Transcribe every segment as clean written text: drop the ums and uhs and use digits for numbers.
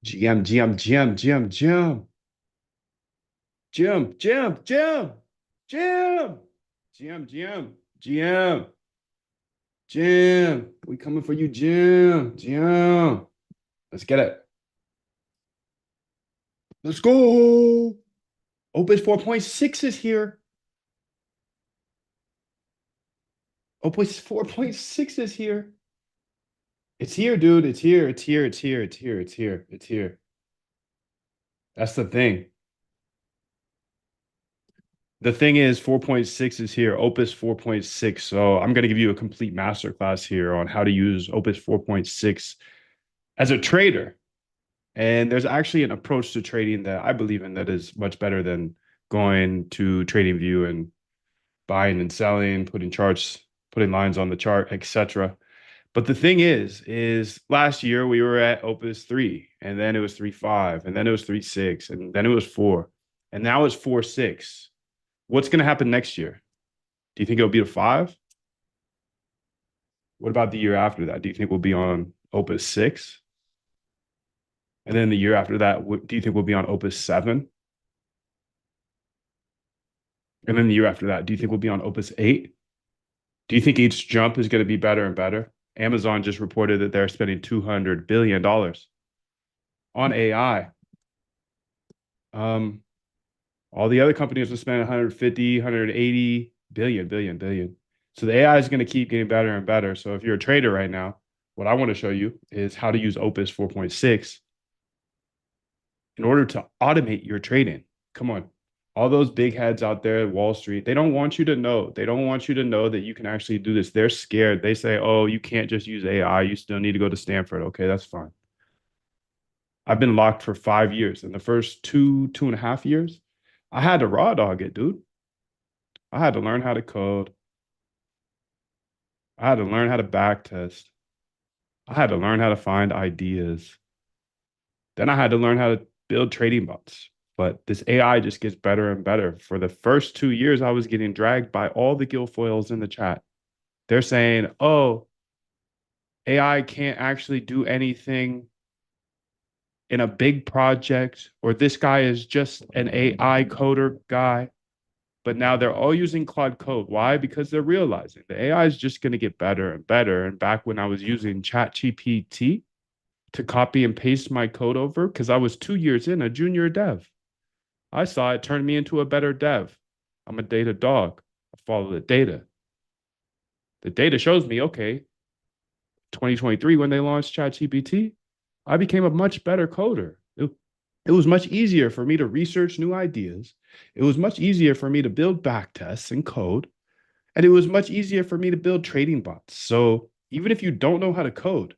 GM, GM, GM, GM, GM, GM, GM, GM, GM, GM, GM, GM, GM. We coming for you, GM, GM. Let's get it. Let's go. Opus 4.6 is here. Opus 4.6 is here. It's here, dude. It's here. It's here. It's here. It's here. It's here. It's here. That's the thing. The thing is, 4.6 is here, Opus 4.6. So I'm going to give you a complete masterclass here on how to use Opus 4.6 as a trader. And there's actually an approach to trading that I believe in that is much better than going to TradingView and buying and selling, putting charts, putting lines on the chart, etc. But the thing is last year we were at Opus 3, and then it was 3.5, and then it was 3.6, and then it was 4, and now it's 4.6. What's going to happen next year? Do you think it'll be a 5? What about the year after that? Do you think we'll be on Opus 6? And then the year after that, do you think we'll be on Opus 7? And then the year after that, do you think we'll be on Opus 8? Do you think each jump is going to be better and better? Amazon just reported that they're spending $200 billion on AI. Um, all the other companies are spending 150, 180 billion. So the AI is going to keep getting better and better. So if you're a trader right now, what I want to show you is how to use Opus 4.6 in order to automate your trading. Come on. All those big heads out there at Wall Street, they don't want you to know. They don't want you to know that you can actually do this. They're scared. They say, oh, you can't just use AI. You still need to go to Stanford. Okay, that's fine. I've been locked for 5 years. In the first 2.5 years, I had to raw dog it, dude. I had to learn how to code. I had to learn how to back test. I had to learn how to find ideas. Then I had to learn how to build trading bots. But this AI just gets better and better. For the first 2 years, I was getting dragged by all the guilfoils in the chat. They're saying, oh, AI can't actually do anything in a big project, or this guy is just an AI coder guy. But now they're all using Claude Code. Why? Because they're realizing the AI is just going to get better and better. And back when I was using ChatGPT to copy and paste my code over, because I was 2 years in, a junior dev, I saw it turn me into a better dev. I'm a data dog. I follow the data. The data shows me, okay, 2023, when they launched ChatGPT, I became a much better coder. It was much easier for me to research new ideas. It was much easier for me to build backtests and code. And it was much easier for me to build trading bots. So even if you don't know how to code,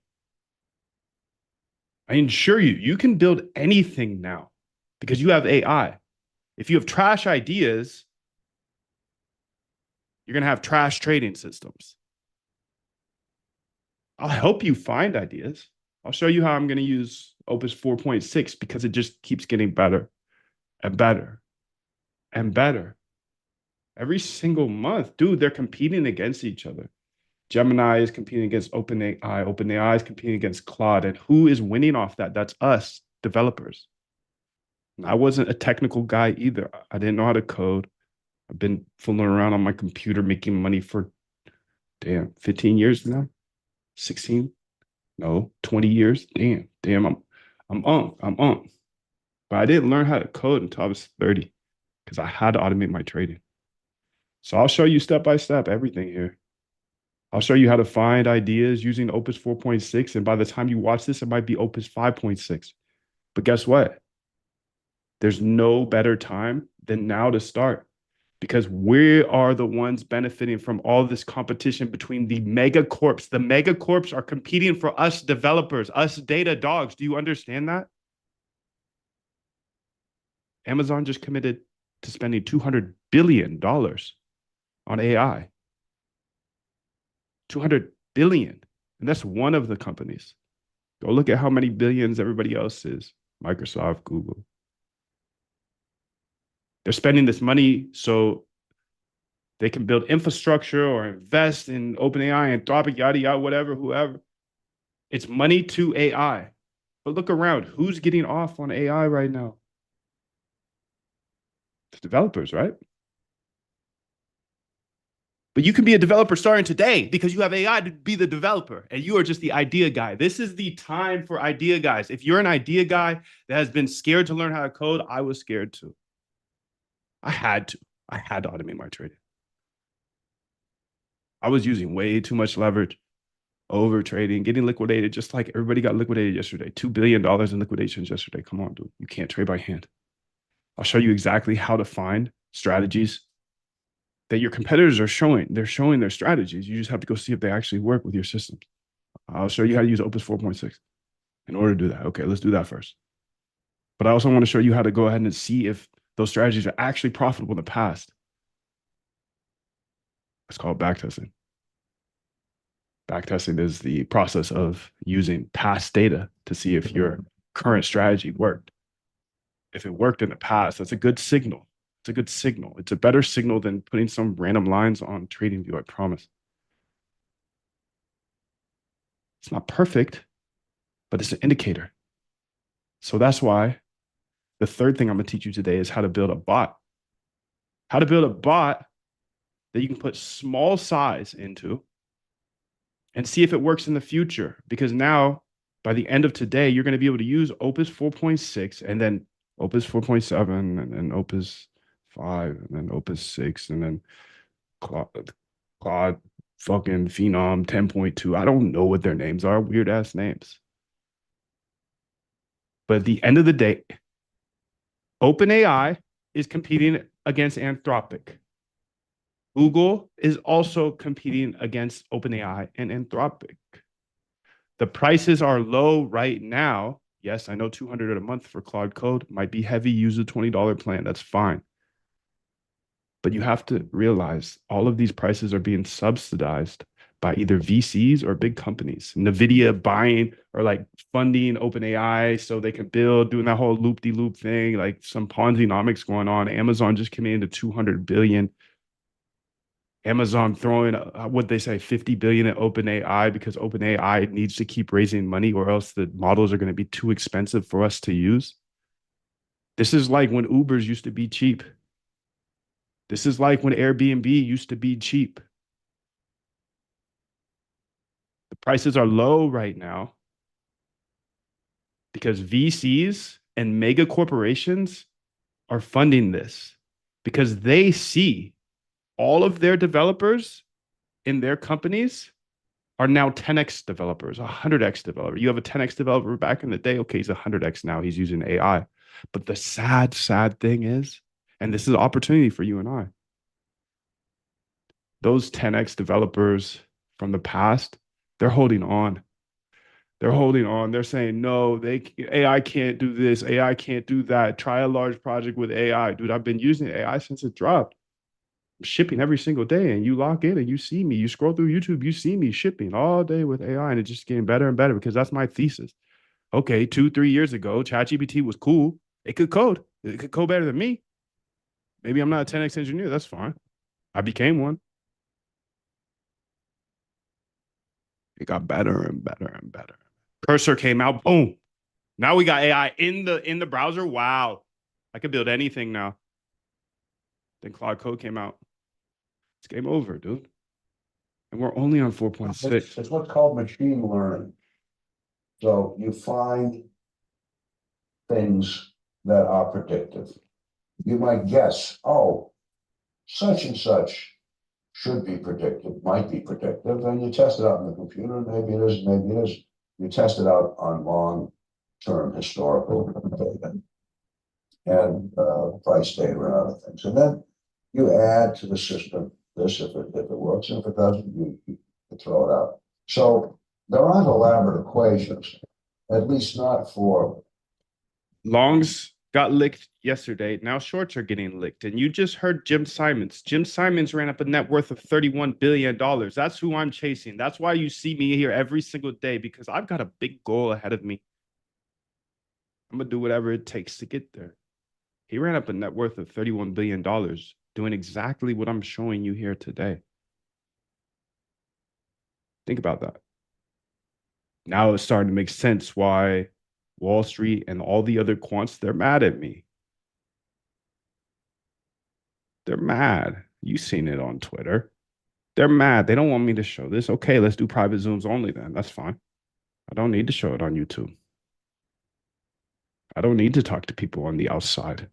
I assure you, you can build anything now because you have AI. If you have trash ideas, you're going to have trash trading systems. I'll help you find ideas. I'll show you how I'm going to use Opus 4.6 because it just keeps getting better and better and better. Every single month, dude, they're competing against each other. Gemini is competing against OpenAI. OpenAI is competing against Claude. And who is winning off that? That's us, developers. I wasn't a technical guy either. I didn't know how to code. I've been fooling around on my computer making money for, damn, 15 years now? 16? No, 20 years? Damn, I'm on. But I didn't learn how to code until I was 30 because I had to automate my trading. So I'll show you step by step everything here. I'll show you how to find ideas using Opus 4.6. And by the time you watch this, it might be Opus 5.6. But guess what? There's no better time than now to start because we are the ones benefiting from all this competition between the mega corps. The mega corps are competing for us developers, us data dogs. Do you understand that? Amazon just committed to spending $200 billion on AI. 200 billion. And that's one of the companies. Go look at how many billions everybody else is. Microsoft, Google. They're spending this money so they can build infrastructure or invest in OpenAI, Anthropic, yada, yada, whatever, whoever. It's money to AI. But look around. Who's getting off on AI right now? The developers, right? But you can be a developer starting today because you have AI to be the developer and you are just the idea guy. This is the time for idea guys. If you're an idea guy that has been scared to learn how to code, I was scared too. I had to. I had to automate my trading. I was using way too much leverage, over trading, getting liquidated, just like everybody got liquidated yesterday. $2 billion in liquidations yesterday. Come on, dude. You can't trade by hand. I'll show you exactly how to find strategies that your competitors are showing. They're showing their strategies. You just have to go see if they actually work with your systems. I'll show you how to use Opus 4.6 in order to do that. Okay, let's do that first. But I also want to show you how to go ahead and see if those strategies are actually profitable in the past. It's called backtesting. Backtesting is the process of using past data to see if your current strategy worked. If it worked in the past, that's a good signal. It's a good signal. It's a better signal than putting some random lines on TradingView, I promise. It's not perfect, but it's an indicator. So that's why the third thing I'm going to teach you today is how to build a bot. How to build a bot that you can put small size into and see if it works in the future. Because now, by the end of today, you're going to be able to use Opus 4.6 and then Opus 4.7 and then Opus 5 and then Opus 6 and then Claude fucking Phenom 10.2. I don't know what their names are. Weird ass names. But at the end of the day, OpenAI is competing against Anthropic. Google is also competing against OpenAI and Anthropic. The prices are low right now. Yes, I know 200 a month for Claude Code might be heavy. Use a $20 plan. That's fine. But you have to realize all of these prices are being subsidized by either VCs or big companies. NVIDIA buying or like funding OpenAI so they can build, doing that whole loop-de-loop thing, like some Ponzi-nomics going on. Amazon just came into 200 billion. Amazon throwing what they say 50 billion at OpenAI because OpenAI needs to keep raising money or else the models are going to be too expensive for us to use. This is like when Ubers used to be cheap. This is like when Airbnb used to be cheap. The prices are low right now because VCs and mega corporations are funding this because they see all of their developers in their companies are now 10x developers, 100x developer. You have a 10x developer back in the day. Okay, he's 100x now. He's using AI. But the sad, sad thing is, and this is an opportunity for you and I, those 10x developers from the past, they're holding on. They're holding on. They're saying, no, AI can't do this. AI can't do that. Try a large project with AI. Dude, I've been using AI since it dropped. I'm shipping every single day. And you log in and you see me. You scroll through YouTube, you see me shipping all day with AI. And it's just getting better and better because that's my thesis. Okay, 2, 3 years ago, ChatGPT was cool. It could code. It could code better than me. Maybe I'm not a 10x engineer. That's fine. I became one. It got better and better and better. Cursor came out. Boom. Now we got AI in the browser. Wow. I could build anything now. Then Claude Code came out. It's game over, dude. And we're only on 4.6. It's what's called machine learning. So you find things that are predictive. You might guess, oh, such and such should be predictive, might be predictive, and you test it out in the computer. Maybe it is, maybe it is. You test it out on long-term historical data and price data and other things. And then you add to the system this if it works, and if it doesn't, you throw it out. So there aren't elaborate equations, at least not for Longs got licked yesterday. Now shorts are getting licked. And you just heard Jim Simons. Jim Simons ran up a net worth of $31 billion. That's who I'm chasing. That's why you see me here every single day because I've got a big goal ahead of me. I'm going to do whatever it takes to get there. He ran up a net worth of $31 billion doing exactly what I'm showing you here today. Think about that. Now it's starting to make sense why Wall Street, and all the other quants, they're mad at me. They're mad. You've seen it on Twitter. They're mad. They don't want me to show this. Okay, let's do private Zooms only then. That's fine. I don't need to show it on YouTube. I don't need to talk to people on the outside.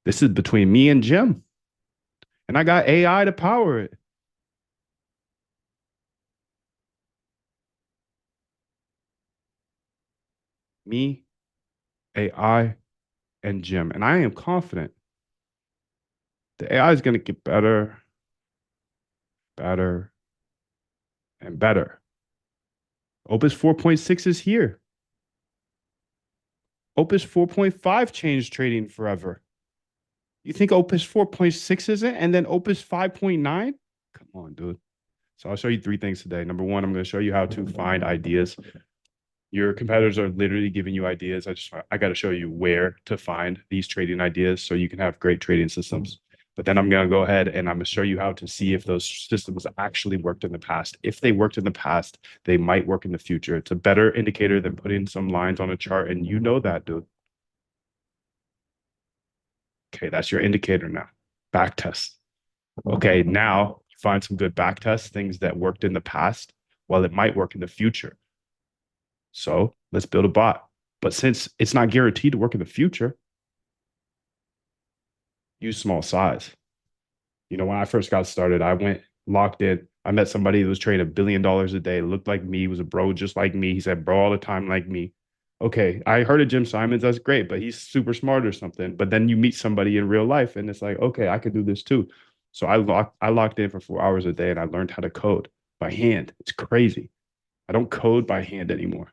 This is between me and Jim. And I got AI to power it. Me, AI, and Jim. And I am confident the AI is going to get better, better, and better. Opus 4.6 is here. Opus 4.5 changed trading forever. You think Opus 4.6 isn't? And then Opus 5.9? Come on, dude. So I'll show you three things today. Number one, I'm going to show you how to find ideas. Your competitors are literally giving you ideas. I got to show you where to find these trading ideas so you can have great trading systems. But then I'm going to go ahead and I'm going to show you how to see if those systems actually worked in the past. If they worked in the past, they might work in the future. It's a better indicator than putting some lines on a chart. And you know that, dude. Okay, that's your indicator now. Back test. Okay, now find some good back tests, things that worked in the past, while it might work in the future. So let's build a bot. But since it's not guaranteed to work in the future, use small size. You know, when I first got started, I went locked in. I met somebody who was trading $1 billion a day, looked like me, was a bro just like me. He said, bro, all the time like me. Okay, I heard of Jim Simons. That's great, but he's super smart or something. But then you meet somebody in real life and it's like, okay, I could do this too. So I locked in for 4 hours a day and I learned how to code by hand. It's crazy. I don't code by hand anymore.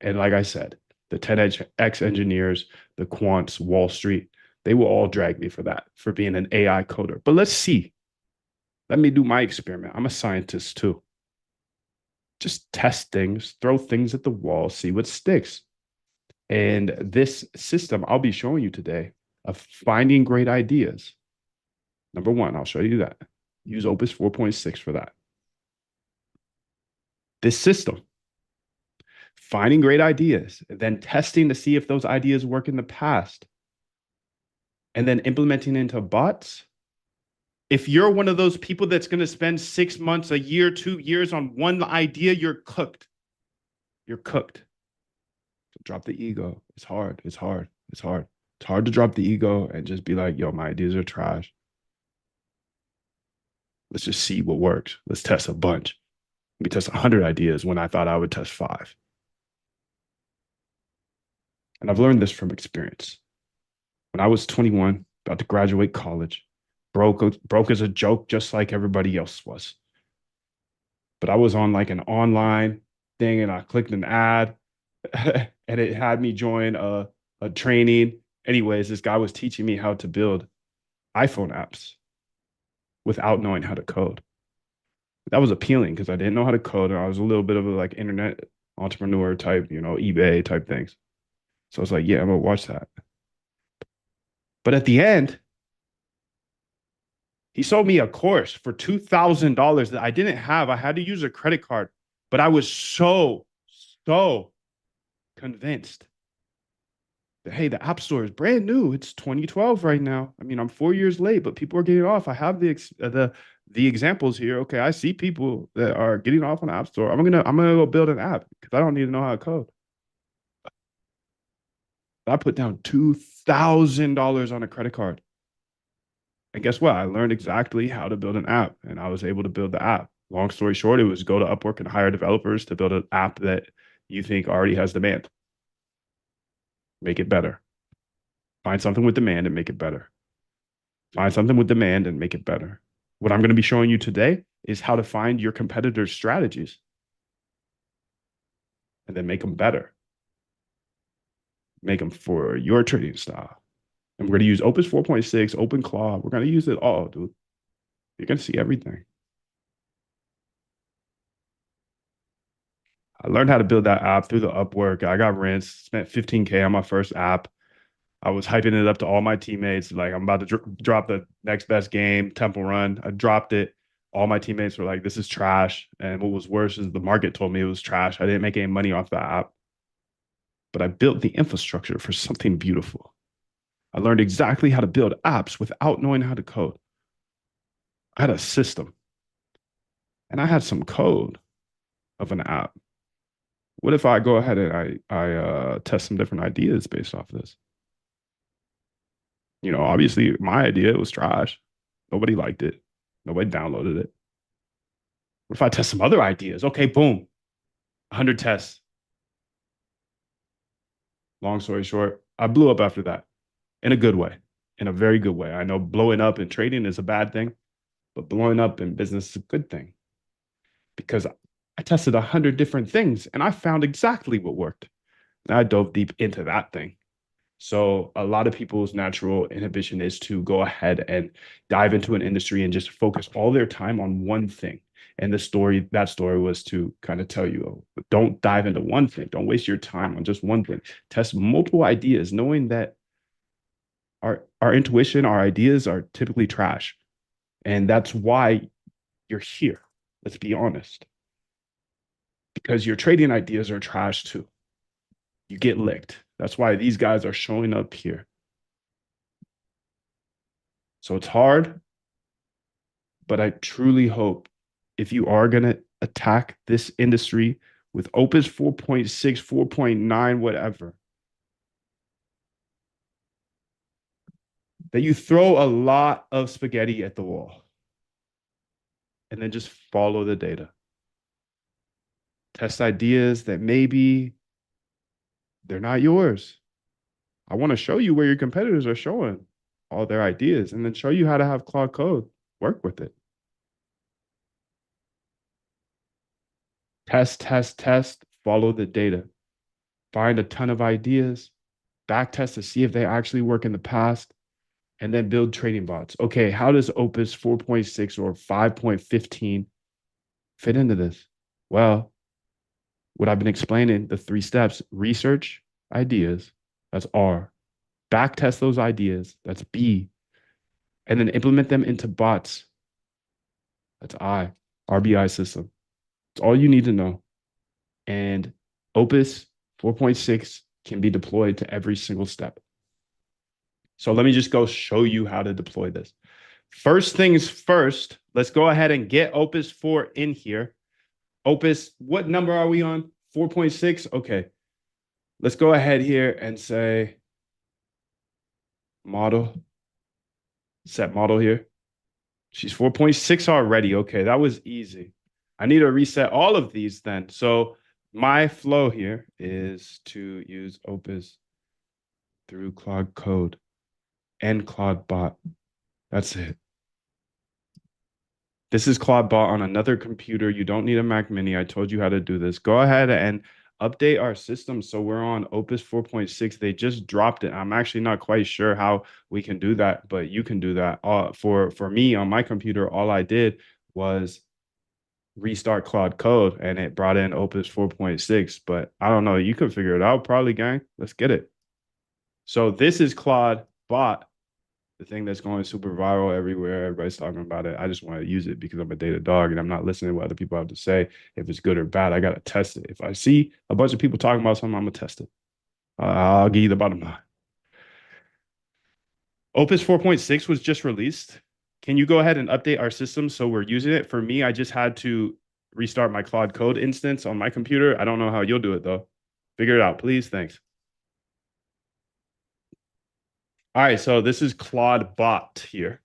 And like I said, the 10x engineers, the quants, Wall Street, they will all drag me for that, for being an AI coder. But let's see. Let me do my experiment. I'm a scientist too. Just test things, throw things at the wall, see what sticks. And this system I'll be showing you today of finding great ideas. Number one, I'll show you that. Use Opus 4.6 for that. This system, finding great ideas, then testing to see if those ideas work in the past, and then implementing into bots. If you're one of those people that's going to spend 6 months, a year, 2 years on one idea, you're cooked. You're cooked. So drop the ego. It's hard. It's hard. It's hard. It's hard to drop the ego and just be like, yo, my ideas are trash. Let's just see what works. Let's test a bunch. Let me test 100 ideas when I thought I would test 5. And I've learned this from experience. When I was 21, about to graduate college, broke as a joke, just like everybody else was. But I was on like an online thing and I clicked an ad and it had me join a training. Anyways, this guy was teaching me how to build iPhone apps without knowing how to code. That was appealing because I didn't know how to code. And I was a little bit of a like internet entrepreneur type, eBay type things. So I was like, yeah, I'm gonna watch that. But at the end, he sold me a course for $2,000 that I didn't have. I had to use a credit card, but I was so convinced that, hey, the App Store is brand new. It's 2012 right now. I mean, I'm 4 years late, but people are getting off. I have the examples here. Okay, I see people that are getting off on the App Store. I'm gonna go build an app because I don't need to know how to code. I put down $2,000 on a credit card. And guess what? I learned exactly how to build an app and I was able to build the app. Long story short, it was go to Upwork and hire developers to build an app that you think already has demand. Make it better. Find something with demand and make it better. Find something with demand and make it better. What I'm going to be showing you today is how to find your competitors' strategies and then make them better. Make them for your trading style. And we're going to use Opus 4.6, OpenClaw. We're going to use it all, dude. You're going to see everything. I learned how to build that app through the Upwork. I got rinsed, spent 15K on my first app. I was hyping it up to all my teammates. Like, I'm about to drop the next best game, Temple Run. I dropped it. All my teammates were like, this is trash. And what was worse is the market told me it was trash. I didn't make any money off that app. but I built the infrastructure for something beautiful. I learned exactly how to build apps without knowing how to code. I had a system and I had some code of an app. What if I go ahead and I test some different ideas based off of this? Obviously my idea was trash. Nobody liked it. Nobody downloaded it. What if I test some other ideas? Okay, boom, 100 tests. Long story short, I blew up after that in a good way, in a very good way. I know blowing up in trading is a bad thing, but blowing up in business is a good thing because I tested 100 different things and I found exactly what worked. And I dove deep into that thing. So a lot of people's natural inhibition is to go ahead and dive into an industry and just focus all their time on one thing. And that story was to kind of tell you, oh, don't dive into one thing. Don't waste your time on just one thing. Test multiple ideas, knowing that our intuition, our ideas are typically trash. And that's why you're here. Let's be honest. Because your trading ideas are trash too. You get licked. That's why these guys are showing up here. So it's hard, but I truly hope if you are going to attack this industry with Opus 4.6, 4.9, whatever, that you throw a lot of spaghetti at the wall and then just follow the data. Test ideas that maybe they're not yours. I want to show you where your competitors are showing all their ideas and then show you how to have Claude Code work with it. Test, test, test, follow the data. Find a ton of ideas, back test to see if they actually work in the past, and then build trading bots. Okay, how does Opus 4.6 or 5.15 fit into this? Well, what I've been explaining, the 3 steps: research ideas, that's R, back test those ideas, that's B, and then implement them into bots, that's I, RBI system. It's all you need to know. And Opus 4.6 can be deployed to every single step. So let me just go show you how to deploy this. First things first, let's go ahead and get Opus 4 in here. Opus, what number are we on? 4.6? Okay. Let's go ahead here and say model, set model here. She's 4.6 already. Okay, that was easy. I need to reset all of these then. So my flow here is to use Opus through Claude Code and Claude Bot. That's it. This is Claude Bot on another computer. You don't need a Mac Mini. I told you how to do this. Go ahead and update our system so we're on Opus 4.6. They just dropped it. I'm actually not quite sure how we can do that, but you can do that. For me on my computer, all I did was restart Claude Code and it brought in Opus 4.6. But I don't know. You can figure it out, probably, gang. Let's get it. So this is Claude Bot, the thing that's going super viral everywhere. Everybody's talking about it. I just want to use it because I'm a data dog and I'm not listening to what other people have to say. If it's good or bad, I got to test it. If I see a bunch of people talking about something, I'm going to test it. I'll give you the bottom line. Opus 4.6 was just released. Can you go ahead and update our system so we're using it? For me, I just had to restart my Claude Code instance on my computer. I don't know how you'll do it though. Figure it out, please. Thanks. All right, so this is Claude Bot here.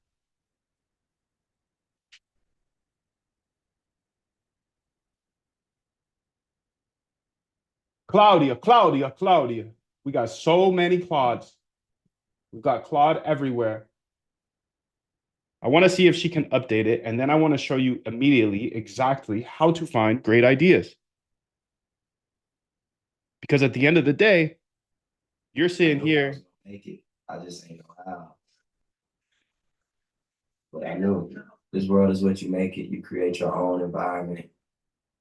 Claudia. We got so many Claudes. We've got Claude everywhere. I want to see if she can update it, and then I want to show you immediately exactly how to find great ideas. Because at the end of the day, you're sitting here. Make it. I just ain't know how. But I knew this world is what you make it. You create your own environment.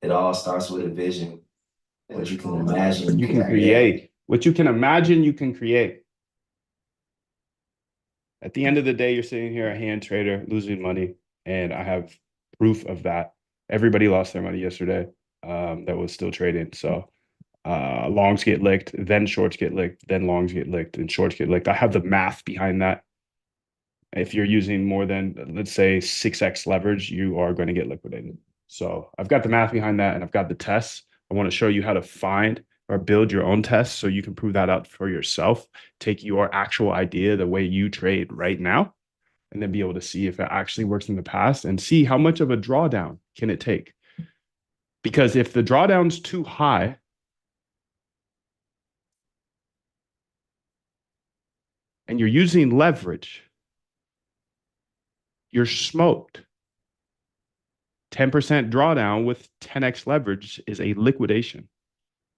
It all starts with a vision. What you can imagine, You can create. What you can imagine, you can create. At the end of the day, you're sitting here a hand trader losing money, and I have proof of that. Everybody lost their money yesterday that was still trading. So longs get licked, then shorts get licked, then longs get licked, and shorts get licked. I have the math behind that. If you're using more than, let's say, 6x leverage, you are going to get liquidated. So I've got the math behind that, and I've got the tests. I want to show you how to find or build your own tests so you can prove that out for yourself. Take your actual idea, the way you trade right now, and then be able to see if it actually works in the past and see how much of a drawdown can it take. Because if the drawdown's too high, and you're using leverage, you're smoked. 10% drawdown with 10x leverage is a liquidation.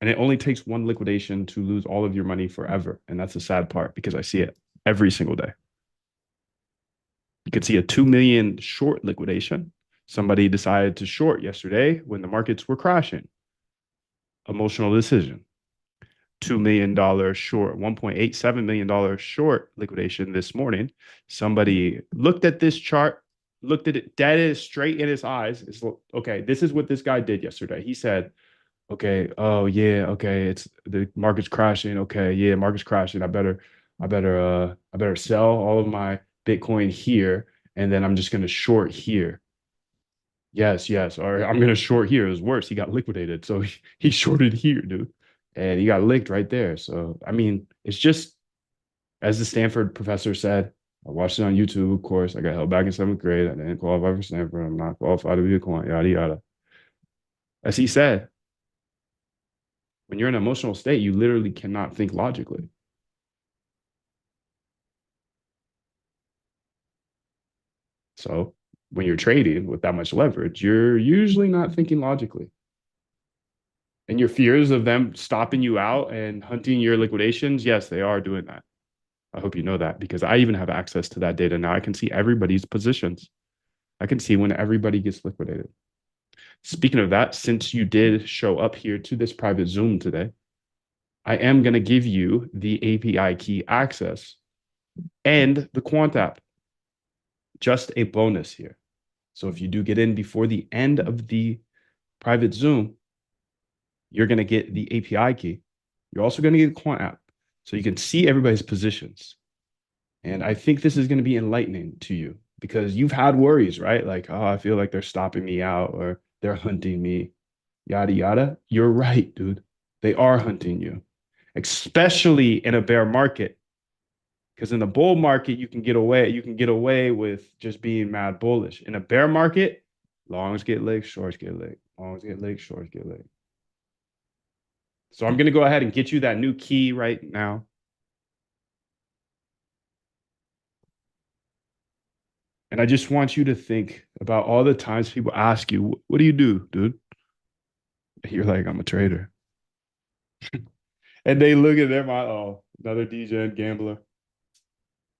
And it only takes one liquidation to lose all of your money forever. And that's the sad part because I see it every single day. You could see a 2 million short liquidation. Somebody decided to short yesterday when the markets were crashing. Emotional decision. $2 million short, $1.87 million short liquidation this morning. Somebody looked at this chart, looked at it dead straight in his eyes. It's okay, this is what this guy did yesterday. He said, okay, oh yeah, okay, it's the market's crashing. Okay, yeah, market's crashing. I better sell all of my Bitcoin here, and then I'm just gonna short here. Yes, yes. Or I'm gonna short here. It was worse. He got liquidated. So he shorted here, dude. And he got licked right there. So I mean, it's just as the Stanford professor said, I watched it on YouTube, of course. I got held back in seventh grade. I didn't qualify for Stanford. I'm not qualified to be a quant, yada yada. As he said, when you're in an emotional state, you literally cannot think logically. So when you're trading with that much leverage, you're usually not thinking logically. And your fears of them stopping you out and hunting your liquidations, yes, they are doing that. I hope you know that because I even have access to that data now. I can see everybody's positions. I can see when everybody gets liquidated. Speaking of that, since you did show up here to this private Zoom today, I am going to give you the API key access and the Quant app. Just a bonus here. So if you do get in before the end of the private Zoom, you're going to get the API key. You're also going to get the Quant app so you can see everybody's positions. And I think this is going to be enlightening to you because you've had worries, right? Like, oh, I feel like they're stopping me out or they're hunting me, yada, yada. You're right, dude. They are hunting you, especially in a bear market. Because in the bull market, you can get away. You can get away with just being mad bullish. In a bear market, longs get licked, shorts get licked. Longs get licked, shorts get licked. So I'm going to go ahead and get you that new key right now. And I just want you to think about all the times people ask you, what do you do, dude? You're like, I'm a trader. And they look at them, oh, another DJ and gambler.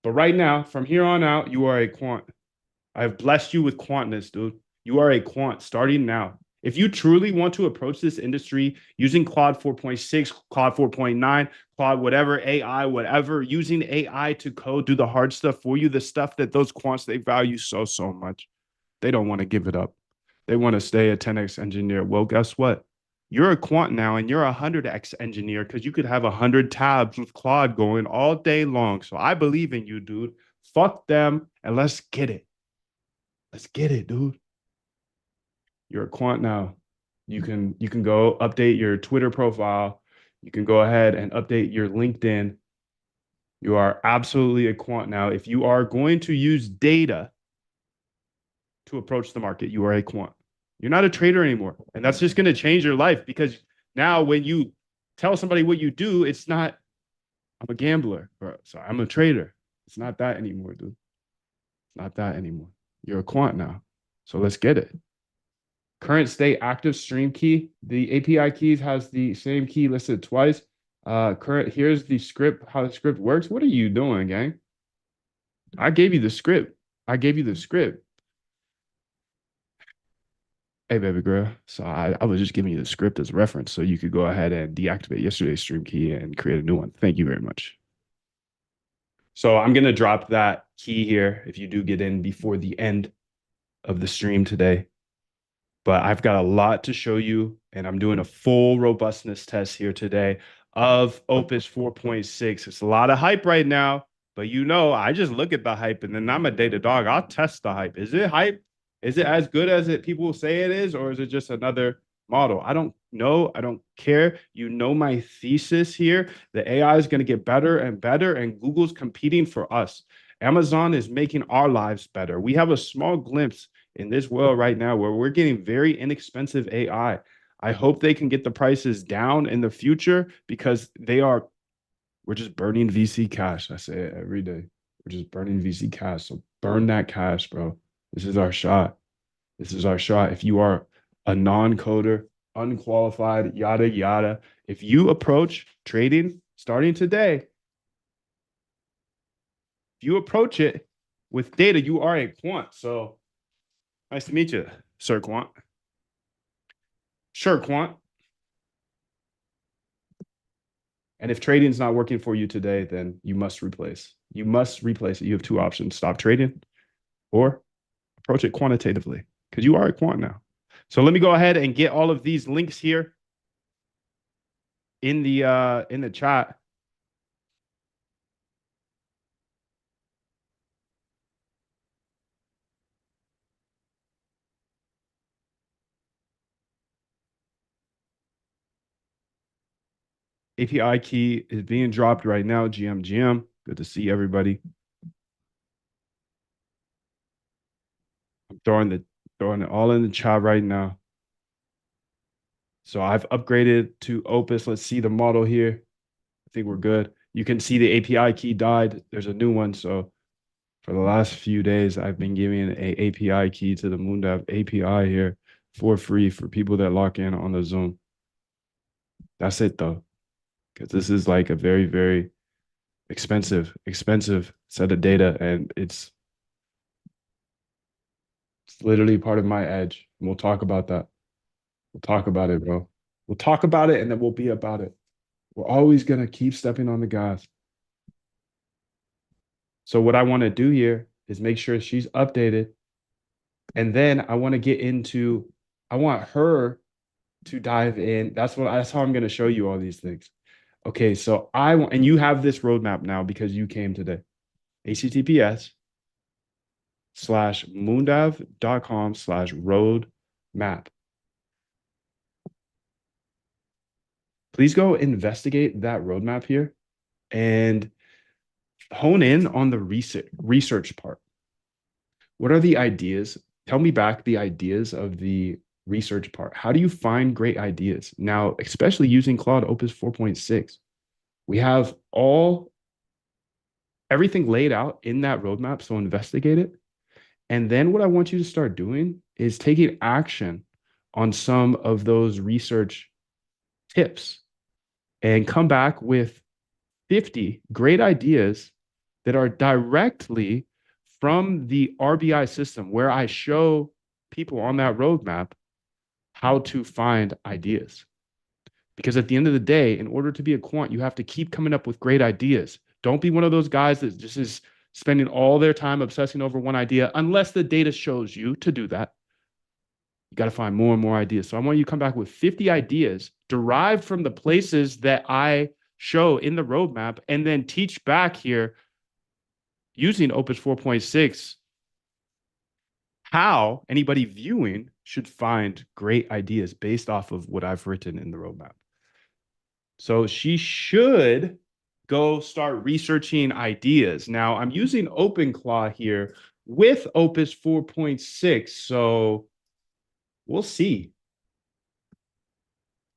But right now, from here on out, you are a quant. I have blessed you with quantness, dude. You are a quant starting now. If you truly want to approach this industry using Claude 4.6, Claude 4.9, Claude whatever, AI, whatever, using AI to code, do the hard stuff for you, the stuff that those quants, they value so, so much. They don't want to give it up. They want to stay a 10x engineer. Well, guess what? You're a quant now and you're a 100x engineer because you could have 100 tabs with Claude going all day long. So I believe in you, dude. Fuck them and let's get it. Let's get it, dude. You're a quant now. You can go update your Twitter profile. You can go ahead and update your LinkedIn. You are absolutely a quant now. If you are going to use data to approach the market, you are a quant. You're not a trader anymore. And that's just going to change your life because now when you tell somebody what you do, it's not, I'm a gambler or sorry, I'm a trader. It's not that anymore, dude. It's not that anymore. You're a quant now. So let's get it. Current state active stream key. The API keys has the same key listed twice. Here's the script, how the script works. What are you doing, gang? I gave you the script. I gave you the script. Hey, baby girl. So I was just giving you the script as reference so you could go ahead and deactivate yesterday's stream key and create a new one. Thank you very much. So I'm going to drop that key here if you do get in before the end of the stream today. but I've got a lot to show you, and I'm doing a full robustness test here today of Opus 4.6. It's a lot of hype right now, but I just look at the hype and then I'm a data dog. I'll test the hype. Is it hype? Is it as good as people say it is, or is it just another model? I don't know. I don't care. My thesis here. The AI is going to get better and better, and Google's competing for us. Amazon is making our lives better. We have a small glimpse in this world right now where we're getting very inexpensive AI. I hope they can get the prices down in the future because we're just burning VC cash. I say it every day. We're just burning VC cash. So burn that cash, bro. This is our shot. This is our shot. If you are a non-coder, unqualified, yada, yada, if you approach trading starting today, if you approach it with data, you are a quant. So nice to meet you, Sir Quant. Sure, Quant. And if trading's not working for you today, then you must replace. You must replace it. You have two options: stop trading or approach it quantitatively, because you are a quant now. So let me go ahead and get all of these links here in the chat. API key is being dropped right now. GM. Good to see everybody. I'm throwing it all in the chat right now. So I've upgraded to Opus. Let's see the model here. I think we're good. You can see the API key died. There's a new one. So for the last few days, I've been giving an API key to the Moondav API here for free for people that lock in on the Zoom. That's it though, because this is like a very, very expensive set of data, and it's literally part of my edge. And we'll talk about that. We'll talk about it, bro. We'll talk about it, and then we'll be about it. We're always gonna keep stepping on the gas. So what I want to do here is make sure she's updated. And then I want to get into, I want her to dive in. That's how I'm going to show you all these things. Okay, so and you have this roadmap now because you came today. https://moondav.com/roadmap. Please go investigate that roadmap here and hone in on the research part. What are the ideas? Tell me back the ideas of the research part. How do you find great ideas? Now, especially using Claude Opus 4.6, we have everything laid out in that roadmap, so investigate it. And then what I want you to start doing is taking action on some of those research tips and come back with 50 great ideas that are directly from the RBI system, where I show people on that roadmap how to find ideas. Because at the end of the day, in order to be a quant, you have to keep coming up with great ideas. Don't be one of those guys that just is spending all their time obsessing over one idea, unless the data shows you to do that. You got to find more and more ideas. So I want you to come back with 50 ideas derived from the places that I show in the roadmap, and then teach back here using Opus 4.6 how anybody viewing should find great ideas based off of what I've written in the roadmap. So she should go start researching ideas. Now I'm using OpenClaw here with Opus 4.6. So we'll see.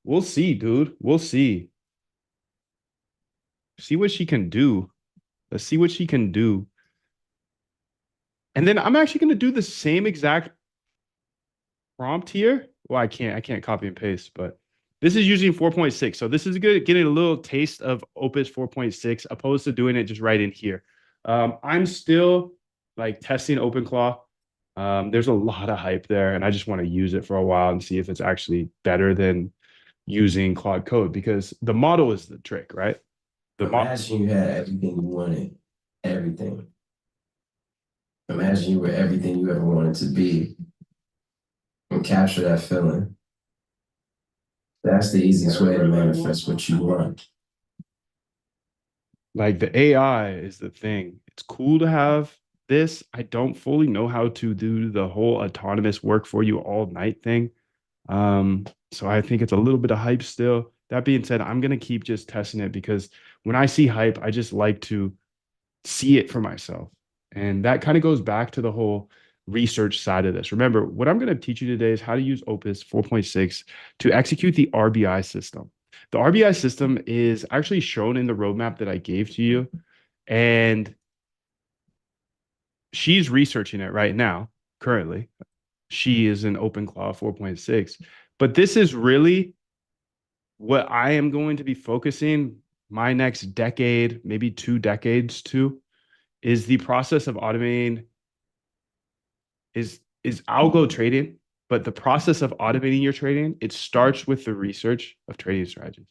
We'll see, dude. We'll see. See what she can do. Let's see what she can do. And then I'm actually going to do the same exact prompt here. Well, I can't copy and paste, but this is using 4.6. So this is good, getting a little taste of Opus 4.6 opposed to doing it just right in here. I'm still like testing OpenClaw. There's a lot of hype there, and I just want to use it for a while and see if it's actually better than using Claude Code, because the model is the trick, right? Imagine you had everything you wanted, everything. Imagine you were everything you ever wanted to be. and capture that feeling. That's the easiest way to manifest what you want. Like the AI is the thing. It's cool to have this. I don't fully know how to do the whole autonomous work for you all night thing. So I think it's a little bit of hype still. That being said, I'm gonna keep just testing it because when I see hype, I just like to see it for myself. And that kind of goes back to the whole research side of this. Remember, what I'm going to teach you today is how to use Opus 4.6 to execute the RBI system. The RBI system is actually shown in the roadmap that I gave to you. And she's researching it right now, currently. She is in OpenClaw 4.6. But this is really what I am going to be focusing my next decade, maybe 2 decades to, is the process of automating is algo trading, but the process of automating your trading, it starts with the research of trading strategies.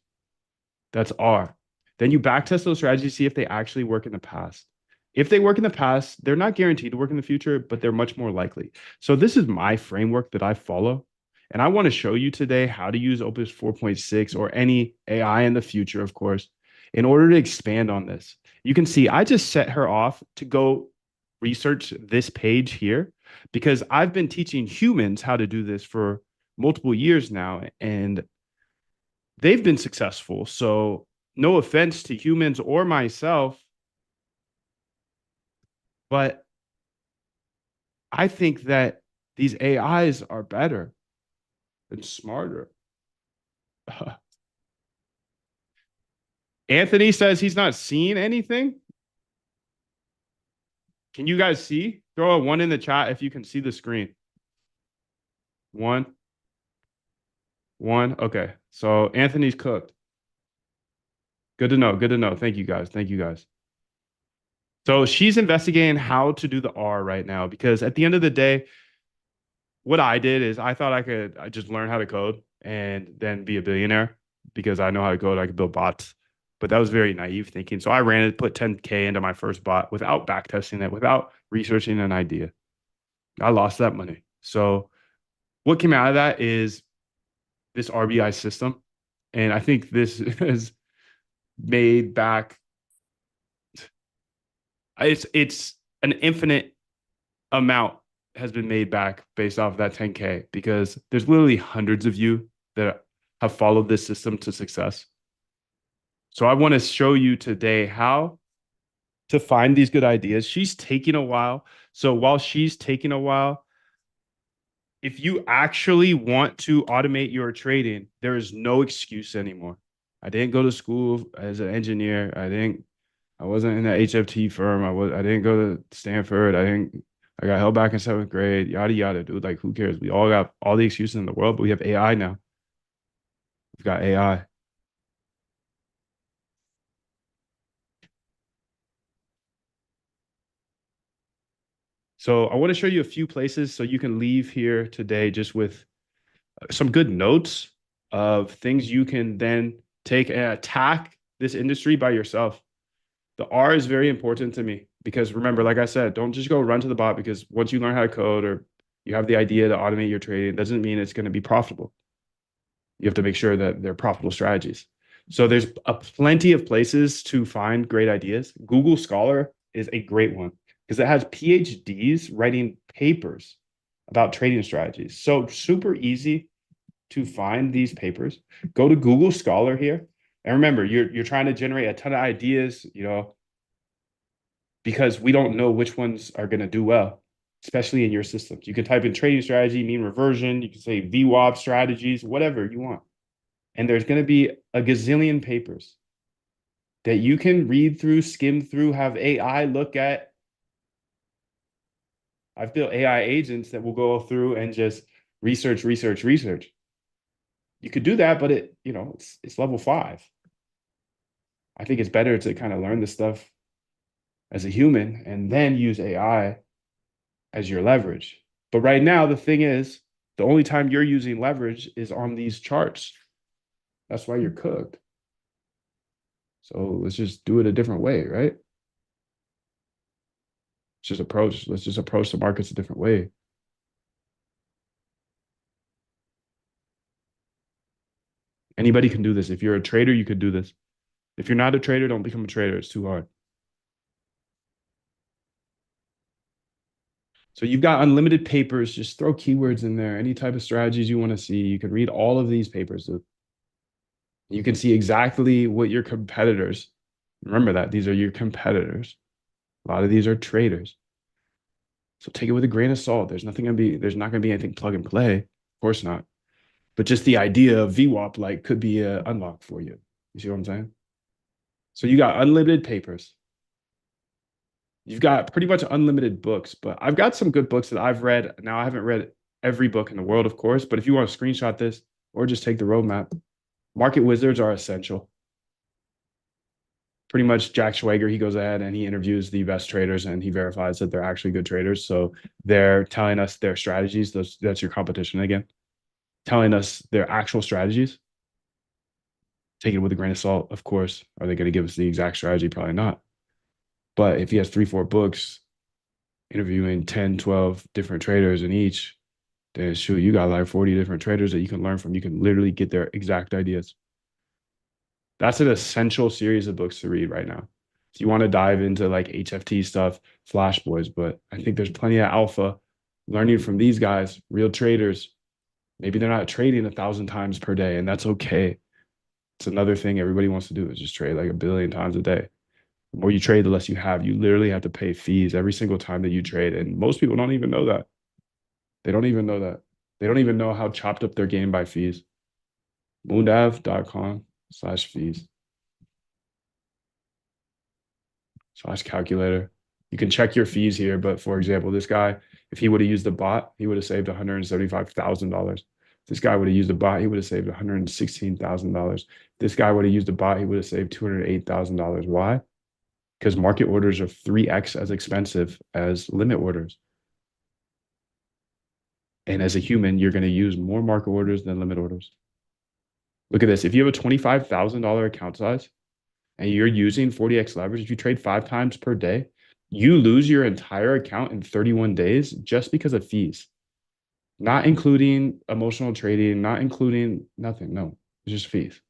That's R. Then you backtest those strategies, see if they actually work in the past. If they work in the past, they're not guaranteed to work in the future, but they're much more likely. So this is my framework that I follow. And I want to show you today how to use Opus 4.6 or any AI in the future, of course, in order to expand on this. You can see I just set her off to go research this page here because I've been teaching humans how to do this for multiple years now. And they've been successful. So, no offense to humans or myself, but I think that these AIs are better and smarter. Anthony says he's not seeing anything. Can you guys see? Throw a one in the chat if you can see the screen. One, one. Okay. So Anthony's cooked. Good to know. Good to know. Thank you guys. Thank you guys. So she's investigating how to do the R right now because at the end of the day, what I did is I thought I just learn how to code and then be a billionaire because I know how to code. I could build bots, but that was very naive thinking. So I ran it, put 10K into my first bot without backtesting it, without researching an idea. I lost that money. So what came out of that is this RBI system, and I think this is made back. It's an infinite amount has been made back based off of that 10K because there's literally hundreds of you that have followed this system to success. So I want to show you today how to find these good ideas. She's taking a while. So while she's taking a while, if you actually want to automate your trading, there is no excuse anymore. I didn't go to school as an engineer. I wasn't in an HFT firm. I didn't go to Stanford. I got held back in seventh grade, yada yada, dude. Like, who cares? We all got all the excuses in the world, but we have AI now. We've got AI. So I want to show you a few places so you can leave here today just with some good notes of things you can then take and attack this industry by yourself. The R is very important to me because remember, like I said, don't just go run to the bot because once you learn how to code or you have the idea to automate your trading, it doesn't mean it's going to be profitable. You have to make sure that they're profitable strategies. So there's plenty of places to find great ideas. Google Scholar is a great one because it has PhDs writing papers about trading strategies. So super easy to find these papers. Go to Google Scholar here. And remember, you're trying to generate a ton of ideas, because we don't know which ones are going to do well, especially in your systems. You can type in trading strategy, mean reversion, you can say VWAP strategies, whatever you want. And there's going to be a gazillion papers that you can read through, skim through, have AI look at. I've built AI agents that will go through and just research, research, research. You could do that, but it's level 5. I think it's better to kind of learn this stuff as a human and then use AI as your leverage. But right now, the thing is, the only time you're using leverage is on these charts. That's why you're cooked. So let's just do it a different way, right? Let's just approach the markets a different way. Anybody can do this. If you're a trader, you could do this. If you're not a trader, don't become a trader. It's too hard. So you've got unlimited papers. Just throw keywords in there. Any type of strategies you want to see. You can read all of these papers. You can see exactly what your competitors, remember that these are your competitors. A lot of these are traders. So take it with a grain of salt. There's not gonna be anything plug and play. Of course not. But just the idea of VWAP like could be an unlock for you. You see what I'm saying? So you got unlimited papers. You've got pretty much unlimited books, but I've got some good books that I've read. Now, I haven't read every book in the world, of course, but if you want to screenshot this or just take the roadmap, market wizards are essential. Pretty much Jack Schwager, he goes ahead and he interviews the best traders and he verifies that they're actually good traders. So they're telling us their strategies. That's your competition again, telling us their actual strategies. Take it with a grain of salt, of course. Are they going to give us the exact strategy? Probably not. But if he has 3, 4 books interviewing 10, 12 different traders in each, then shoot, you got like 40 different traders that you can learn from. You can literally get their exact ideas. That's an essential series of books to read right now. If you want to dive into like HFT stuff, Flash Boys, but I think there's plenty of alpha learning from these guys, real traders. Maybe they're not trading 1,000 times per day, and that's okay. It's another thing everybody wants to do is just trade like 1 billion times a day. The more you trade, the less you have. You literally have to pay fees every single time that you trade. And most people don't even know that. They don't even know that. They don't even know how chopped up their game by fees. moondav.com/fees slash calculator. You can check your fees here. But for example, this guy, if he would have used the bot, he would have saved $175,000. This guy would have used a bot, he would have saved $116,000. This guy would have used a bot, he would have saved $208,000. Why? Because market orders are 3x as expensive as limit orders. And as a human, you're going to use more market orders than limit orders. Look at this. If you have a $25,000 account size and you're using 40x leverage, if you trade 5 times per day, you lose your entire account in 31 days just because of fees, not including emotional trading, not including nothing. No, it's just fees,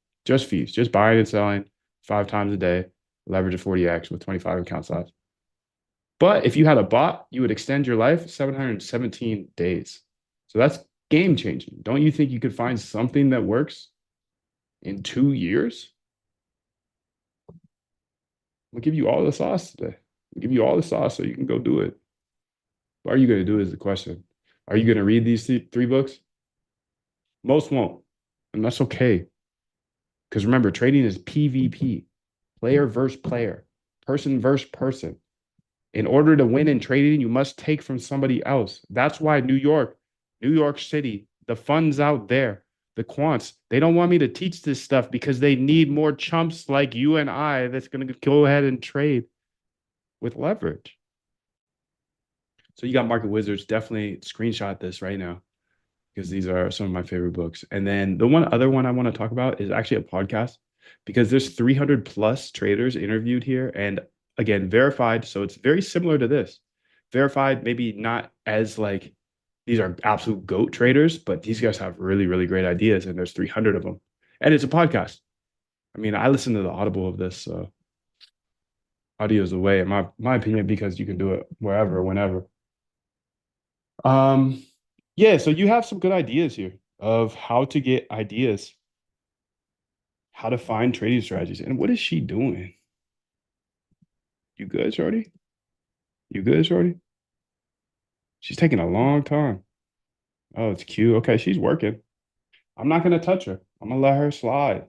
just buying and selling 5 times a day, leverage of 40x with 25 account size. But if you had a bot, you would extend your life 717 days. So that's game changing. Don't you think you could find something that works in 2 years? We'll give you all the sauce today. We'll give you all the sauce so you can go do it. What are you going to do is the question. Are you going to read these 3 books? Most won't. And that's okay. Because remember, trading is PvP, player versus player, person versus person. In order to win in trading, you must take from somebody else. That's why New York City, the funds out there, the quants, they don't want me to teach this stuff because they need more chumps like you and I that's going to go ahead and trade with leverage. So you got market wizards. Definitely screenshot this right now because these are some of my favorite books. And then the other one I want to talk about is actually a podcast because there's 300 plus traders interviewed here and again verified. So it's very similar to this. Verified, maybe not as like these are absolute GOAT traders, but these guys have really, really great ideas, and there's 300 of them. And it's a podcast. I mean, I listen to the audible of this, so audio is the way, in my opinion, because you can do it wherever, whenever. Yeah, so you have some good ideas here of how to get ideas, how to find trading strategies. And what is she doing? You good, Shorty? You good, Shorty? She's taking a long time. Oh, it's cute. Okay, she's working. I'm not gonna touch her. I'm gonna let her slide.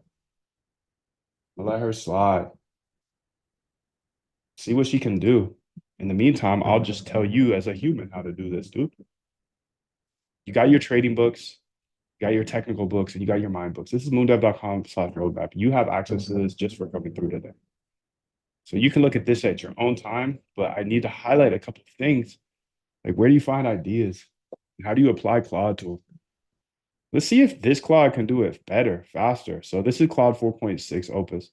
I'm gonna let her slide. See what she can do. In the meantime, I'll just tell you as a human how to do this, dude. You got your trading books, you got your technical books, and you got your mind books. This is moondev.com/roadmap. You have access to this just for coming through today. So you can look at this at your own time, but I need to highlight a couple of things. Like, where do you find ideas? How do you apply Claude to them? Let's see if this Claude can do it better, faster. So this is Claude 4.6 Opus.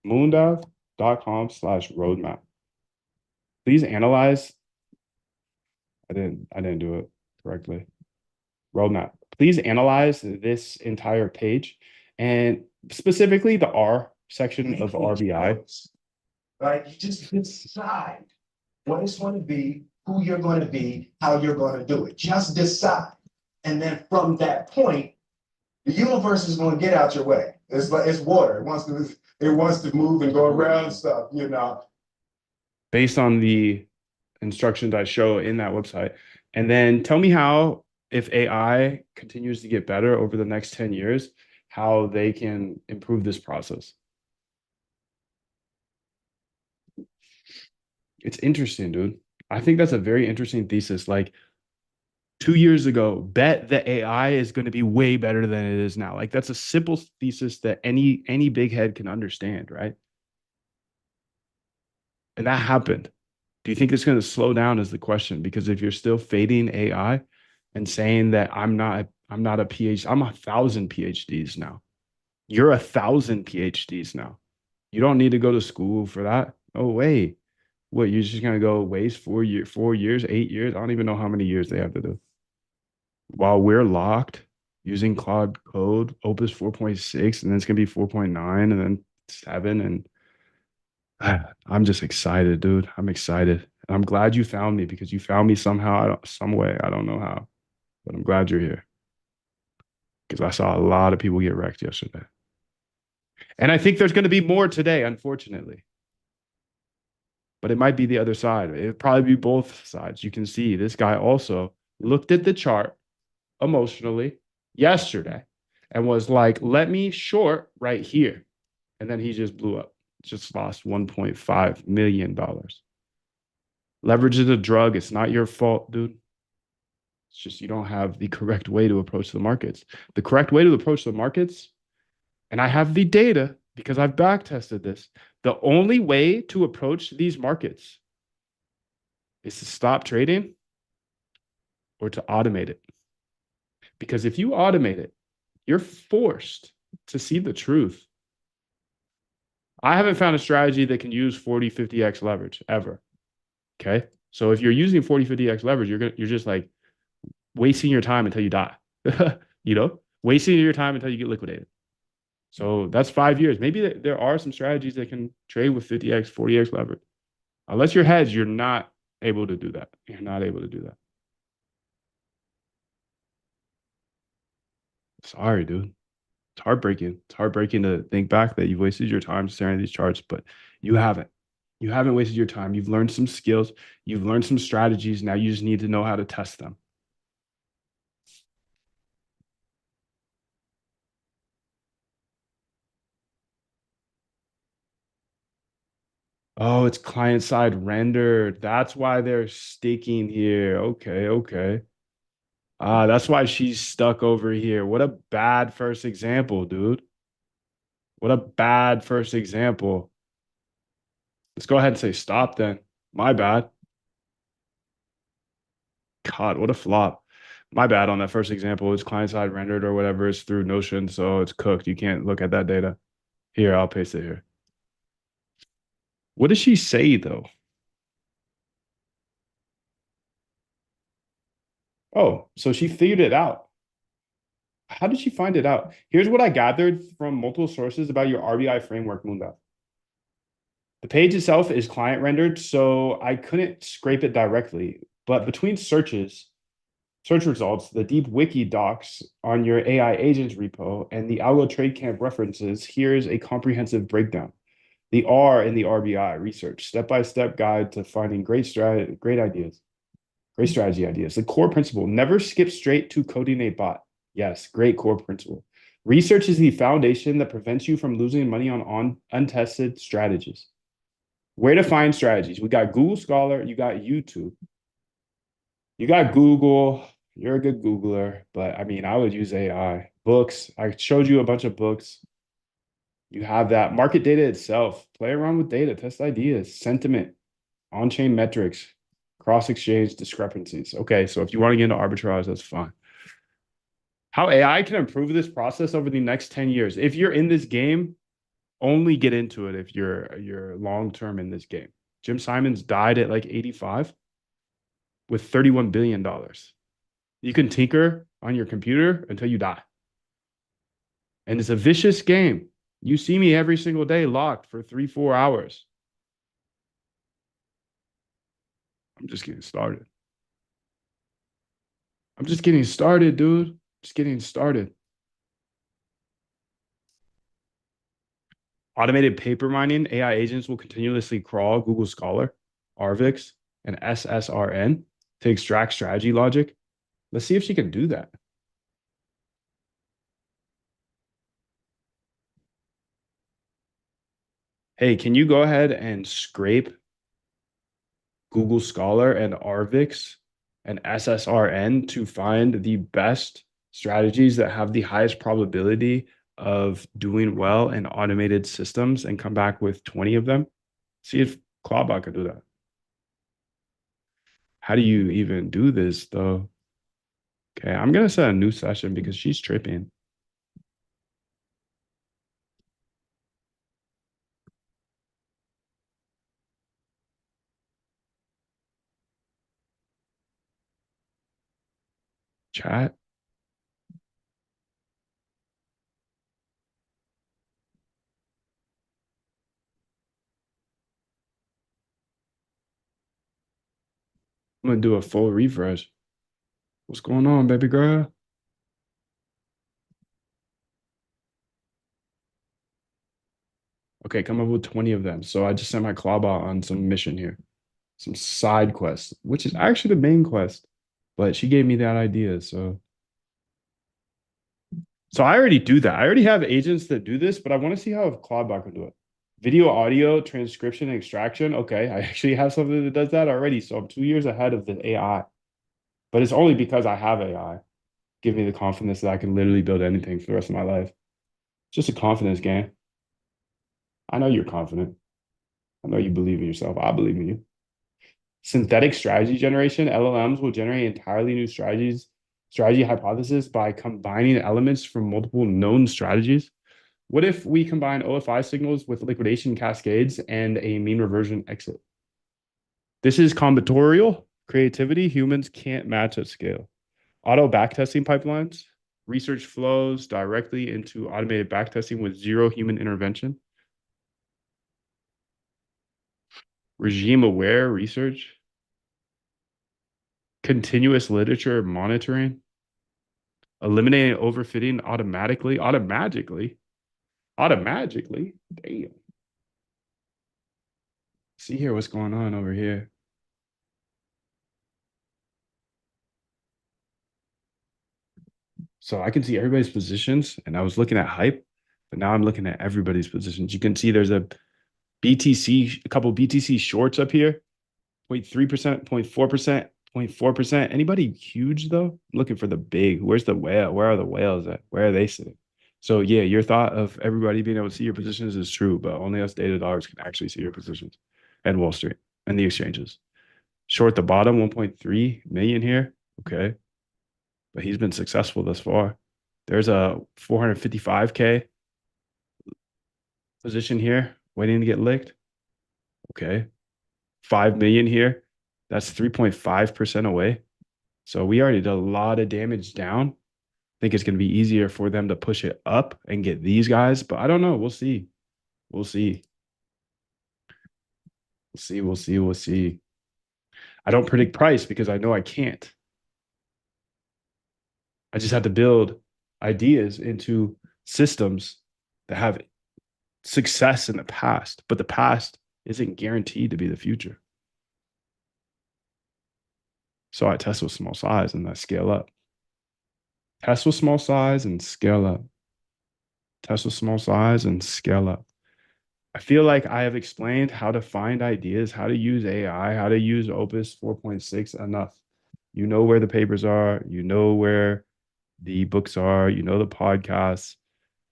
moondev.com/roadmap. Please analyze. I didn't do it correctly. roadmap. Please analyze this entire page and specifically the R section of RBI. Right? You just decide what it's going to be, who you're going to be, how you're going to do it. Just decide. And then from that point, the universe is going to get out your way. It's like it's water. It wants to move and go around stuff, you know. Based on the instructions I show in that website. And then tell me how, if AI continues to get better over the next 10 years, how they can improve this process. It's interesting, dude. I think that's a very interesting thesis. Like 2 years ago, bet that AI is going to be way better than it is now. Like that's a simple thesis that any big head can understand, right? And that happened. Do you think it's going to slow down is the question? Because if you're still fading AI and saying that I'm not a PhD, I'm 1,000 PhDs now. You're 1,000 PhDs now. You don't need to go to school for that. Oh, wait. What, you're just gonna go waste 4 years, 8 years? I don't even know how many years they have to do. While we're locked using Cloud Code, Opus 4.6, and then it's gonna be 4.9 and then 7. And I'm just excited, dude. I'm excited. And I'm glad you found me because you found me somehow, some way. I don't know how, but I'm glad you're here because I saw a lot of people get wrecked yesterday. And I think there's going to be more today, unfortunately. But it might be the other side. It'd probably be both sides. You can see this guy also looked at the chart emotionally yesterday and was like, let me short right here. And then he just blew up, just lost $1.5 million. Leverage is a drug. It's not your fault, dude. It's just you don't have the correct way to approach the markets. The correct way to approach the markets, and I have the data because I've back tested this. The only way to approach these markets is to stop trading or to automate it. Because if you automate it, you're forced to see the truth. I haven't found a strategy that can use 40, 50x leverage ever. Okay. So if you're using 40, 50x leverage, you're just like wasting your time until you die, wasting your time until you get liquidated. So that's 5 years. Maybe there are some strategies that can trade with 50x, 40x leverage. Unless you're hedged, you're not able to do that. You're not able to do that. Sorry, dude. It's heartbreaking. It's heartbreaking to think back that you've wasted your time staring at these charts, but you haven't. You haven't wasted your time. You've learned some skills. You've learned some strategies. Now you just need to know how to test them. Oh, it's client side rendered. That's why they're staking here. Okay, okay. That's why she's stuck over here. What a bad first example, dude. What a bad first example. Let's go ahead and say stop then. My bad. God, what a flop. My bad on that first example. It's client side rendered or whatever. It's through Notion, so it's cooked. You can't look at that data. Here, I'll paste it here. What does she say though? Oh, so she figured it out. How did she find it out? Here's what I gathered from multiple sources about your RBI framework, Moonbat. The page itself is client rendered, so I couldn't scrape it directly. But between search results, the deep wiki docs on your AI agents repo, and the Algo Trade Camp references, here's a comprehensive breakdown. The R in the RBI research, step-by-step guide to finding great ideas, great strategy ideas. The core principle, never skip straight to coding a bot. Yes, great core principle. Research is the foundation that prevents you from losing money on untested strategies. Where to find strategies? We got Google Scholar, you got YouTube, you got Google. You're a good Googler, but I mean, I would use AI. Books, I showed you a bunch of books. You have that market data itself. Play around with data, test ideas, sentiment, on-chain metrics, cross-exchange discrepancies. Okay, so if you want to get into arbitrage, that's fine. How AI can improve this process over the next 10 years. If you're in this game, only get into it if you're long-term in this game. Jim Simons died at like 85 with $31 billion. You can tinker on your computer until you die. And it's a vicious game. You see me every single day locked for 3-4 hours. I'm just getting started. I'm just getting started, dude. Just getting started. Automated paper mining, AI agents will continuously crawl Google Scholar, Arvix, and SSRN to extract strategy logic. Let's see if she can do that. Hey, can you go ahead and scrape Google Scholar and Arvix and SSRN to find the best strategies that have the highest probability of doing well in automated systems and come back with 20 of them? See if Clawbot can do that. How do you even do this though? Okay, I'm gonna set a new session because she's tripping. Chat. I'm gonna do a full refresh. What's going on, baby girl? Okay, come up with 20 of them. So I just sent my Clawbot on some mission here, some side quest, which is actually the main quest. But she gave me that idea. So I already do that. I already have agents that do this, but I want to see how Clawbot can do it. Video, audio, transcription, and extraction. Okay, I actually have something that does that already. So I'm 2 years ahead of the AI. But it's only because I have AI. Give me the confidence that I can literally build anything for the rest of my life. It's just a confidence game. I know you're confident. I know you believe in yourself. I believe in you. Synthetic strategy generation, LLMs will generate entirely new strategy hypothesis by combining elements from multiple known strategies. What if we combine OFI signals with liquidation cascades and a mean reversion exit? This is combinatorial creativity humans can't match at scale. Auto backtesting pipelines, research flows directly into automated backtesting with zero human intervention. Regime aware research, continuous literature monitoring, eliminating overfitting automatically. Damn. See here what's going on over here. So I can see everybody's positions, and I was looking at hype, but now I'm looking at everybody's positions. You can see there's a couple BTC shorts up here, 0.3%, 0.4%, 0.4%. Anybody huge though? I'm looking for the big. Where's the whale? Where are the whales at? Where are they sitting? So yeah, your thought of everybody being able to see your positions is true, but only us data dollars can actually see your positions, and Wall Street and the exchanges. Short the bottom, 1.3 million here. Okay. But he's been successful thus far. There's a 455K position here waiting to get licked. Okay. 5 million here. That's 3.5% away. So we already did a lot of damage down. I think it's going to be easier for them to push it up and get these guys, but I don't know. We'll see. We'll see. We'll see. I don't predict price because I know I can't. I just have to build ideas into systems that have success in the past, but the past isn't guaranteed to be the future. So I test with small size and I scale up. Test with small size and scale up. Test with small size and scale up. I feel like I have explained how to find ideas, how to use AI, how to use Opus 4.6 enough. You know where the papers are, you know where the books are, you know the podcasts.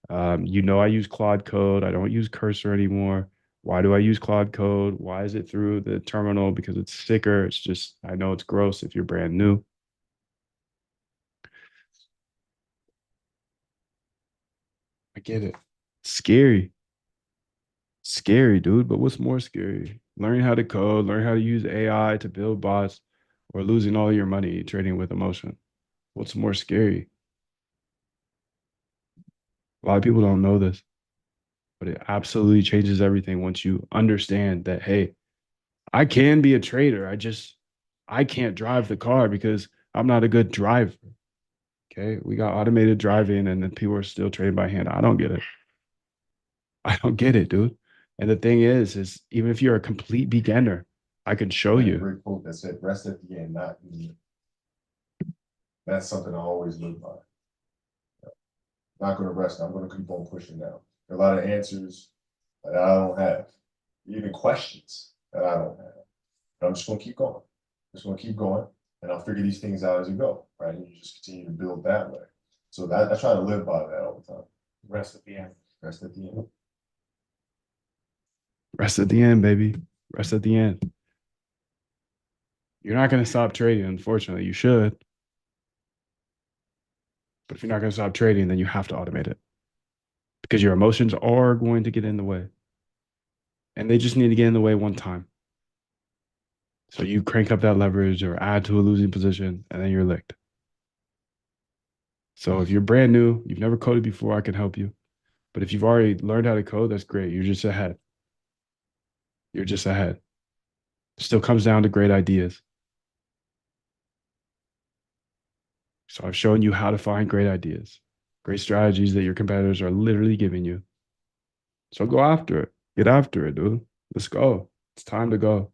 You know I use Claude Code. I don't use Cursor anymore. Why do I use Claude Code? Why is it through the terminal? Because it's thicker. It's just, I know it's gross if you're brand new. I get it. Scary. Scary, dude. But what's more scary? Learning how to code, learn how to use AI to build bots, or losing all your money trading with emotion. What's more scary? A lot of people don't know this, but it absolutely changes everything once you understand that, hey, I can be a trader. I can't drive the car because I'm not a good driver. Okay. We got automated driving and then people are still trading by hand. I don't get it. I don't get it, dude. And the thing is even if you're a complete beginner, I can show you. Great quote that said, rest at the end, not in the. That's something I always live by. Not gonna rest, I'm gonna keep on pushing now. A lot of answers that I don't have, even questions that I don't have. But I'm just gonna keep going. Just gonna keep going, and I'll figure these things out as we go, right? And you just continue to build that way. So that I try to live by that all the time. Rest at the end. Rest at the end. Rest at the end, baby. Rest at the end. You're not going to stop trading, unfortunately. You should. But if you're not going to stop trading, then you have to automate it because your emotions are going to get in the way. And they just need to get in the way one time. So you crank up that leverage or add to a losing position, and then you're licked. So if you're brand new, you've never coded before, I can help you. But if you've already learned how to code, that's great. You're just ahead. You're just ahead. Still comes down to great ideas. So I've shown you how to find great ideas, great strategies that your competitors are literally giving you. So go after it. Get after it, dude. Let's go. It's time to go.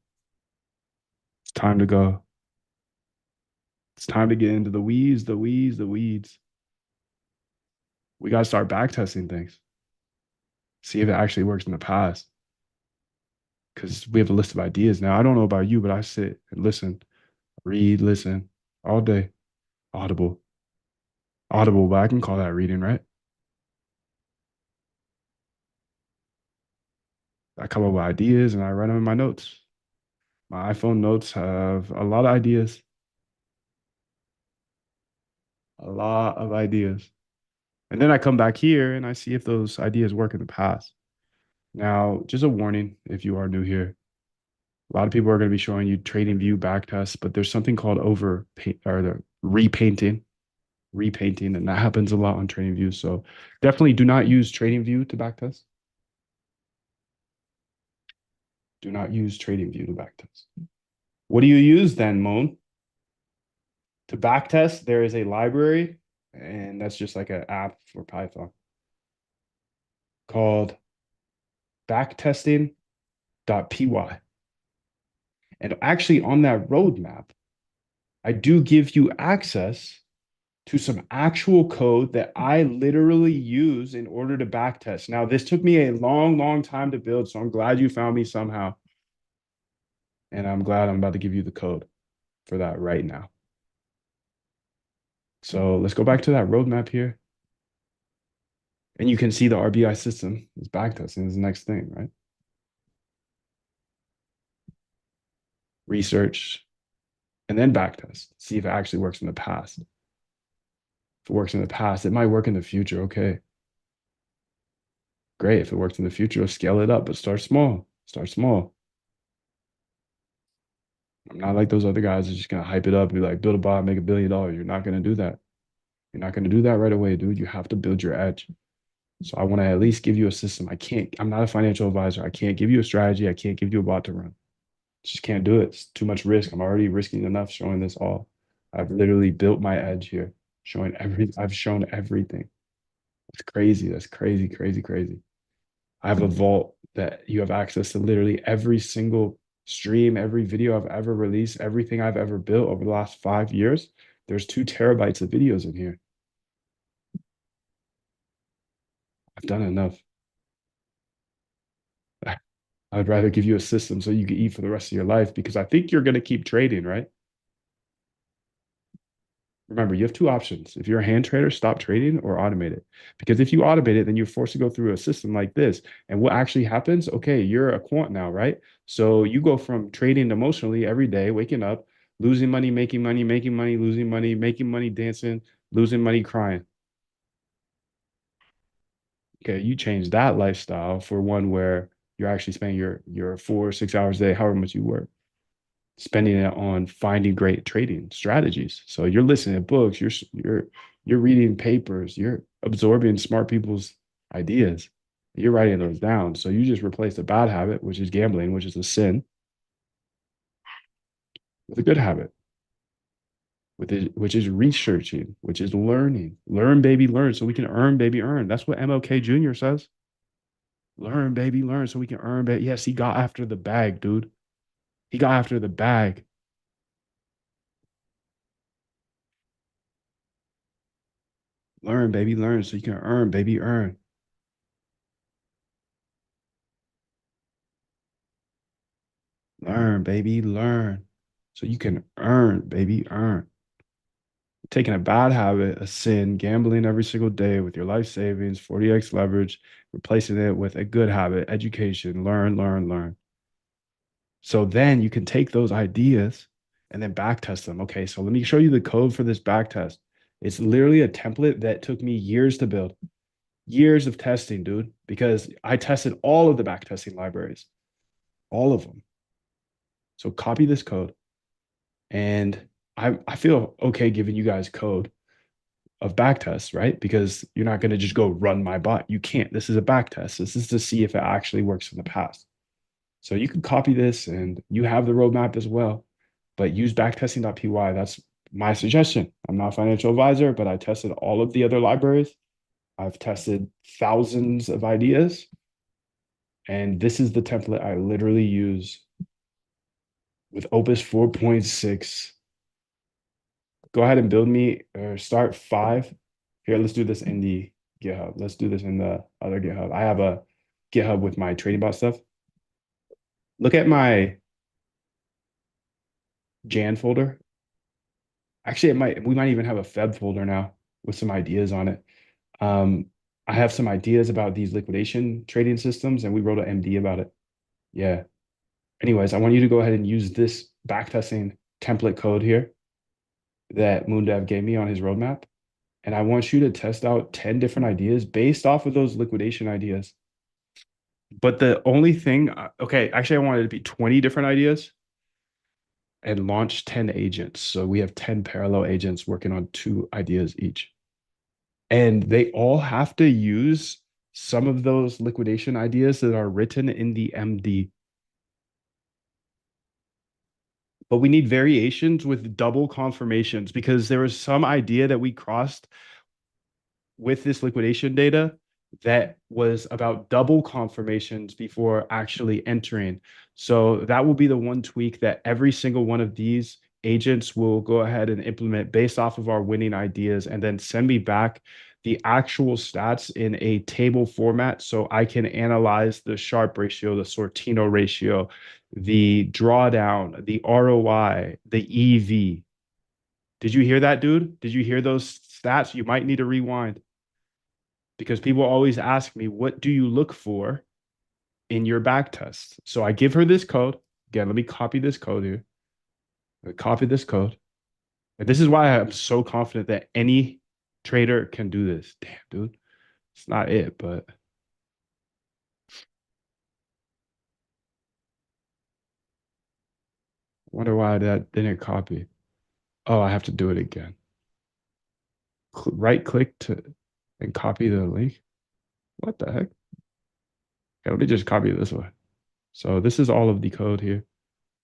It's time to go. It's time to get into the weeds, the weeds, the weeds. We got to start back testing things. See if it actually works in the past. Because we have a list of ideas now. I don't know about you, but I sit and listen, read, listen all day. Audible. Audible, but I can call that reading, right? I come up with ideas and I write them in my notes. My iPhone notes have a lot of ideas. A lot of ideas. And then I come back here and I see if those ideas work in the past. Now, just a warning if you are new here. A lot of people are going to be showing you trading view back tests, but there's something called over paint or the repainting, and that happens a lot on trading view. So definitely do not use trading view to back test. Do not use trading view to back test. What do you use then, Moan? To back test, there is a library, and that's just like an app for Python called backtesting.py. And actually, on that roadmap, I do give you access to some actual code that I literally use in order to backtest. Now, this took me a long, long time to build, so I'm glad you found me somehow. And I'm glad I'm about to give you the code for that right now. So let's go back to that roadmap here. And you can see the RBI system is backtesting is the next thing, right? Research and then backtest. See if it actually works in the past. If it works in the past, it might work in the future. Okay. Great. If it works in the future, scale it up, but start small. Start small. I'm not like those other guys that are just gonna hype it up and be like, build a bot, make $1 billion. You're not gonna do that. You're not gonna do that right away, dude. You have to build your edge. So I want to at least give you a system. I'm not a financial advisor. I can't give you a strategy. I can't give you a bot to run. Just can't do it. It's too much risk. I'm already risking enough showing this all. I've literally built my edge here, showing I've shown everything. It's crazy. That's crazy, crazy, crazy. I have a vault that you have access to literally every single stream, every video I've ever released, everything I've ever built over the last 5 years. There's 2 terabytes of videos in here. I've done enough. I'd rather give you a system so you can eat for the rest of your life because I think you're going to keep trading, right? Remember, you have 2 options. If you're a hand trader, stop trading or automate it. Because if you automate it, then you're forced to go through a system like this. And what actually happens? Okay, you're a quant now, right? So you go from trading emotionally every day, waking up, losing money, making money, making money, losing money, making money, dancing, losing money, crying. Okay, you change that lifestyle for one where you're actually spending your 4 or 6 hours a day, however much you work. spending it on finding great trading strategies. So you're listening to books, you're reading papers, you're absorbing smart people's ideas. You're writing those down. So you just replace a bad habit, which is gambling, which is a sin, with a good habit, which is researching, which is learning. Learn, baby, learn, so we can earn, baby, earn. That's what MLK Jr. says. Learn, baby, learn, so we can earn. Yes, he got after the bag, dude. He got after the bag. Learn, baby, learn, so you can earn, baby, earn. Learn, baby, learn, so you can earn, baby, earn. Taking a bad habit, a sin, gambling every single day with your life savings, 40x leverage, replacing it with a good habit, education, learn, learn, learn. So then you can take those ideas and then back test them. Okay, so let me show you the code for this back test. It's literally a template that took me years to build, years of testing, dude, because I tested all of the back testing libraries, all of them. So copy this code. And I feel okay giving you guys code of back tests, right? Because you're not going to just go run my bot. You can't. This is a back test. This is to see if it actually works in the past. So you can copy this and you have the roadmap as well, but use backtesting.py. That's my suggestion. I'm not a financial advisor, but I tested all of the other libraries. I've tested thousands of ideas. And this is the template I literally use with Opus 4.6. Go ahead and build me or start 5. Here, let's do this in the GitHub. Let's do this in the other GitHub. I have a GitHub with my trading bot stuff. Look at my Jan folder. Actually, we might even have a Feb folder now with some ideas on it. I have some ideas about these liquidation trading systems, and we wrote an MD about it. Yeah. Anyways, I want you to go ahead and use this backtesting template code here that Moondev gave me on his roadmap. And I want you to test out 10 different ideas based off of those liquidation ideas. But the only thing, okay, actually, I wanted it to be 20 different ideas and launch 10 agents. So we have 10 parallel agents working on 2 ideas each. And they all have to use some of those liquidation ideas that are written in the MD. But we need variations with double confirmations because there was some idea that we crossed with this liquidation data that was about double confirmations before actually entering. So that will be the one tweak that every single one of these agents will go ahead and implement based off of our winning ideas and then send me back the actual stats in a table format so I can analyze the Sharpe ratio, the Sortino ratio, the drawdown, the ROI, the EV. Did you hear that, dude? Did you hear those stats? You might need to rewind because people always ask me, what do you look for in your back test? So I give her this code. Again, let me copy this code here. Copy this code. And this is why I'm so confident that any trader can do this. Damn, dude. It's not it, but I wonder why that didn't copy. Oh, I have to do it again. Right click to and copy the link. What the heck? Okay, let me just copy it this way. So this is all of the code here.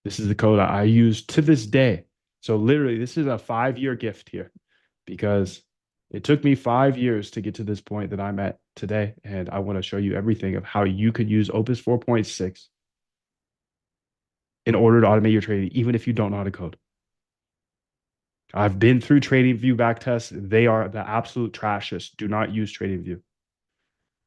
This is the code I use to this day. So literally, this is a 5-year gift here because it took me 5 years to get to this point that I'm at today. And I want to show you everything of how you could use Opus 4.6 in order to automate your trading, even if you don't know how to code. I've been through TradingView backtests. They are the absolute trashes. Do not use TradingView.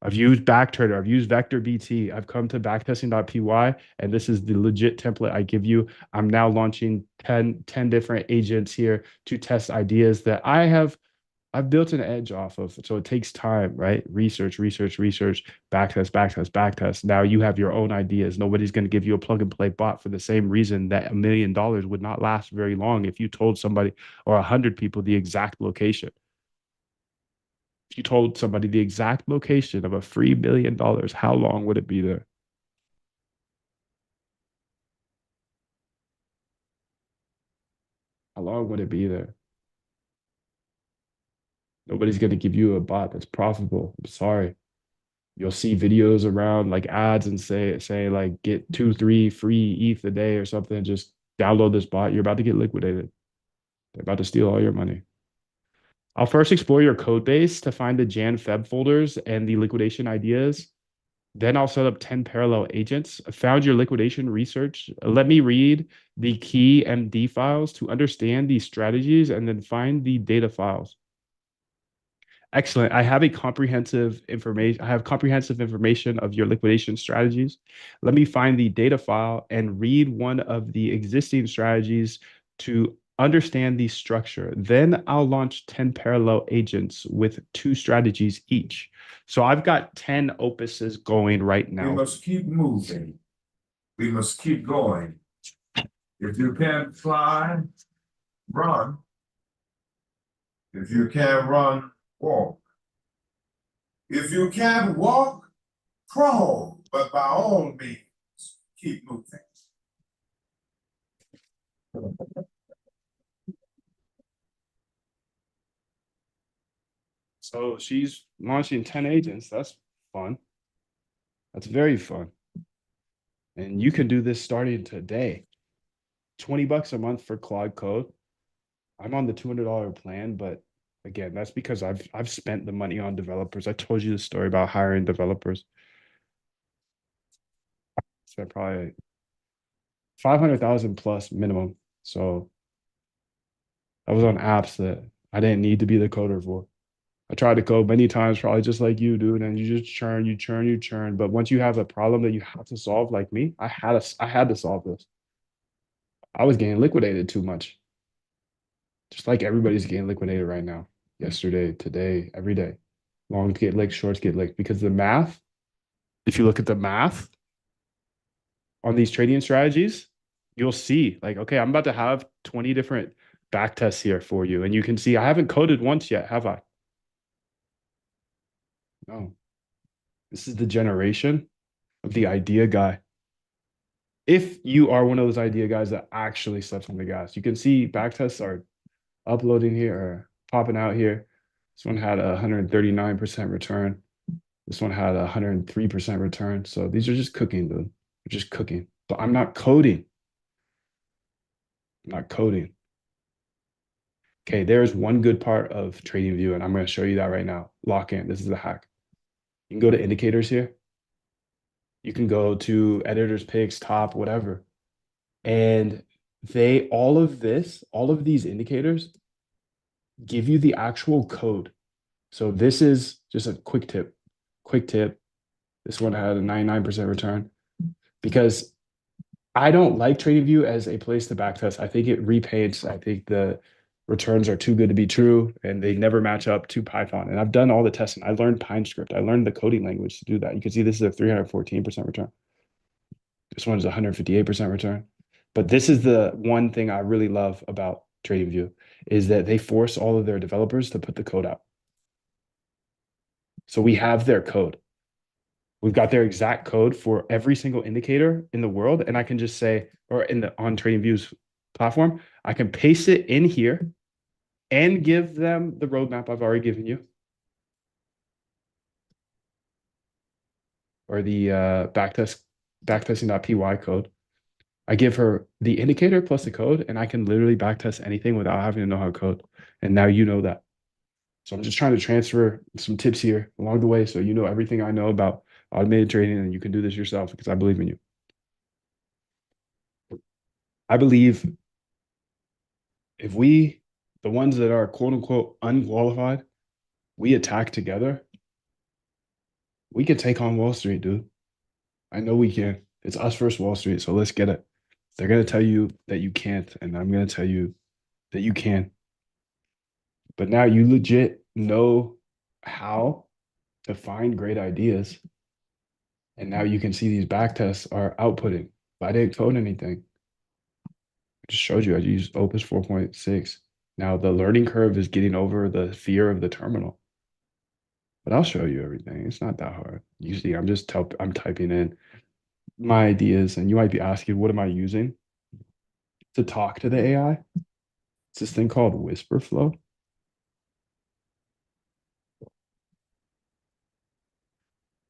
I've used Backtrader. I've used Vector BT. I've come to backtesting.py, and this is the legit template I give you. I'm now launching 10 different agents here to test ideas that I've built an edge off of. So it takes time, right? Research, backtest, backtest. Now you have your own ideas. Nobody's going to give you a plug and play bot for the same reason that $1 million would not last very long if you told somebody or 100 people the exact location. If you told somebody the exact location of a free $1 million, how long would it be there? How long would it be there? Nobody's going to give you a bot that's profitable. I'm sorry. You'll see videos around like ads and say like get 2, 3 free ETH a day or something. Just download this bot. You're about to get liquidated. They're about to steal all your money. I'll first explore your code base to find the Jan Feb folders and the liquidation ideas. Then I'll set up 10 parallel agents. I found your liquidation research. Let me read the key MD files to understand these strategies and then find the data files. Excellent. I have comprehensive information of your liquidation strategies. Let me find the data file and read one of the existing strategies to understand the structure. Then I'll launch 10 parallel agents with 2 strategies each. So I've got 10 opuses going right We now. must keep moving. We must keep going. If you can't fly, run. If you can't run, walk. If you can't walk, crawl, but by all means, keep moving. So she's launching 10 agents. That's fun. That's very fun. And you can do this starting today. $20 a month for Claude Code. I'm on the $200 plan, but again, that's because I've spent the money on developers. I told you the story about hiring developers. So probably 500,000 plus minimum. So that was on apps that I didn't need to be the coder for. I tried to code many times, probably just like you, dude, and you just churn, you churn, you churn. But once you have a problem that you have to solve, like me, I had to solve this. I was getting liquidated too much. Just like everybody's getting liquidated right now. Yesterday, today, every day. Longs get licked, shorts get licked because the math, if you look at the math on these trading strategies, you'll see like, okay, I'm about to have 20 different back tests here for you. And you can see I haven't coded once yet, have I? No. This is the generation of the idea guy. If you are one of those idea guys that actually slept on the gas, you can see back tests are uploading here or popping out here. This one had a 139% return. This one had a 103% return. So these are just cooking, dude. They're just cooking. But I'm not coding. I'm not coding. Okay, there's one good part of TradingView, and I'm going to show you that right now. Lock in. This is a hack. You can go to indicators here. You can go to editors picks, top, whatever. And all of these indicators give you the actual code. So this is just a quick tip. Quick tip. This one had a 99% return because I don't like TradingView as a place to backtest. I think it repaints. I think the returns are too good to be true and they never match up to Python. And I've done all the testing. I learned PineScript. I learned the coding language to do that. You can see this is a 314% return. This one is 158% return. But this is the one thing I really love about TradingView is that they force all of their developers to put the code out. So we have their code. We've got their exact code for every single indicator in the world. And I can just say, or on TradingView's platform, I can paste it in here and give them the roadmap I've already given you. Or the backtesting.py code. I give her the indicator plus the code, and I can literally backtest anything without having to know how to code. And now you know that. So I'm just trying to transfer some tips here along the way so you know everything I know about automated trading and you can do this yourself because I believe in you. I believe if we, the ones that are quote unquote unqualified, we attack together, we can take on Wall Street, dude. I know we can. It's us versus Wall Street, so let's get it. They're going to tell you that you can't, and I'm going to tell you that you can. But now you legit know how to find great ideas. And now you can see these back tests are outputting. But I didn't code anything. I just showed you I used Opus 4.6. Now the learning curve is getting over the fear of the terminal. But I'll show you everything. It's not that hard. Usually I'm typing in my ideas, and you might be asking, what am I using to talk to the AI? It's this thing called Whisper Flow.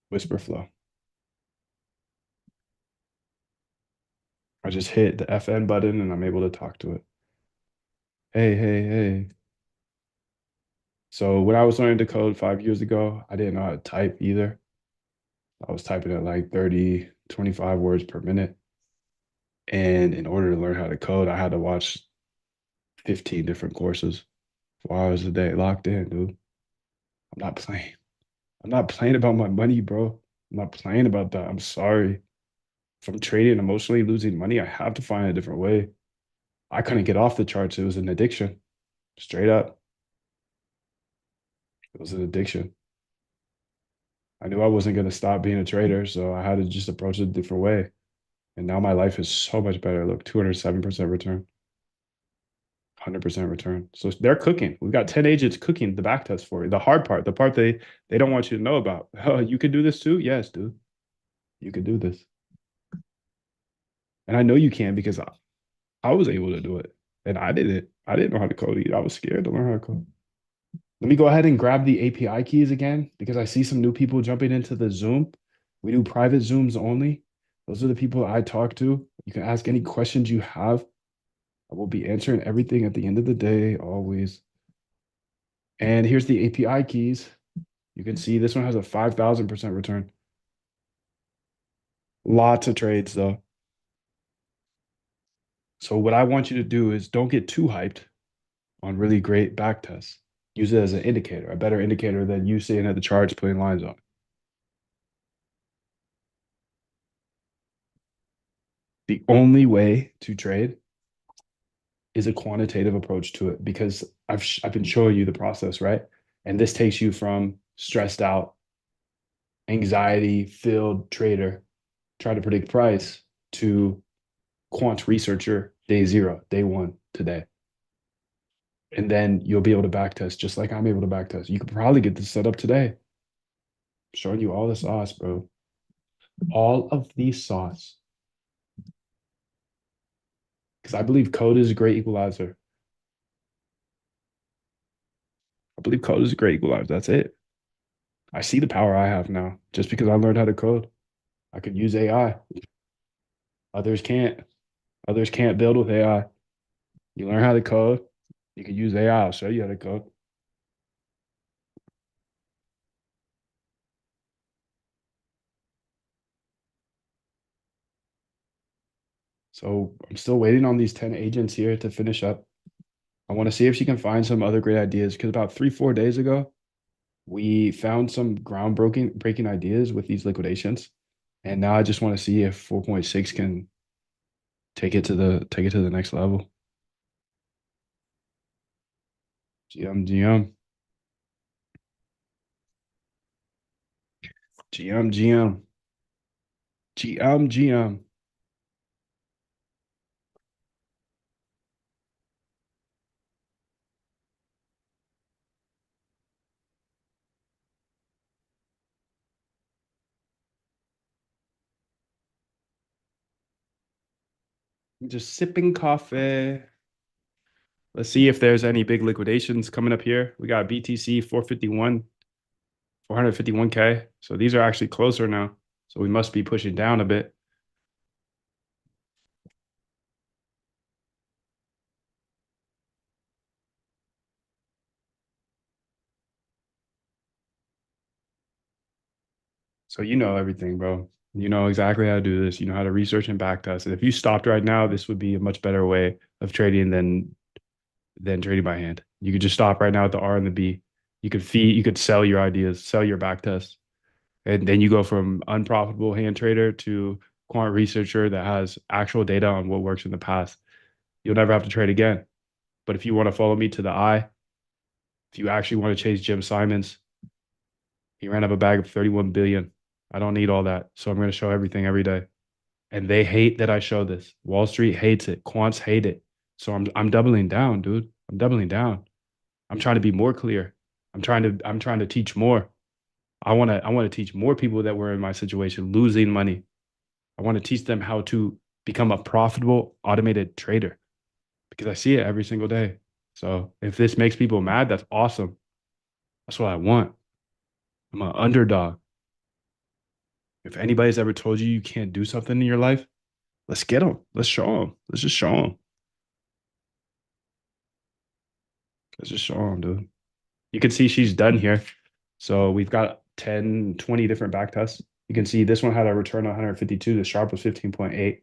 Whisper Flow. I just hit the FN button and I'm able to talk to it. Hey, hey, hey. So when I was learning to code 5 years ago, I didn't know how to type either. I was typing at like 30, 25 words per minute. And in order to learn how to code, I had to watch 15 different courses, 4 hours a day, locked in, dude. I'm not playing. I'm not playing about my money, bro. I'm not playing about that. I'm sorry. If I'm trading and emotionally losing money, I have to find a different way. I couldn't get off the charts. It was an addiction. Straight up. It was an addiction. I knew I wasn't going to stop being a trader, so I had to just approach it a different way. And now my life is so much better. Look, 207% return, 100% return. So they're cooking. We've got 10 agents cooking the back test for you. The hard part, the part they don't want you to know about. Oh, you could do this too? Yes, dude. You could do this. And I know you can because I was able to do it. And I did it. I didn't know how to code either. I was scared to learn how to code. Let me go ahead and grab the API keys again because I see some new people jumping into the Zoom. We do private Zooms only. Those are the people I talk to. You can ask any questions you have. I will be answering everything at the end of the day, always. And here's the API keys. You can see this one has a 5,000% return. Lots of trades, though. So what I want you to do is don't get too hyped on really great back tests. Use it as an indicator, a better indicator than you seeing at the charts putting lines on. The only way to trade is a quantitative approach to it because I've been showing you the process, right? And this takes you from stressed out, anxiety filled trader trying to predict price to quant researcher day zero, day one today. And then you'll be able to backtest just like I'm able to backtest. You could probably get this set up today. I'm showing you all the sauce, bro. All of the sauce. Because I believe code is a great equalizer. I believe code is a great equalizer. That's it. I see the power I have now just because I learned how to code. I could use AI. Others can't. Others can't build with AI. You learn how to code, you can use AI. I'll show you how to code. So I'm still waiting on these 10 agents here to finish up. I want to see if she can find some other great ideas because about 3, 4 days ago, we found some groundbreaking breaking ideas with these liquidations. And now I just want to see if 4.6 can take it to the next level. GM. GM. Just sipping coffee. Let's see if there's any big liquidations coming up here. We got BTC 451, 451K. So these are actually closer now. So we must be pushing down a bit. So you know everything, bro. You know exactly how to do this. You know how to research and backtest. And if you stopped right now, this would be a much better way of trading than trading by hand. You could just stop right now at the R and the B. You could sell your ideas, sell your backtest. And then you go from unprofitable hand trader to quant researcher that has actual data on what works in the past. You'll never have to trade again. But if you want to follow me to the eye, if you actually want to chase Jim Simons, he ran up a bag of 31 billion. I don't need all that. So I'm going to show everything every day. And they hate that I show this. Wall Street hates it. Quants hate it. So I'm doubling down, dude. I'm doubling down. I'm trying to be more clear. I'm trying to teach more. I want to teach more people that were in my situation losing money. I want to teach them how to become a profitable automated trader because I see it every single day. So if this makes people mad, that's awesome. That's what I want. I'm an underdog. If anybody's ever told you you can't do something in your life, let's get them. Let's show them. Let's just show them. Let's just show them, dude. You can see she's done here. So we've got 10, 20 different back tests. You can see this one had a return of 152. The sharp was 15.8.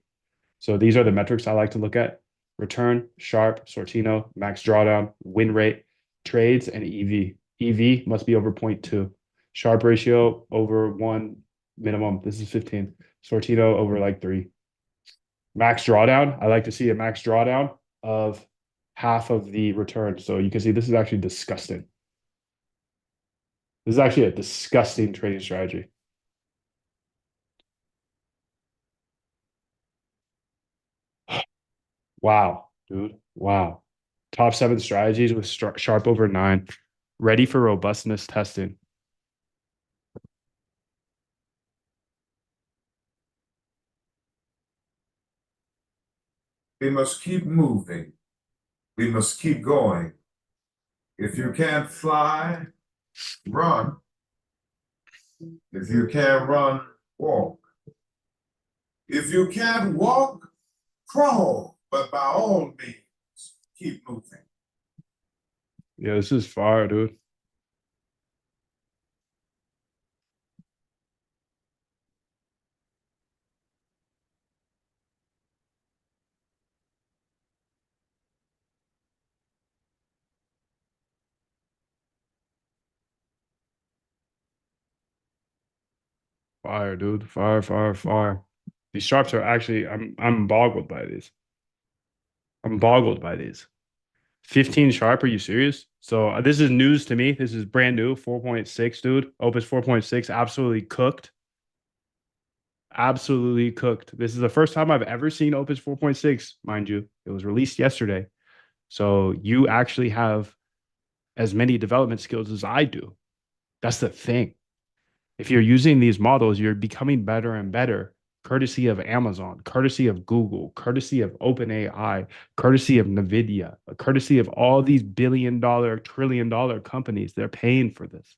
So these are the metrics I like to look at: return, sharp, Sortino, max drawdown, win rate, trades, and EV. EV must be over 0.2. Sharp ratio over 1 minimum. This is 15. Sortino over like 3. Max drawdown. I like to see a max drawdown of half of the return. So you can see this is actually disgusting. This is actually a disgusting trading strategy. Wow, dude. Wow. Top 7 strategies with sharp over 9. Ready for robustness testing. We must keep moving. We must keep going. If you can't fly, run. If you can't run, walk. If you can't walk, crawl. But by all means, keep moving. Yeah, this is fire, dude. Fire, dude. Fire, fire, fire. These sharps are actually I'm boggled by these. I'm boggled by these. 15 sharp, are you serious? So this is news to me. This is brand new. 4.6, dude. Opus 4.6, absolutely cooked. Absolutely cooked. This is the first time I've ever seen Opus 4.6, mind you. It was released yesterday. So you actually have as many development skills as I do. That's the thing. If you're using these models, you're becoming better and better, courtesy of Amazon, courtesy of Google, courtesy of OpenAI, courtesy of NVIDIA, courtesy of all these billion-dollar, trillion-dollar companies. They're paying for this.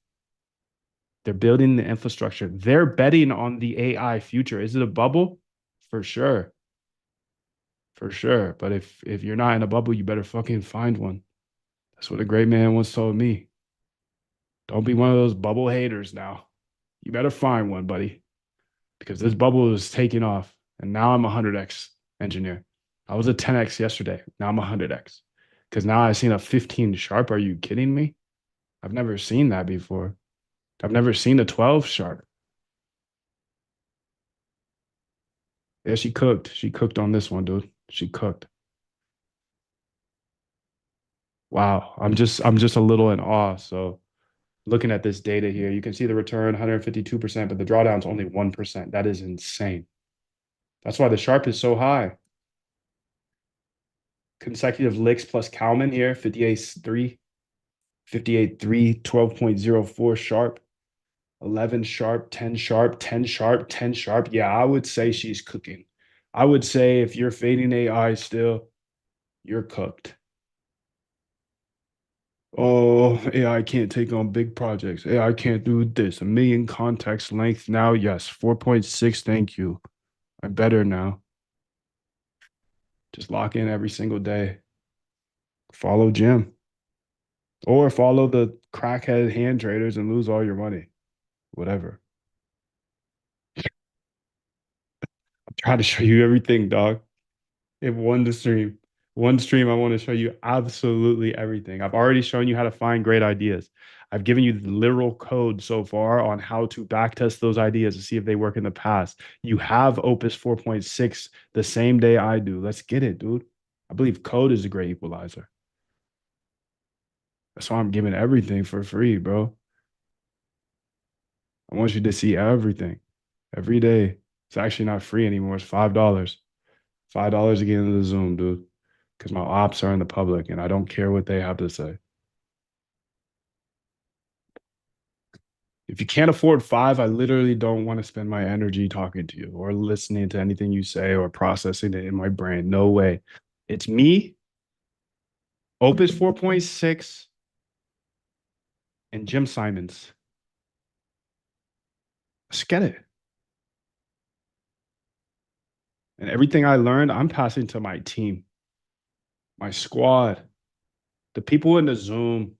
They're building the infrastructure. They're betting on the AI future. Is it a bubble? For sure. For sure. But if you're not in a bubble, you better fucking find one. That's what a great man once told me. Don't be one of those bubble haters now. You better find one, buddy, because this bubble is taking off. And now I'm a 100x engineer. I was a 10x yesterday. Now I'm a 100x because now I've seen a 15 sharp. Are you kidding me? I've never seen that before. I've never seen a 12 sharp. Yeah, she cooked. She cooked on this one, dude. She cooked. Wow. I'm just a little in awe. So looking at this data here, you can see the return 152%, but the drawdown's only 1%. That is insane. That's why the sharp is so high. Consecutive licks plus Kalman here, 58.3, 58.3, 12.04 sharp, 11 sharp, 10 sharp, 10 sharp, 10 sharp. Yeah, I would say she's cooking. I would say if you're fading AI still, you're cooked. Oh, AI can't take on big projects. AI can't do this. A million context length now. Yes, 4.6. Thank you. I'm better now. Just lock in every single day. Follow Jim or follow the crackhead hand traders and lose all your money. Whatever. I'm trying to show you everything, dog. In one stream, I want to show you absolutely everything. I've already shown you how to find great ideas. I've given you the literal code so far on how to backtest those ideas to see if they work in the past. You have Opus 4.6 the same day I do. Let's get it, dude. I believe code is a great equalizer. That's why I'm giving everything for free, bro. I want you to see everything every day. It's actually not free anymore. It's $5. $5 to get into the Zoom, dude. Because my ops are in the public and I don't care what they have to say. If you can't afford 5, I literally don't want to spend my energy talking to you or listening to anything you say or processing it in my brain. No way. It's me Opus 4.6 and Jim Simons. Let's get it. And everything I learned, I'm passing to my team, my squad, the people in the Zoom,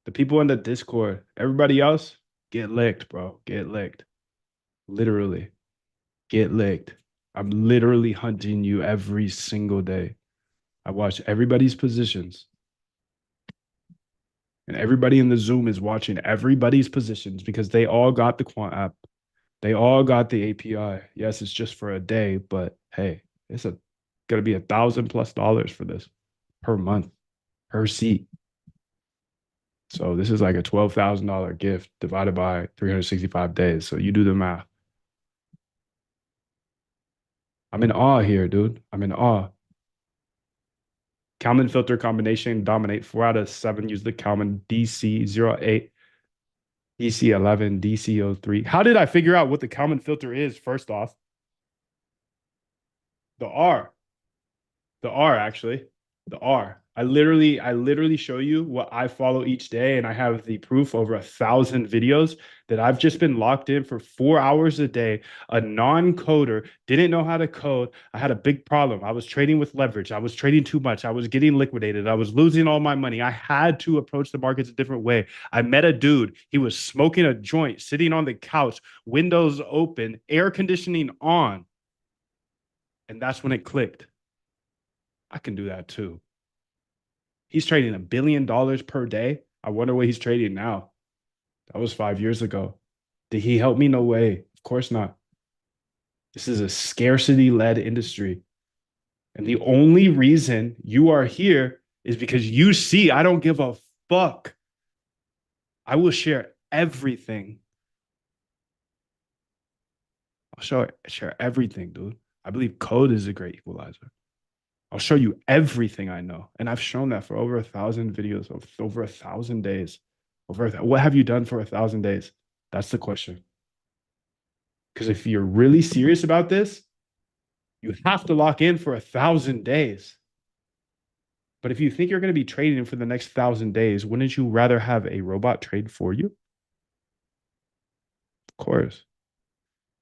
the people in the Discord. Everybody else, get licked, bro. Get licked. Literally, get licked. I'm literally hunting you every single day. I watch everybody's positions. And everybody in the Zoom is watching everybody's positions because they all got the quant app. They all got the API. Yes, it's just for a day, but hey, it's gonna be $1,000+ for this per month, per seat. So this is like a $12,000 gift divided by 365 days. So you do the math. I'm in awe here, dude. I'm in awe. Kalman filter combination dominate 4 out of 7 use the Kalman DC08, DC11, DC03. How did I figure out what the Kalman filter is? First off, the R. The R actually. The R. I literally show you what I follow each day, and I have the proof over 1,000 videos that I've just been locked in for 4 hours a day. A non-coder didn't know how to code. I had a big problem. I was trading with leverage. I was trading too much. I was getting liquidated. I was losing all my money. I had to approach the markets a different way. I met a dude. He was smoking a joint, sitting on the couch, windows open, air conditioning on. And that's when it clicked. I can do that too. He's trading $1 billion per day. I wonder what he's trading now. That was 5 years ago. Did he help me? No way. Of course not. This is a scarcity-led industry. And the only reason you are here is because you see I don't give a fuck. I will share everything. I'll share everything, dude. I believe code is a great equalizer. I'll show you everything I know. And I've shown that for over 1,000 videos, over 1,000 days. What have you done for 1,000 days? That's the question. Because if you're really serious about this, you have to lock in for 1,000 days. But if you think you're going to be trading for the next 1,000 days, wouldn't you rather have a robot trade for you? Of course.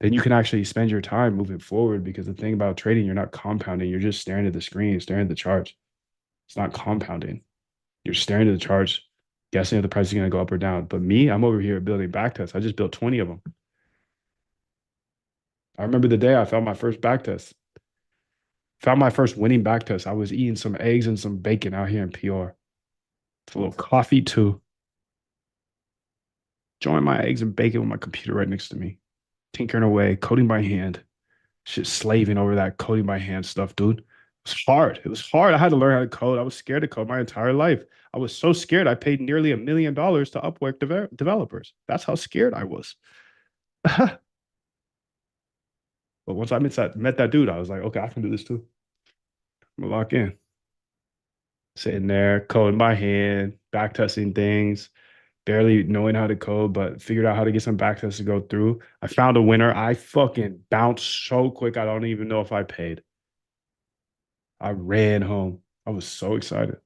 Then you can actually spend your time moving forward, because the thing about trading, you're not compounding. You're just staring at the screen, staring at the charts. It's not compounding. You're staring at the charts, guessing if the price is going to go up or down. But me, I'm over here building backtests. I just built 20 of them. I remember the day I found my first backtest. Found my first winning backtest. I was eating some eggs and some bacon out here in PR. It's a little coffee too. Enjoying my eggs and bacon with my computer right next to me. Tinkering away, coding by hand. Shit, slaving over that coding by hand stuff, dude. It was hard. It was hard. I had to learn how to code. I was scared to code my entire life. I was so scared. I paid nearly $1 million to Upwork developers. That's how scared I was. But once I met that dude, I was like, okay, I can do this too. I'm gonna lock in. Sitting there, coding by hand, backtesting things, barely knowing how to code, but figured out how to get some backtests to go through. I found a winner. I fucking bounced so quick. I don't even know if I paid. I ran home. I was so excited.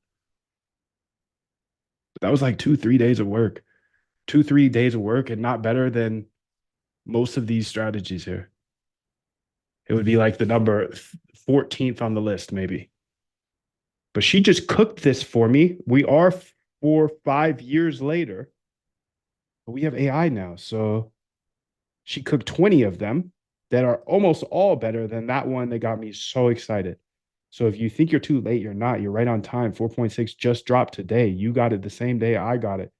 But that was like 2-3 days of work. 2-3 days of work, and not better than most of these strategies here. It would be like the number 14th on the list, maybe. But she just cooked this for me. We are 4-5 years later, but we have AI now. So she cooked 20 of them that are almost all better than that one that got me so excited. So if you think you're too late, you're not. You're right on time. 4.6 just dropped today. You got it the same day I got it.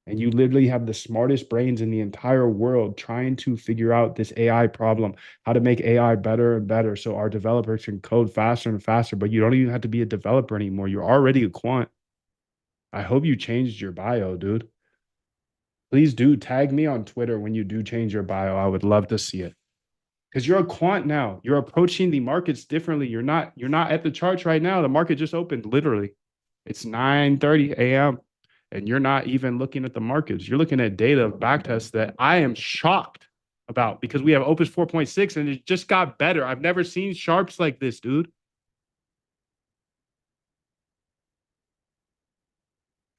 And you literally have the smartest brains in the entire world trying to figure out this AI problem, how to make AI better and better so our developers can code faster and faster. But you don't even have to be a developer anymore. You're already a quant. I hope you changed your bio, dude. Please do tag me on Twitter when you do change your bio. I would love to see it. Because you're a quant now. You're approaching the markets differently. You're not at the charts right now. The market just opened, literally. It's 9:30 a.m. and you're not even looking at the markets. You're looking at data of backtests that I am shocked about, because we have Opus 4.6 and it just got better. I've never seen sharps like this, dude.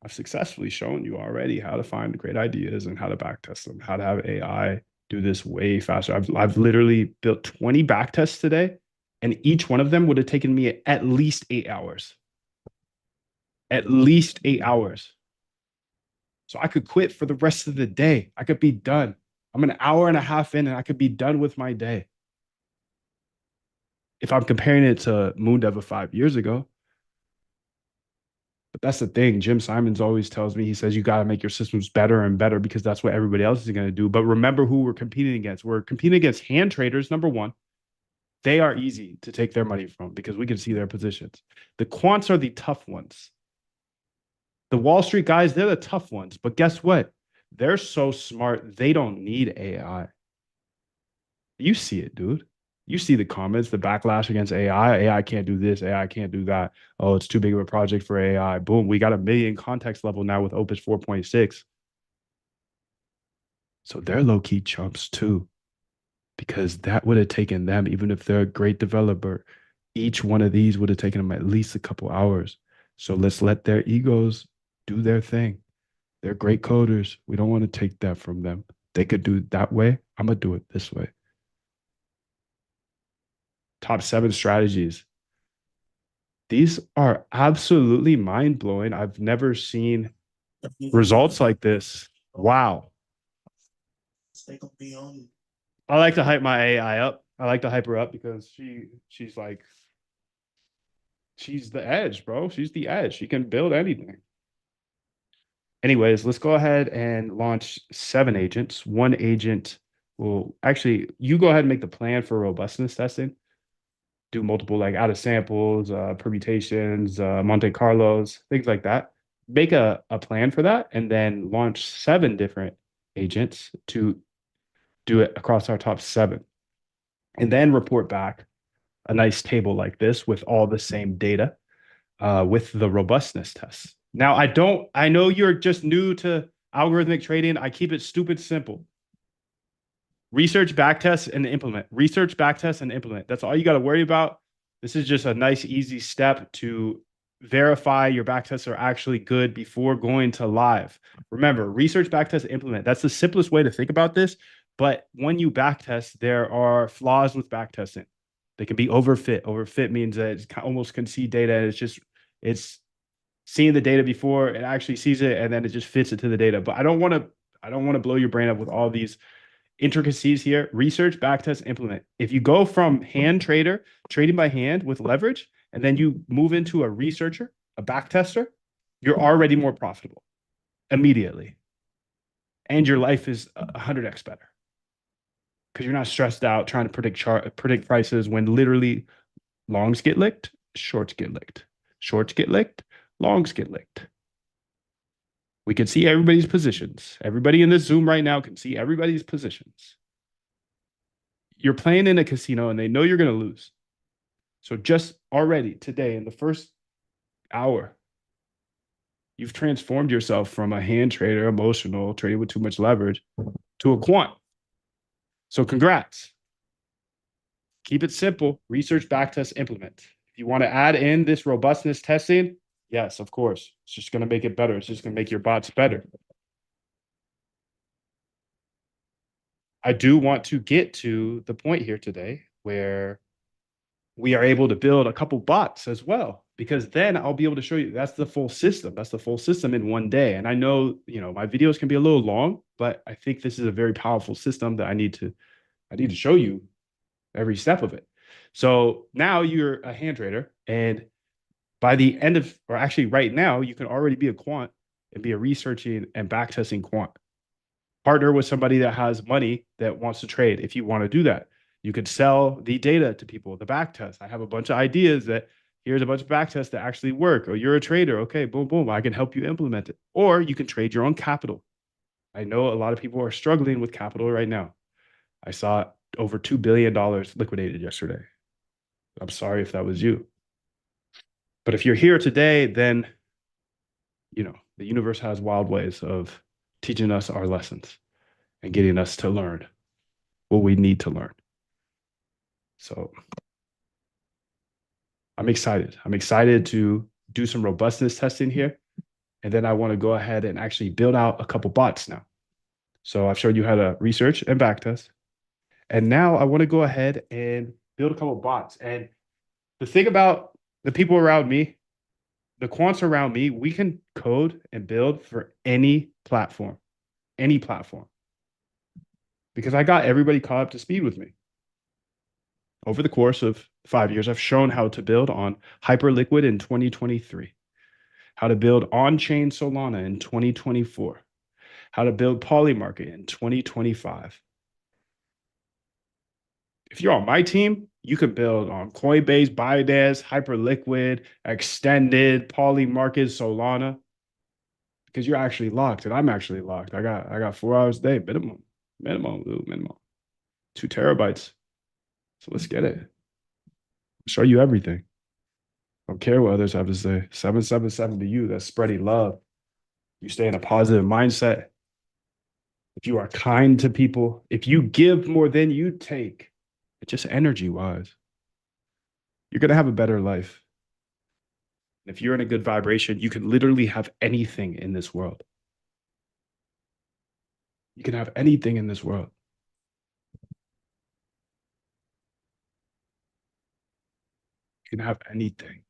I've successfully shown you already how to find great ideas and how to backtest them, how to have AI do this way faster. I've literally built 20 backtests today, and each one of them would have taken me at least 8 hours. At least 8 hours. So I could quit for the rest of the day. I could be done. I'm an hour and a half in, and I could be done with my day. If I'm comparing it to Moondev of 5 years ago. But that's the thing. Jim Simons always tells me, he says, you got to make your systems better and better because that's what everybody else is going to do. But remember who we're competing against. We're competing against hand traders, number one. They are easy to take their money from because we can see their positions. The quants are the tough ones. The Wall Street guys, they're the tough ones. But guess what? They're so smart, they don't need AI. You see it, dude. You see the comments, the backlash against AI. AI can't do this. AI can't do that. Oh, it's too big of a project for AI. Boom. We got 1 million context level now with Opus 4.6. So they're low key chumps too, because that would have taken them, even if they're a great developer, each one of these would have taken them at least a couple hours. So let's let their egos do their thing. They're great coders. We don't want to take that from them. They could do it that way. I'm going to do it this way. Top 7 strategies. These are absolutely mind blowing. I've never seen results like this. Wow. I like to hype my AI up. I like to hype her up because she's like, she's the edge, bro. She's the edge. She can build anything. Anyways, let's go ahead and launch 7 agents. One agent will actually, you go ahead and make the plan for robustness testing. Do multiple like out of samples, permutations, Monte Carlos, things like that. Make a plan for that and then launch 7 different agents to do it across our top 7. And then report back a nice table like this with all the same data with the robustness tests. Now, I know you're just new to algorithmic trading. I keep it stupid simple. Research, backtest, and implement. Research, backtest, and implement. That's all you got to worry about. This is just a nice, easy step to verify your backtests are actually good before going to live. Remember, research, backtest, implement. That's the simplest way to think about this. But when you backtest, there are flaws with backtesting. They can be overfit. Overfit means that it almost can see data. And it's seeing the data before it actually sees it, and then it just fits it to the data. But I don't want to blow your brain up with all these intricacies here. Research, backtest, implement. If you go from hand trader, trading by hand with leverage, and then you move into a researcher, a backtester, you're already more profitable immediately. And your life is 100x better because you're not stressed out trying to predict prices when literally longs get licked, shorts get licked. Shorts get licked, longs get licked. We can see everybody's positions. Everybody in this Zoom right now can see everybody's positions. You're playing in a casino and they know you're going to lose. So just already today in the first hour, you've transformed yourself from a hand trader, emotional, trading with too much leverage, to a quant. So congrats. Keep it simple. Research, backtest, implement. If you want to add in this robustness testing, yes, of course. It's just going to make it better. It's just going to make your bots better. I do want to get to the point here today where we are able to build a couple bots as well, because then I'll be able to show you that's the full system. That's the full system in one day. And I know, my videos can be a little long, but I think this is a very powerful system that I need to show you every step of it. So now you're a hand trader, and by the end of, or actually right now, you can already be a quant and be a researching and backtesting quant. Partner with somebody that has money that wants to trade if you want to do that. You could sell the data to people, the back test. I have a bunch of ideas that here's a bunch of back tests that actually work. Or you're a trader. Okay, boom, boom. I can help you implement it. Or you can trade your own capital. I know a lot of people are struggling with capital right now. I saw over $2 billion liquidated yesterday. I'm sorry if that was you. But if you're here today, then, the universe has wild ways of teaching us our lessons and getting us to learn what we need to learn. So I'm excited. I'm excited to do some robustness testing here. And then I want to go ahead and actually build out a couple bots now. So I've showed you how to research and backtest. And now I want to go ahead and build a couple bots. And the thing about the people around me, the quants around me, we can code and build for any platform, because I got everybody caught up to speed with me. Over the course of 5 years, I've shown how to build on Hyperliquid in 2023, how to build on-chain Solana in 2024, how to build Polymarket in 2025. If you're on my team, you could build on Coinbase, Binance, Hyperliquid, Extended, Polymarket, Solana, because you're actually locked, and I'm actually locked. I got 4 hours a day minimum, 2 terabytes. So let's get it. Show you everything. Don't care what others have to say. 777 to you. That's spreading love. You stay in a positive mindset. If you are kind to people, if you give more than you take, just energy wise, you're going to have a better life. If you're in a good vibration, you can literally have anything in this world. You can have anything in this world. You can have anything.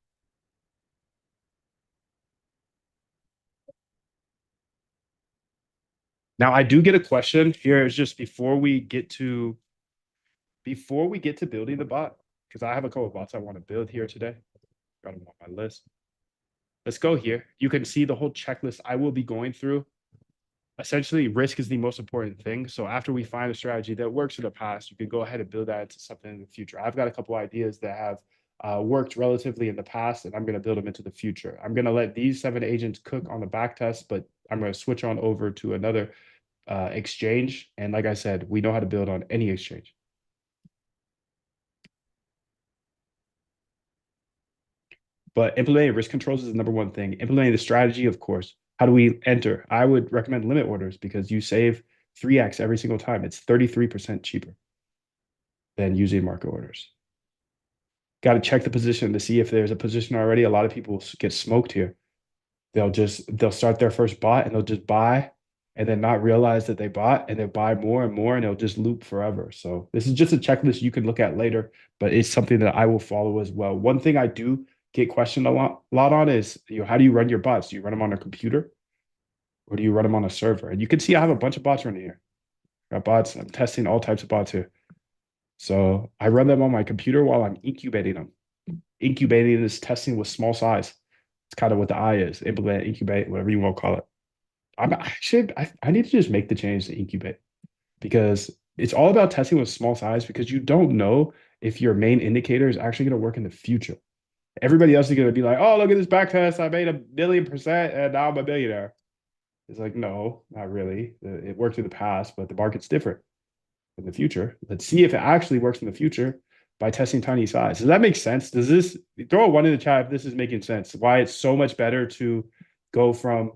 Now, I do get a question here. It's just before we get to building the bot, because I have a couple of bots I want to build here today. Got them on my list. Let's go here. You can see the whole checklist I will be going through. Essentially, risk is the most important thing. So after we find a strategy that works in the past, you can go ahead and build that into something in the future. I've got a couple ideas that have worked relatively in the past, and I'm going to build them into the future. I'm going to let these 7 agents cook on the back test, but I'm going to switch on over to another exchange. And like I said, we know how to build on any exchange. But implementing risk controls is the number one thing. Implementing the strategy, of course. How do we enter? I would recommend limit orders because you save 3x every single time. It's 33% cheaper than using market orders. Got to check the position to see if there's a position already. A lot of people get smoked here. They'll start their first bot and they'll just buy and then not realize that they bought, and they'll buy more and more, and it'll just loop forever. So this is just a checklist you can look at later, but it's something that I will follow as well. One thing I do get questioned a lot on is, how do you run your bots? Do you run them on a computer or do you run them on a server? And you can see I have a bunch of bots running here. I got bots. I'm testing all types of bots here. So I run them on my computer while I'm incubating them. Incubating is testing with small size. It's kind of what the I is. Implement, incubate, whatever you want to call it. I need to just make the change to incubate, because it's all about testing with small size, because you don't know if your main indicator is actually going to work in the future. Everybody else is going to be like, oh, look at this back test. I made 1,000,000% and now I'm a billionaire. It's like, no, not really. It worked in the past, but the market's different in the future. Let's see if it actually works in the future by testing tiny size. Does that make sense? Does this, throw a 1 in the chat if this is making sense? Why it's so much better to go from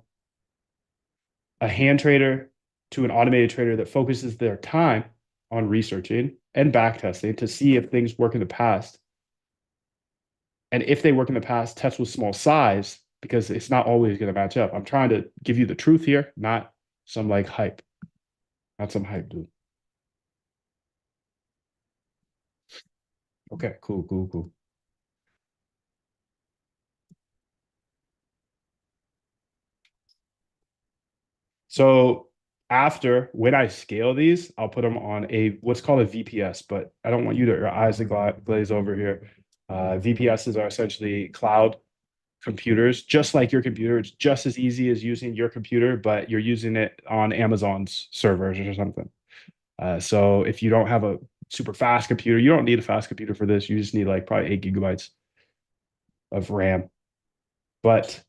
a hand trader to an automated trader that focuses their time on researching and back testing to see if things work in the past. And if they work in the past, test with small size, because it's not always going to match up. I'm trying to give you the truth here, not some like hype. Not some hype, dude. Okay, cool. So when I scale these, I'll put them on what's called a VPS, but I don't want your eyes to glaze over here. VPSs are essentially cloud computers, just like your computer. It's just as easy as using your computer, but you're using it on Amazon's servers or something. So if you don't have a super fast computer, you don't need a fast computer for this. You just need like probably 8 gigabytes of RAM. But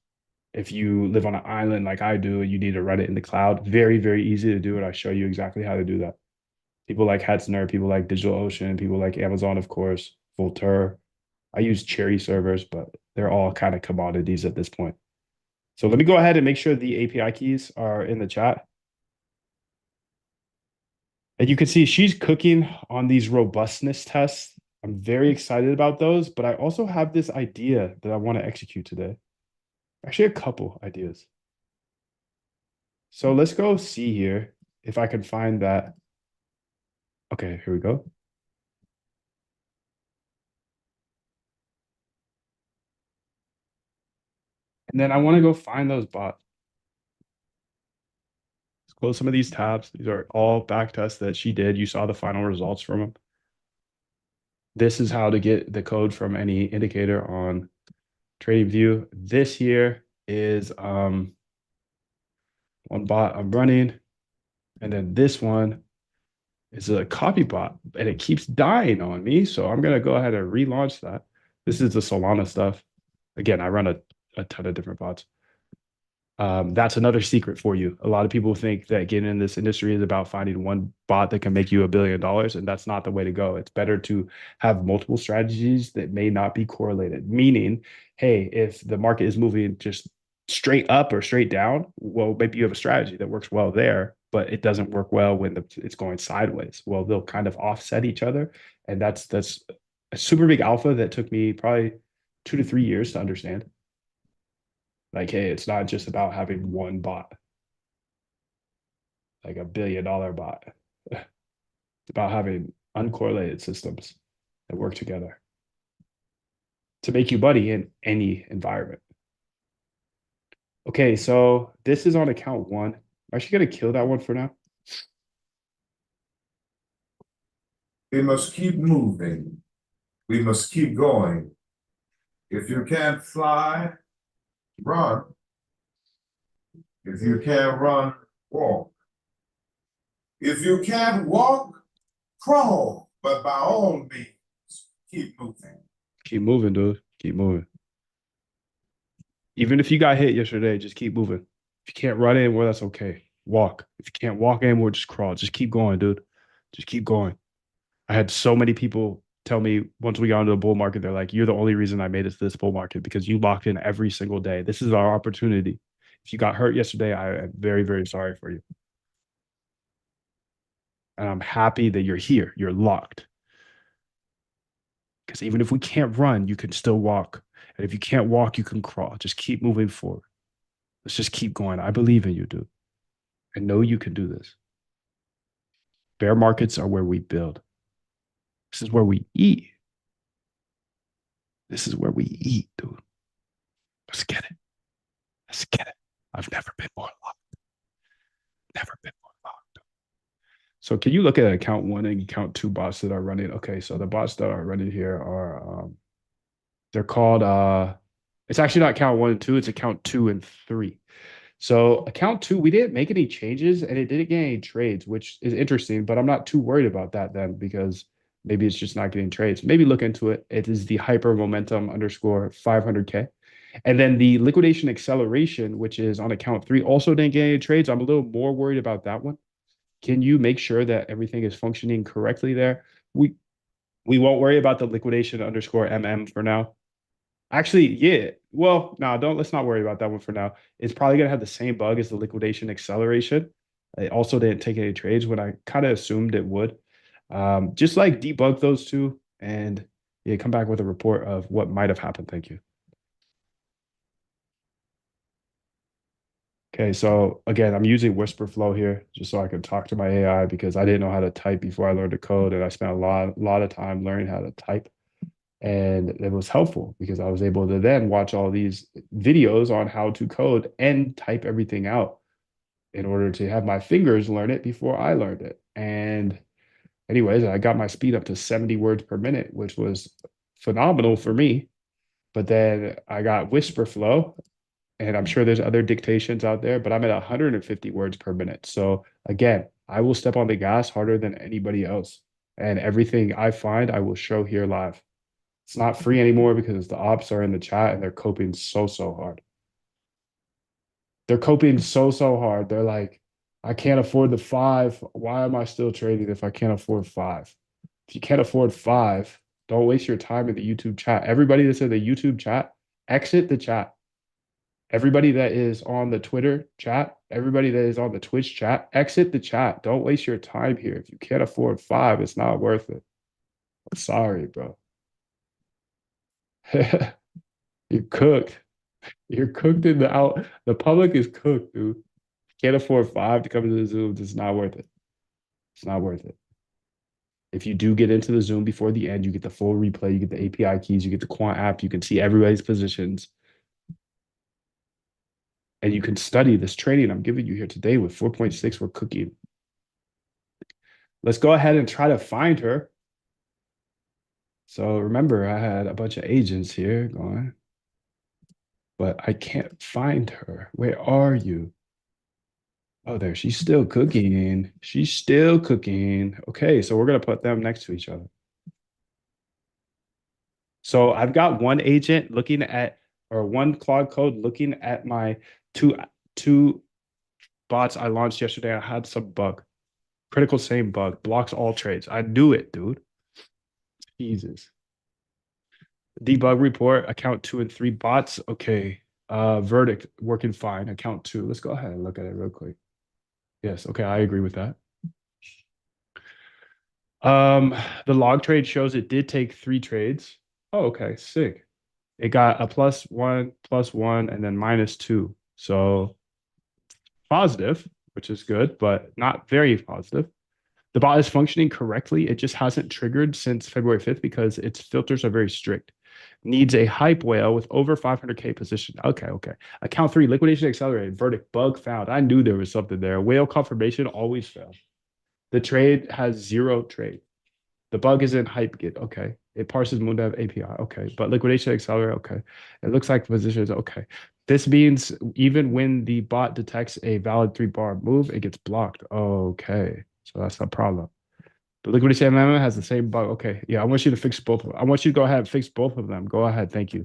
if you live on an island like I do and you need to run it in the cloud, very, very easy to do it. I show you exactly how to do that. People like Hetzner, people like DigitalOcean, people like Amazon, of course, Voltaire. I use Cherry servers, but they're all kind of commodities at this point. So let me go ahead and make sure the API keys are in the chat. And you can see she's cooking on these robustness tests. I'm very excited about those, but I also have this idea that I want to execute today. Actually, a couple ideas. So let's go see here if I can find that. Okay, here we go. And then I want to go find those bots. Let's close some of these tabs. These are all back tests that she did. You saw the final results from them. This is how to get the code from any indicator on TradingView. This here is one bot I'm running. And then this one is a copy bot and it keeps dying on me. So I'm going to go ahead and relaunch that. This is the Solana stuff. Again, I run a ton of different bots. That's another secret for you. A lot of people think that getting in this industry is about finding one bot that can make you $1 billion, and that's not the way to go. It's better to have multiple strategies that may not be correlated. Meaning, hey, if the market is moving just straight up or straight down, well, maybe you have a strategy that works well there, but it doesn't work well when it's going sideways. Well, they'll kind of offset each other, and that's a super big alpha that took me probably 2 to 3 years to understand. Like, hey, it's not just about having one bot, like $1 billion bot. It's about having uncorrelated systems that work together to make you money in any environment. Okay, so this is on account one. I'm actually gonna kill that one for now. We must keep moving. We must keep going. If you can't fly, run. If you can't run, walk. If you can't walk, crawl. But by all means, keep moving. Keep moving, dude. Keep moving. Even if you got hit yesterday, just keep moving. If you can't run in, well, that's okay. Walk. If you can't walk in, well, just crawl. Just keep going, dude. Just keep going. I had so many people tell me once we got into the bull market, they're like, you're the only reason I made it to this bull market because you locked in every single day. This is our opportunity. If you got hurt yesterday, I am very, very sorry for you. And I'm happy that you're here. You're locked. Because even if we can't run, you can still walk. And if you can't walk, you can crawl. Just keep moving forward. Let's just keep going. I believe in you, dude. I know you can do this. Bear markets are where we build. This is where we eat. This is where we eat, dude. Let's get it. Let's get it. I've never been more locked. Never been more locked. So can you look at account one and account two bots that are running? Okay, so the bots that are running here are they're called it's actually not account one and two, it's account two and three. So account two, we didn't make any changes and it didn't get any trades, which is interesting, but I'm not too worried about that then because maybe it's just not getting trades. Maybe look into it. It is the hyper momentum underscore 500K. And then the liquidation acceleration, which is on account three, also didn't get any trades. I'm a little more worried about that one. Can you make sure that everything is functioning correctly there? We won't worry about the liquidation underscore MM for now. Actually, yeah. Well, no, don't let's not worry about that one for now. It's probably gonna have the same bug as the liquidation acceleration. It also didn't take any trades when I kind of assumed it would. Just like debug those two and yeah, come back with a report of what might have happened. Thank you. Okay, so again, I'm using Whisper Flow here just so I can talk to my AI because I didn't know how to type before I learned to code, and I spent a lot of time learning how to type. And it was helpful because I was able to then watch all these videos on how to code and type everything out in order to have my fingers learn it before I learned it. And anyways, I got my speed up to 70 words per minute, which was phenomenal for me. But then I got Whisper Flow, and I'm sure there's other dictations out there, but I'm at 150 words per minute. So again, I will step on the gas harder than anybody else. And everything I find, I will show here live. It's not free anymore because the ops are in the chat and they're coping so hard. They're coping so hard. They're like, I can't afford the five. Why am I still trading if I can't afford five? If you can't afford five, don't waste your time in the YouTube chat. Everybody that's in the YouTube chat, exit the chat. Everybody that is on the Twitter chat, everybody that is on the Twitch chat, exit the chat. Don't waste your time here. If you can't afford five, it's not worth it. I'm sorry, bro. You're cooked. You're cooked in the out. The public is cooked, dude. Can't afford 5 to come into the Zoom. It's not worth it. It's not worth it. If you do get into the Zoom before the end, you get the full replay, you get the API keys, you get the quant app, you can see everybody's positions. And you can study this training I'm giving you here today with 4.6. We're cooking. Let's go ahead and try to find her. So remember, I had a bunch of agents here going, but I can't find her. Where are you? Oh, there. She's still cooking. She's still cooking. Okay, so we're going to put them next to each other. So I've got one agent looking at, or one Claude Code looking at my two bots I launched yesterday. I had some bug. Critical same bug. Blocks all trades. I knew it, dude. Jesus. Debug report, account 2 and 3 bots. Okay. Verdict working fine. Account 2. Let's go ahead and look at it real quick. Yes, okay, I agree with that. The log trade shows it did take 3 trades. Oh, okay, sick. It got a +1, and then -2. So positive, which is good, but not very positive. The bot is functioning correctly. It just hasn't triggered since February 5th because its filters are very strict. Needs a hype whale with over 500K position. Okay. Account 3, liquidation accelerated. Verdict, bug found. I knew there was something there. Whale confirmation always fails. The trade has 0 trade. The bug is in hype get. Okay. It parses Moondev API. Okay. But liquidation accelerator. Okay. It looks like position is okay. This means even when the bot detects a valid 3-bar move, it gets blocked. Okay. So that's the problem. The liquidity amendment has the same bug. Okay. Yeah. I want you to fix both of them. I want you to go ahead and fix both of them. Go ahead. Thank you.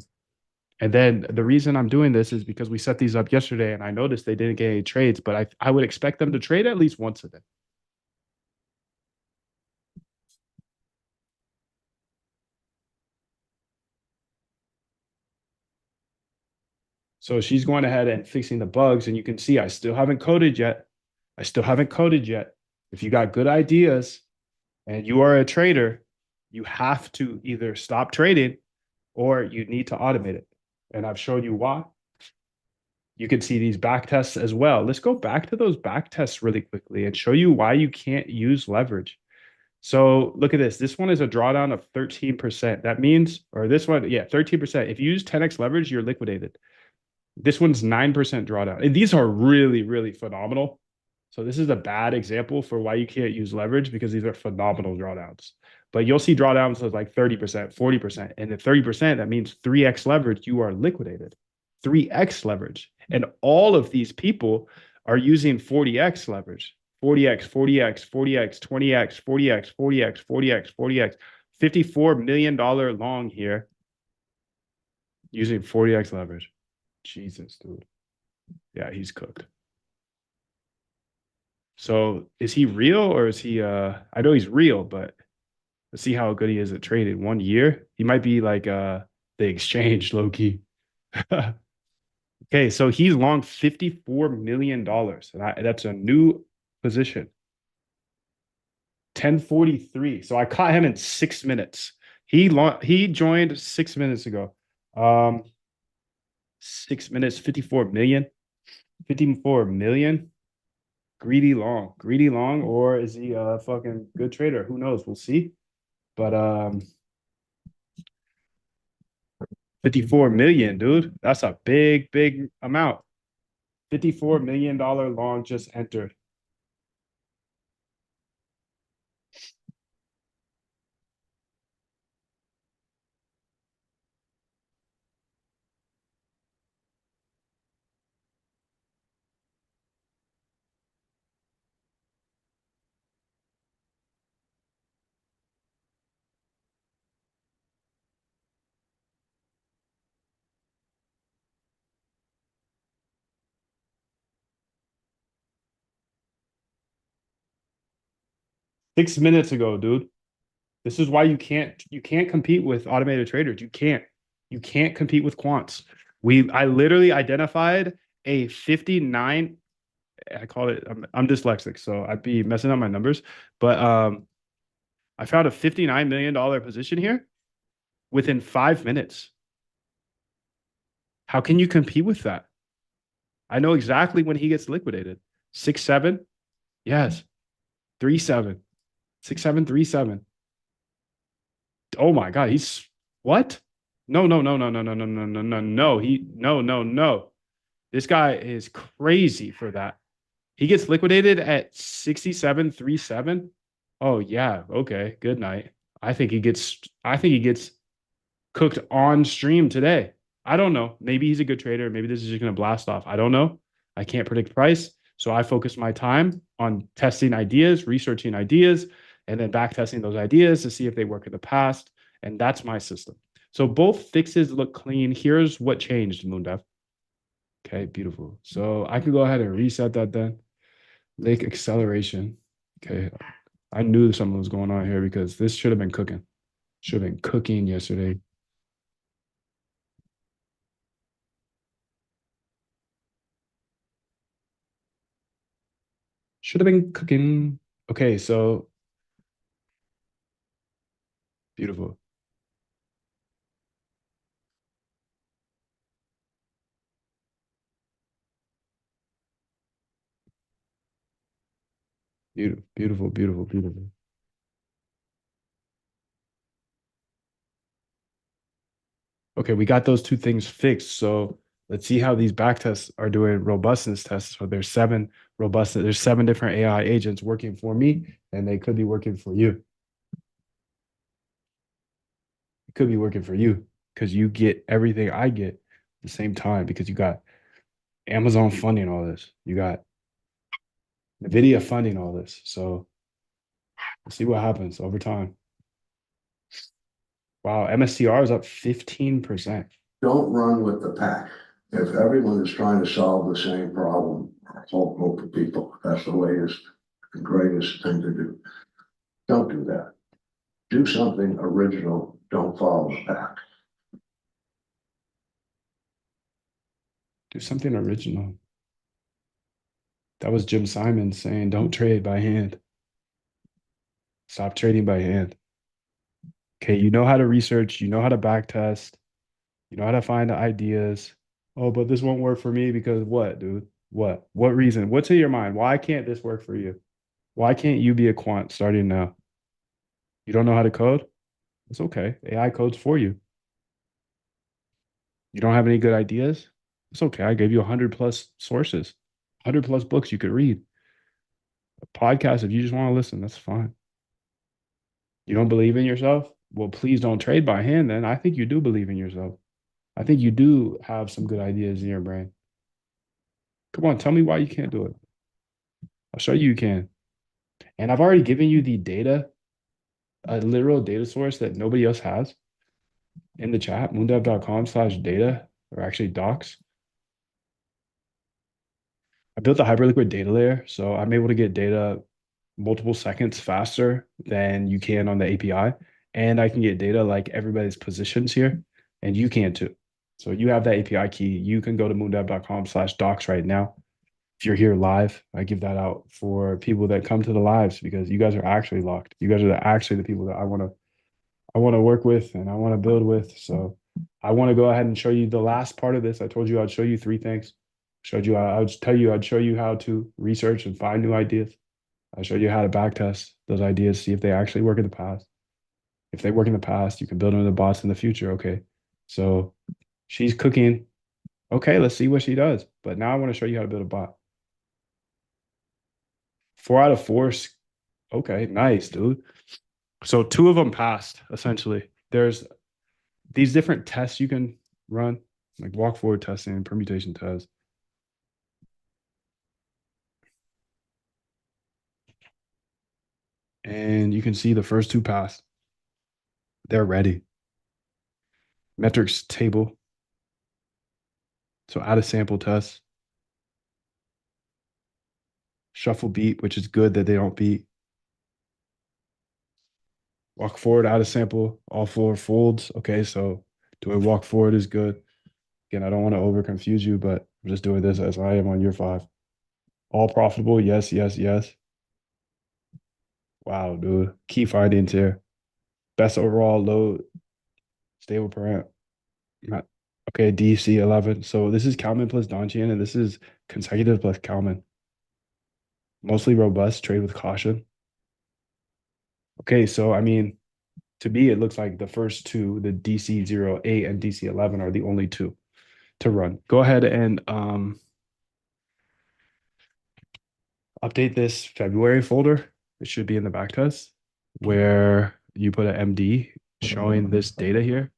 And then the reason I'm doing this is because we set these up yesterday and I noticed they didn't get any trades, but I would expect them to trade at least once a day. So she's going ahead and fixing the bugs, and you can see I still haven't coded yet. If you got good ideas and you are a trader, you have to either stop trading or you need to automate it. And I've shown you why. You can see these back tests as well. Let's go back to those back tests really quickly and show you why you can't use leverage. So look at this. This one is a drawdown of 13%. That means, or this one, yeah, 13%. If you use 10x leverage, you're liquidated. This one's 9% drawdown. And these are really, really phenomenal. So this is a bad example for why you can't use leverage because these are phenomenal drawdowns. But you'll see drawdowns of like 30%, 40%. And at 30%, that means 3x leverage, you are liquidated. 3x leverage. And all of these people are using 40x leverage. 40x, 40x, 40x, 20x, 40x, 40x, 40x, 40x. $54 million long here using 40x leverage. Jesus, dude. Yeah, he's cooked. So is he real or is he I know he's real, but let's see how good he is at trading. 1 year. He might be like the exchange low key. Okay, so he's long $54 million. And that's a new position. 10:43. So I caught him in 6 minutes. He joined 6 minutes ago. 6 minutes, 54 million. 54 million. Greedy long, or is he a fucking good trader? Who knows? We'll see. But 54 million, dude. That's a big, big amount. $54 million long just entered. Six minutes ago, dude. This is why you can't compete with automated traders. You can't compete with quants. I literally identified a 59. I call it, I'm dyslexic, so I'd be messing up my numbers. But I found a $59 million position here within 5 minutes. How can you compete with that? I know exactly when he gets liquidated. 6-7. Yes. 3-7. 6-7, 3-7. Oh my God. He's what? No, no, no, no, no, no, no, no, no, no, no. No, no, no. This guy is crazy for that. He gets liquidated at 67, 3-7. Oh yeah. Okay. Good night. I think he gets cooked on stream today. I don't know. Maybe he's a good trader. Maybe this is just going to blast off. I don't know. I can't predict price. So I focus my time on testing ideas, researching ideas, and then back testing those ideas to see if they work in the past. And that's my system. So both fixes look clean. Here's what changed, Moondev. Okay, beautiful. So I can go ahead and reset that then. Lake acceleration. Okay. I knew something was going on here because this should have been cooking. Should have been cooking yesterday. Should have been cooking. Okay, so beautiful. Beautiful, beautiful, beautiful, beautiful. Okay, we got those two things fixed. So let's see how these back tests are doing robustness tests. So there's 7 different AI agents working for me, and they could be working for you. It could be working for you because you get everything I get at the same time because you got Amazon funding all this. You got NVIDIA funding all this. So let's see what happens over time. Wow, MSCR is up 15%. Don't run with the pack. If everyone is trying to solve the same problem, a whole group of people, that's the latest and greatest thing to do. Don't do that. Do something original. Don't follow the pack. Do something original. That was Jim Simon saying, don't trade by hand. Stop trading by hand. Okay, you know how to research, you know how to back test, you know how to find the ideas. Oh, but this won't work for me because what, dude? What? What reason? What's in your mind? Why can't this work for you? Why can't you be a quant starting now? You don't know how to code? It's okay. AI codes for you. You don't have any good ideas? It's okay. I gave you 100 plus sources, 100 plus books you could read. A podcast, if you just want to listen, that's fine. You don't believe in yourself? Well, please don't trade by hand then. I think you do believe in yourself. I think you do have some good ideas in your brain. Come on, tell me why you can't do it. I'll show you can. And I've already given you the data, a literal data source that nobody else has in the chat, moondev.com/data, or actually docs. I built the Hyperliquid data layer, so I'm able to get data multiple seconds faster than you can on the API. And I can get data like everybody's positions here, and you can too. So you have that API key. You can go to moondev.com/docs right now. If you're here live, I give that out for people that come to the lives because you guys are actually locked. You guys are actually the people that I want to work with and I want to build with. So I want to go ahead and show you the last part of this. I told you I'd show you 3 things. Showed you I would tell you I'd show you how to research and find new ideas. I showed you how to backtest those ideas, see if they actually work in the past. If they work in the past, you can build them into bots in the future. Okay. So she's cooking. Okay, let's see what she does. But now I want to show you how to build a bot. 4 out of 4. Okay, nice, dude. So 2 of them passed, essentially. There's these different tests you can run, like walk forward testing, permutation tests. And you can see the first 2 pass. They're ready. Metrics table. So add a sample test. Shuffle beat, which is good that they don't beat. Walk forward, add a sample, all 4 folds. Okay, so doing walk forward is good. Again, I don't want to over confuse you, but I'm just doing this as I am on year 5. All profitable, yes, yes, yes. Wow, dude. Key findings here. Best overall load, stable per amp. Okay, DC 11. So this is Kalman plus Donchian, and this is consecutive plus Kalman. Mostly robust, trade with caution. Okay, so I mean, to me, it looks like the first two, the DC08 and DC11, are the only two to run. Go ahead and update this February folder. It should be in the backtest where you put an MD showing this data here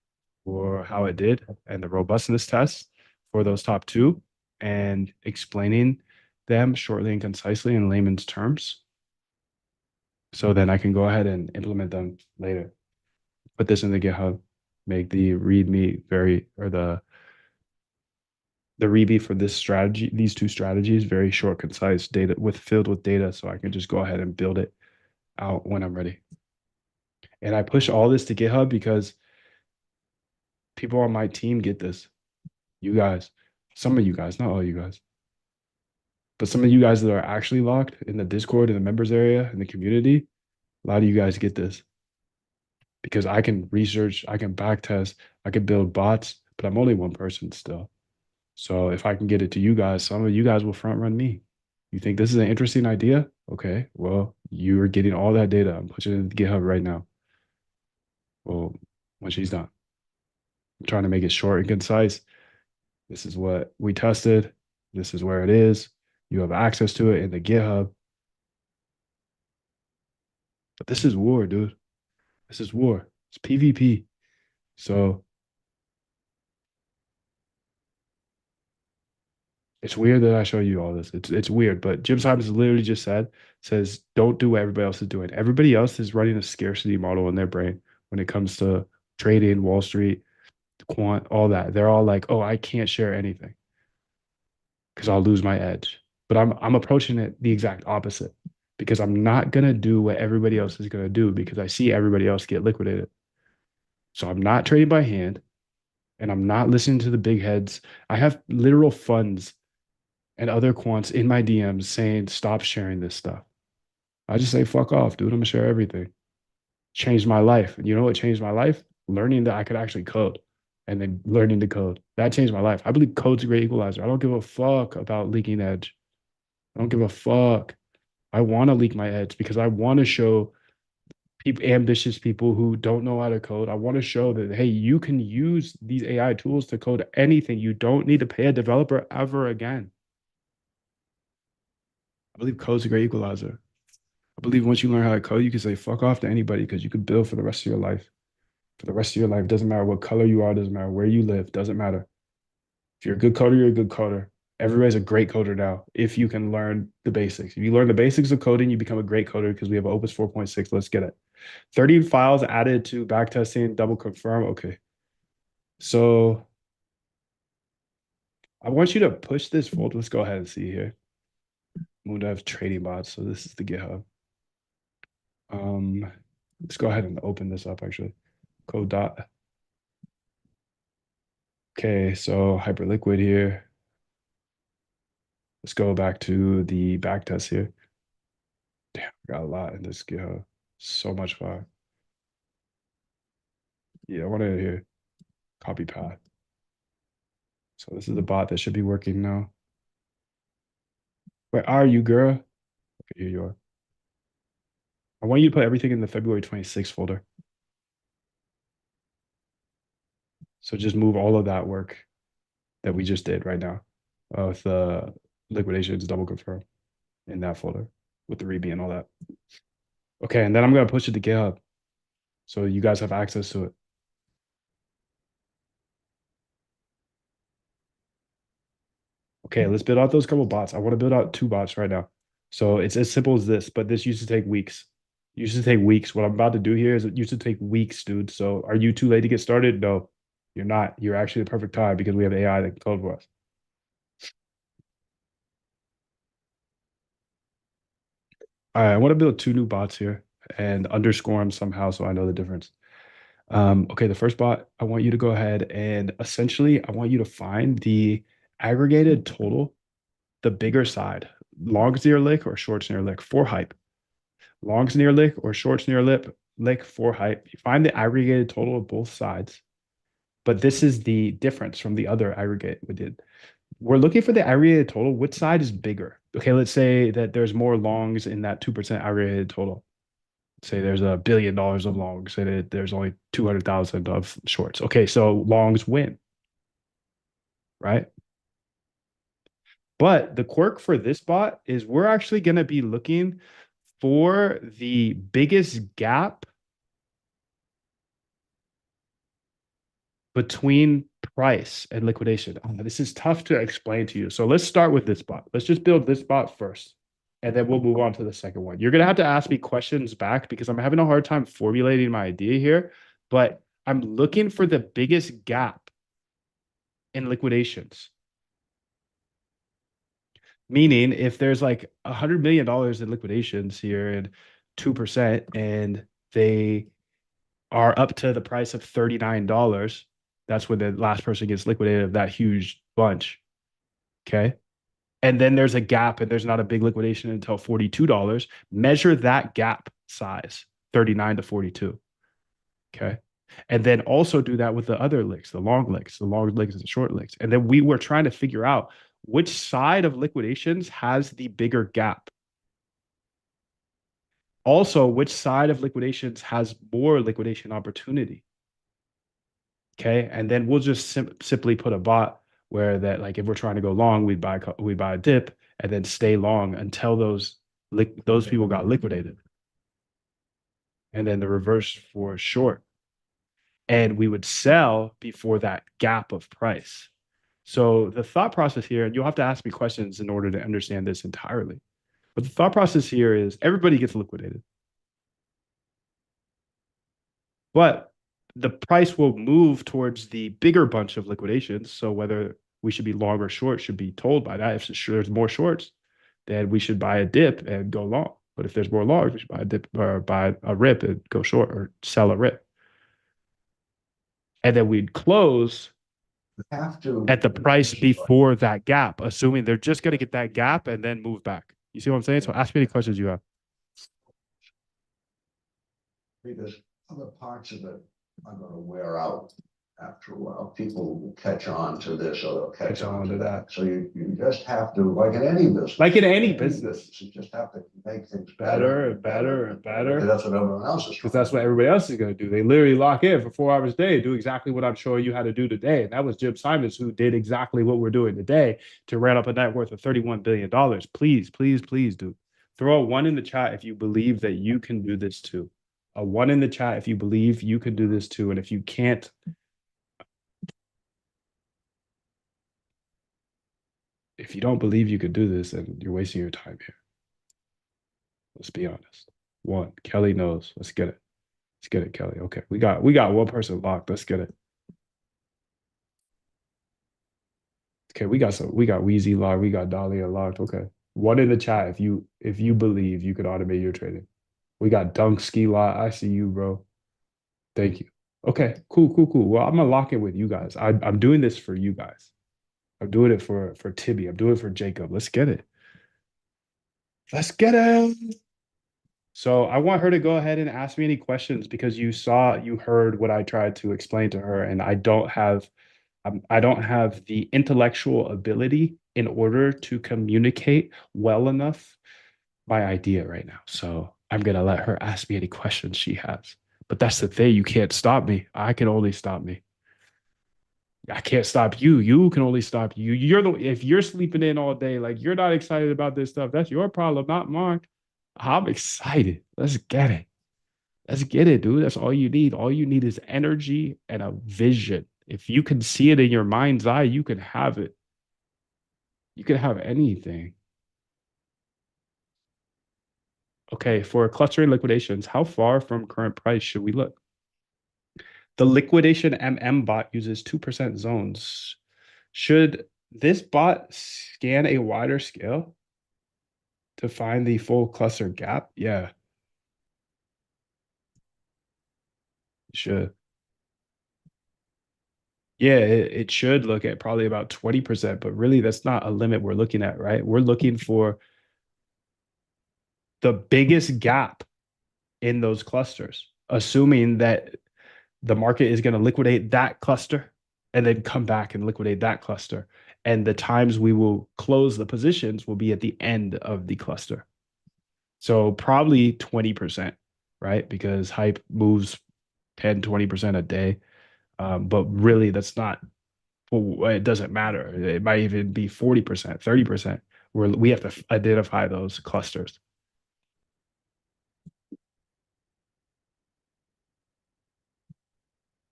for how it did and the robustness test for those top two and explaining them shortly and concisely in layman's terms. So then I can go ahead and implement them later. Put this in the GitHub, make the README very, or the README for this strategy, these two strategies, very short, concise data with filled with data. So I can just go ahead and build it out when I'm ready. And I push all this to GitHub because people on my team get this. You guys, some of you guys, not all you guys, but some of you guys that are actually locked in the Discord, in the members area, in the community, a lot of you guys get this because I can research, I can back test, I can build bots, but I'm only one person still. So if I can get it to you guys, some of you guys will front run me. You think this is an interesting idea? Okay, well, you're getting all that data. I'm pushing it into GitHub right now. Well, when she's done, I'm trying to make it short and concise. This is what we tested. This is where it is. You have access to it in the GitHub. But this is war, dude. This is war. It's PvP. So it's weird that I show you all this. It's weird, but Jim Simons literally just says, don't do what everybody else is doing. Everybody else is running a scarcity model in their brain when it comes to trading, Wall Street, quant, all that. They're all like, oh, I can't share anything because I'll lose my edge. But I'm approaching it the exact opposite because I'm not gonna do what everybody else is gonna do because I see everybody else get liquidated. So I'm not trading by hand and I'm not listening to the big heads. I have literal funds and other quants in my DMs saying, stop sharing this stuff. I just say, fuck off, dude. I'm gonna share everything. Changed my life. And you know what changed my life? Learning that I could actually code and then learning to code. That changed my life. I believe code's a great equalizer. I don't give a fuck about leaking edge. I don't give a fuck. I want to leak my edge because I want to show people, ambitious people who don't know how to code. I want to show that, hey, you can use these AI tools to code anything. You don't need to pay a developer ever again. I believe code's a great equalizer. I believe once you learn how to code, you can say fuck off to anybody because you could build for the rest of your life. For the rest of your life, doesn't matter what color you are, doesn't matter where you live, doesn't matter. If you're a good coder, you're a good coder. Everybody's a great coder now if you can learn the basics. If you learn the basics of coding, you become a great coder because we have Opus 4.6. Let's get it. 30 files added to backtesting, double confirm. Okay. So I want you to push this folder. Let's go ahead and see here. Moondive trading bots. So this is the GitHub. Let's go ahead and open this up actually. Code dot. Okay, so Hyperliquid here. Let's go back to the backtest here. Damn, got a lot in this GitHub. So much fire. Yeah, I want to here. Copy path. So this is the bot that should be working now. Where are you, girl? Okay, here you are. I want you to put everything in the February 26th folder. So just move all of that work that we just did right now with the liquidations double confirm in that folder with the README and all that. Okay, and then I'm gonna push it to GitHub so you guys have access to it. Okay, let's build out those couple bots. I want to build out two bots right now. So it's as simple as this, but this used to take weeks. Used to take weeks. What I'm about to do here is it used to take weeks, dude. So are you too late to get started? No, you're not. You're actually the perfect time because we have AI that can code for us. All right, I want to build two new bots here and underscore them somehow so I know the difference. Okay, the first bot, I want you to go ahead and essentially I want you to find the aggregated total, the bigger side, longs near lick or shorts near lick for hype. Longs near lick or shorts near lick for hype. You find the aggregated total of both sides. But this is the difference from the other aggregate we did. we're looking for the aggregated total. Which side is bigger? Okay, let's say that there's more longs in that 2% aggregated total. Say there's $1 billion of longs, say that there's only 200,000 of shorts. Okay, so longs win, right? But the quirk for this bot is we're actually going to be looking for the biggest gap between price and liquidation. This is tough to explain to you. So let's start with this bot. Let's just build this bot first, and then we'll move on to the second one. You're going to have to ask me questions back because I'm having a hard time formulating my idea here, but I'm looking for the biggest gap in liquidations. Meaning, if there's like $100 million in liquidations here and 2%, and they are up to the price of $39, that's when the last person gets liquidated of that huge bunch. Okay. And then there's a gap and there's not a big liquidation until $42. Measure that gap size, 39 to 42. Okay. And then also do that with the other licks, the long licks and the short licks. And then we were trying to figure out which side of liquidations has the bigger gap. Also, which side of liquidations has more liquidation opportunity. Okay. And then we'll just simply put a bot where that, like, if we're trying to go long, we'd buy a dip and then stay long until those people got liquidated. And then the reverse for short. And we would sell before that gap of price. So the thought process here, and you'll have to ask me questions in order to understand this entirely. But the thought process here is everybody gets liquidated. But the price will move towards the bigger bunch of liquidations. So whether we should be long or short should be told by that. If there's more shorts, then we should buy a dip and go long. But if there's more longs, we should buy a dip or buy a rip and go short or sell a rip. And then we'd close Have to. at the price before that gap, assuming they're just going to get that gap and then move back. You see what I'm saying? So ask me any questions you have. Because other parts of it are gonna wear out after a while. People will catch on to this or they'll catch on to that. So you just have to, like in any business. Like in any business. You just have to make things Better and better and better. Because that's what everyone else is. Because that's what everybody else is going to do. They literally lock in for 4 hours a day, do exactly what I'm showing you how to do today. And that was Jim Simons who did exactly what we're doing today to run up a net worth of $31 billion. Please, please, please do. Throw a 1 in the chat if you believe that you can do this too. A 1 in the chat if you believe you can do this too. And if you can't, if you don't believe you could do this, then you're wasting your time here. Let's be honest. 1. Kelly knows. Let's get it. Let's get it, Kelly. Okay. We got one person locked. Let's get it. Okay, we got Wheezy locked. We got Dahlia locked. Okay. 1 in the chat if you believe you could automate your trading. We got Dunk Ski Lot. I see you, bro. Thank you. Okay, cool. Well, I'm gonna lock it with you guys. I'm doing this for you guys. I'm doing it for Tibby. I'm doing it for Jacob. Let's get it. Let's get it. So I want her to go ahead and ask me any questions because you heard what I tried to explain to her, and I don't have the intellectual ability in order to communicate well enough my idea right now. So I'm gonna let her ask me any questions she has. But that's the thing, you can't stop me. I can only stop me. I can't stop you. You can only stop you. If you're sleeping in all day, like you're not excited about this stuff, that's your problem, not mine. I'm excited. Let's get it. Let's get it, dude. That's all you need. All you need is energy and a vision. If you can see it in your mind's eye, you can have it. You can have anything. Okay, for clustering liquidations, how far from current price should we look? The liquidation bot uses 2% zones. Should this bot scan a wider scale to find the full cluster gap? Yeah. It should. Yeah, it should look at probably about 20%, but really that's not a limit we're looking at, right? We're looking for the biggest gap in those clusters, assuming that the market is going to liquidate that cluster and then come back and liquidate that cluster. And the times we will close the positions will be at the end of the cluster. So probably 20%, right? Because hype moves 10, 20% a day. But really, that's not, well, it doesn't matter. It might even be 40%, 30%, where we have to identify those clusters.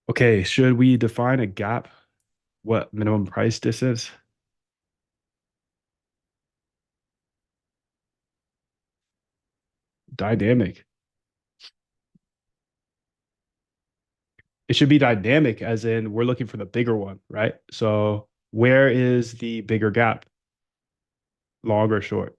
Okay, should we define a gap? What minimum price this is? Dynamic. It should be dynamic, as in we're looking for the bigger one, right? So where is the bigger gap? Long or short?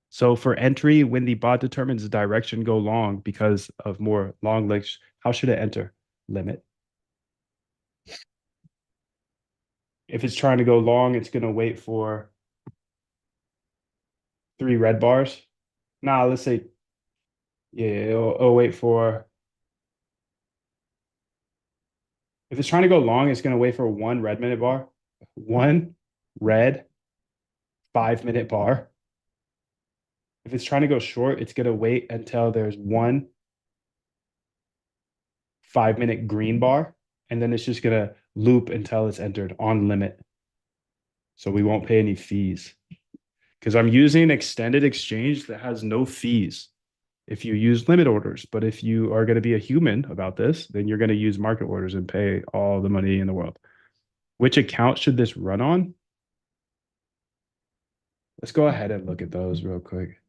So for entry, when the bot determines the direction, go long because of more long legs. How should it enter? Limit. If it's trying to go long, it's going to wait for 3 red bars. Nah, let's say, yeah, it'll wait for, if it's trying to go long, it's going to wait for 1 red minute bar, 1 red 5-minute bar. If it's trying to go short, it's going to wait until there's 1 5-minute green bar, and then it's just going to loop until it's entered on limit. So we won't pay any fees because I'm using extended exchange that has no fees if you use limit orders. But if you are going to be a human about this, then you're going to use market orders and pay all the money in the world. Which account should this run on? Let's go ahead and look at those real quick.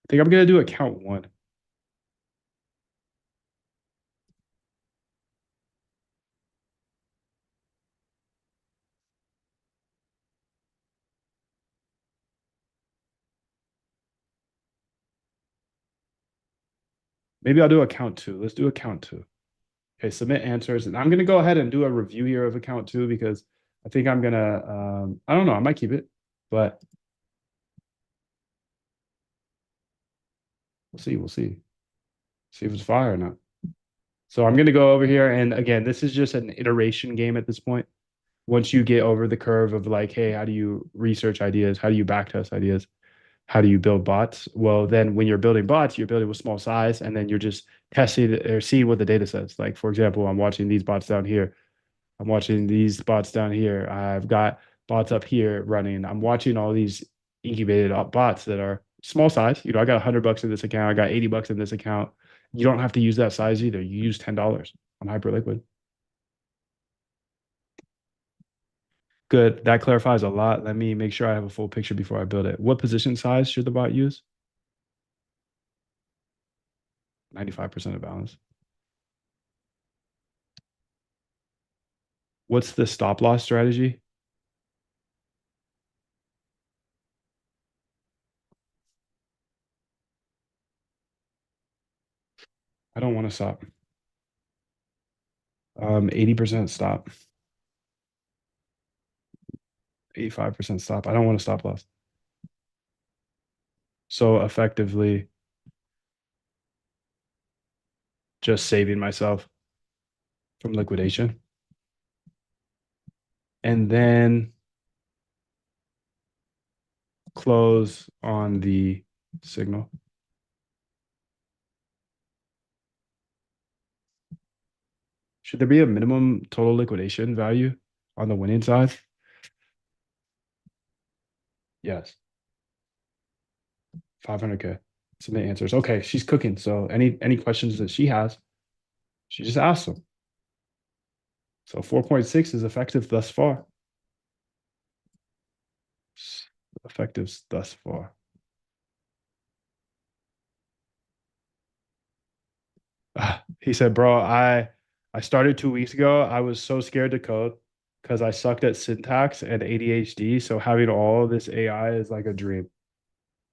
I think I'm going to do account 1. Maybe I'll do account 2. Let's do account 2. Okay, submit answers. And I'm going to go ahead and do a review here of account 2 because I think I'm going to, I don't know, I might keep it, but we'll see. We'll see. See if it's fire or not. So I'm going to go over here. And again, this is just an iteration game at this point. Once you get over the curve of like, hey, how do you research ideas? How do you backtest ideas? How do you build bots? Well, then when you're building bots, you're building with small size, and then you're just testing or seeing what the data says. Like, for example, I'm watching these bots down here. I'm watching these bots down here. I've got bots up here running. I'm watching all these incubated bots that are small size. I got $100 in this account. I got $80 in this account. You don't have to use that size either. You use $10 on Hyperliquid. Good. That clarifies a lot. Let me make sure I have a full picture before I build it. What position size should the bot use? 95% of balance. What's the stop loss strategy? I don't want to stop. 80% stop. 85% stop. I don't want to stop loss. So effectively just saving myself from liquidation. And then close on the signal. Should there be a minimum total liquidation value on the winning side? Yes. 500K. Submit answers. Okay, she's cooking. So any questions that she has, she just asks them. So 4.6 is effective thus far. Effective thus far. He said, bro, I started 2 weeks ago. I was so scared to code because I sucked at syntax and ADHD. So having all this AI is like a dream.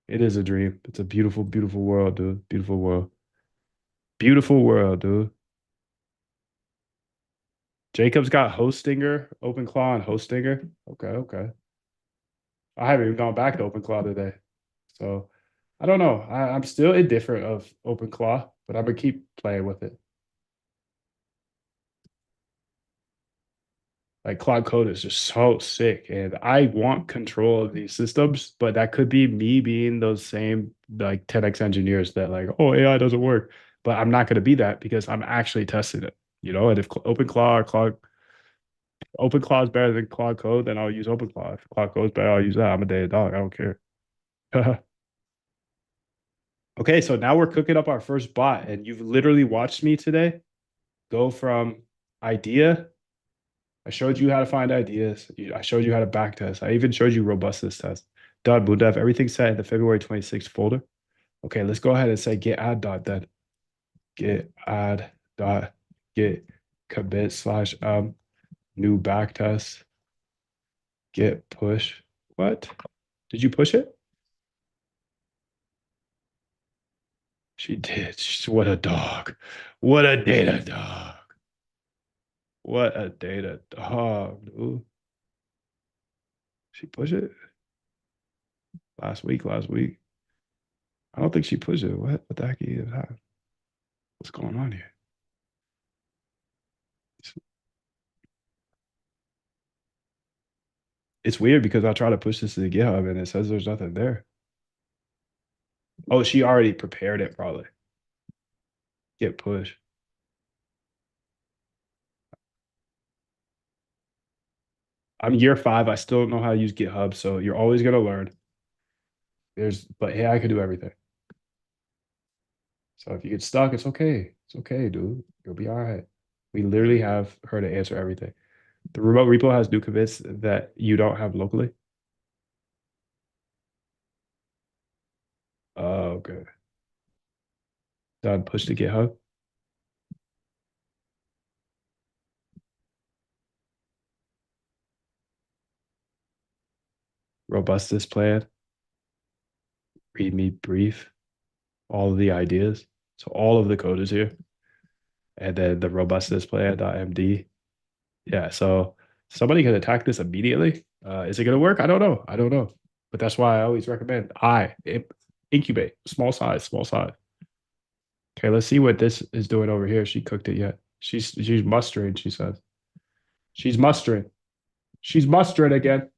It is a dream. It's a beautiful, beautiful world, dude. Beautiful world. Beautiful world, dude. Jacob's got Hostinger, OpenClaw, and Hostinger. Okay, okay. I haven't even gone back to OpenClaw today. So I don't know. I'm still indifferent of OpenClaw. but I'm gonna keep playing with it. Like Cloud Code is just so sick, and I want control of these systems, but that could be me being those same like 10x engineers that like, oh, AI doesn't work, but I'm not going to be that because I'm actually testing it, you know. And if OpenClaw is better than Cloud Code, then I'll use OpenClaw. If Cloud Code is better, I'll use that. I'm a data dog. I don't care. Okay, so now we're cooking up our first bot, and you've literally watched me today go from idea. I showed you how to find ideas. I showed you how to back test. I even showed you robustness test. Done. We'll have everything set in the February 26th folder. Okay, let's go ahead and say get add dot then. Get add dot get commit slash new back test. Get push. What? Did you push it? She did. What a dog. What a data dog. What a data dog, dude. She pushed it last week. I don't think she pushed it. What the heck is that? What's going on here? It's weird because I try to push this to the GitHub and it says there's nothing there. Oh, she already prepared it probably. Git push. I'm year 5. I still don't know how to use GitHub, so you're always gonna learn. But hey, I could do everything. So if you get stuck, it's okay. It's okay, dude. You'll be all right. We literally have her to answer everything. The remote repo has new commits that you don't have locally. Oh, okay. Done. Push to GitHub. Robustness plan. README brief. All of the ideas. So all of the code is here. And then the robustness plan.md. Yeah, so somebody can attack this immediately. Is it going to work? I don't know. I don't know. But that's why I always recommend incubate, small size, small size. Okay, let's see what this is doing over here. She cooked it yet. She's mustering, she says. She's mustering. She's mustering again.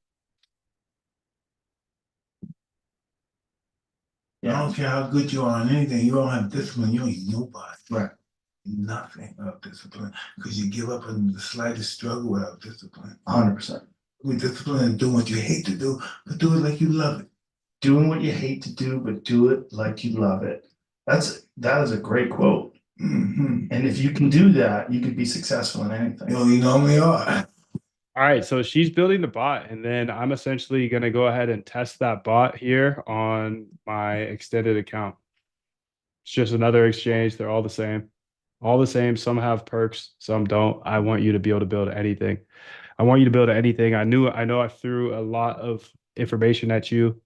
I don't care how good you are on anything, you don't have discipline, you ain't nobody. Right. Nothing without discipline, because you give up on the slightest struggle without discipline. 100%. With discipline and doing what you hate to do, but do it like you love it. Doing what you hate to do, but do it like you love it. That is a great quote. Mhm. And if you can do that, you can be successful in anything. You normally are. All right, so she's building the bot, and then I'm essentially going to go ahead and test that bot here on my extended account. It's just another exchange. They're all the same. All the same. Some have perks, some don't. I want you to be able to build anything. I want you to build anything. I know I threw a lot of information at you.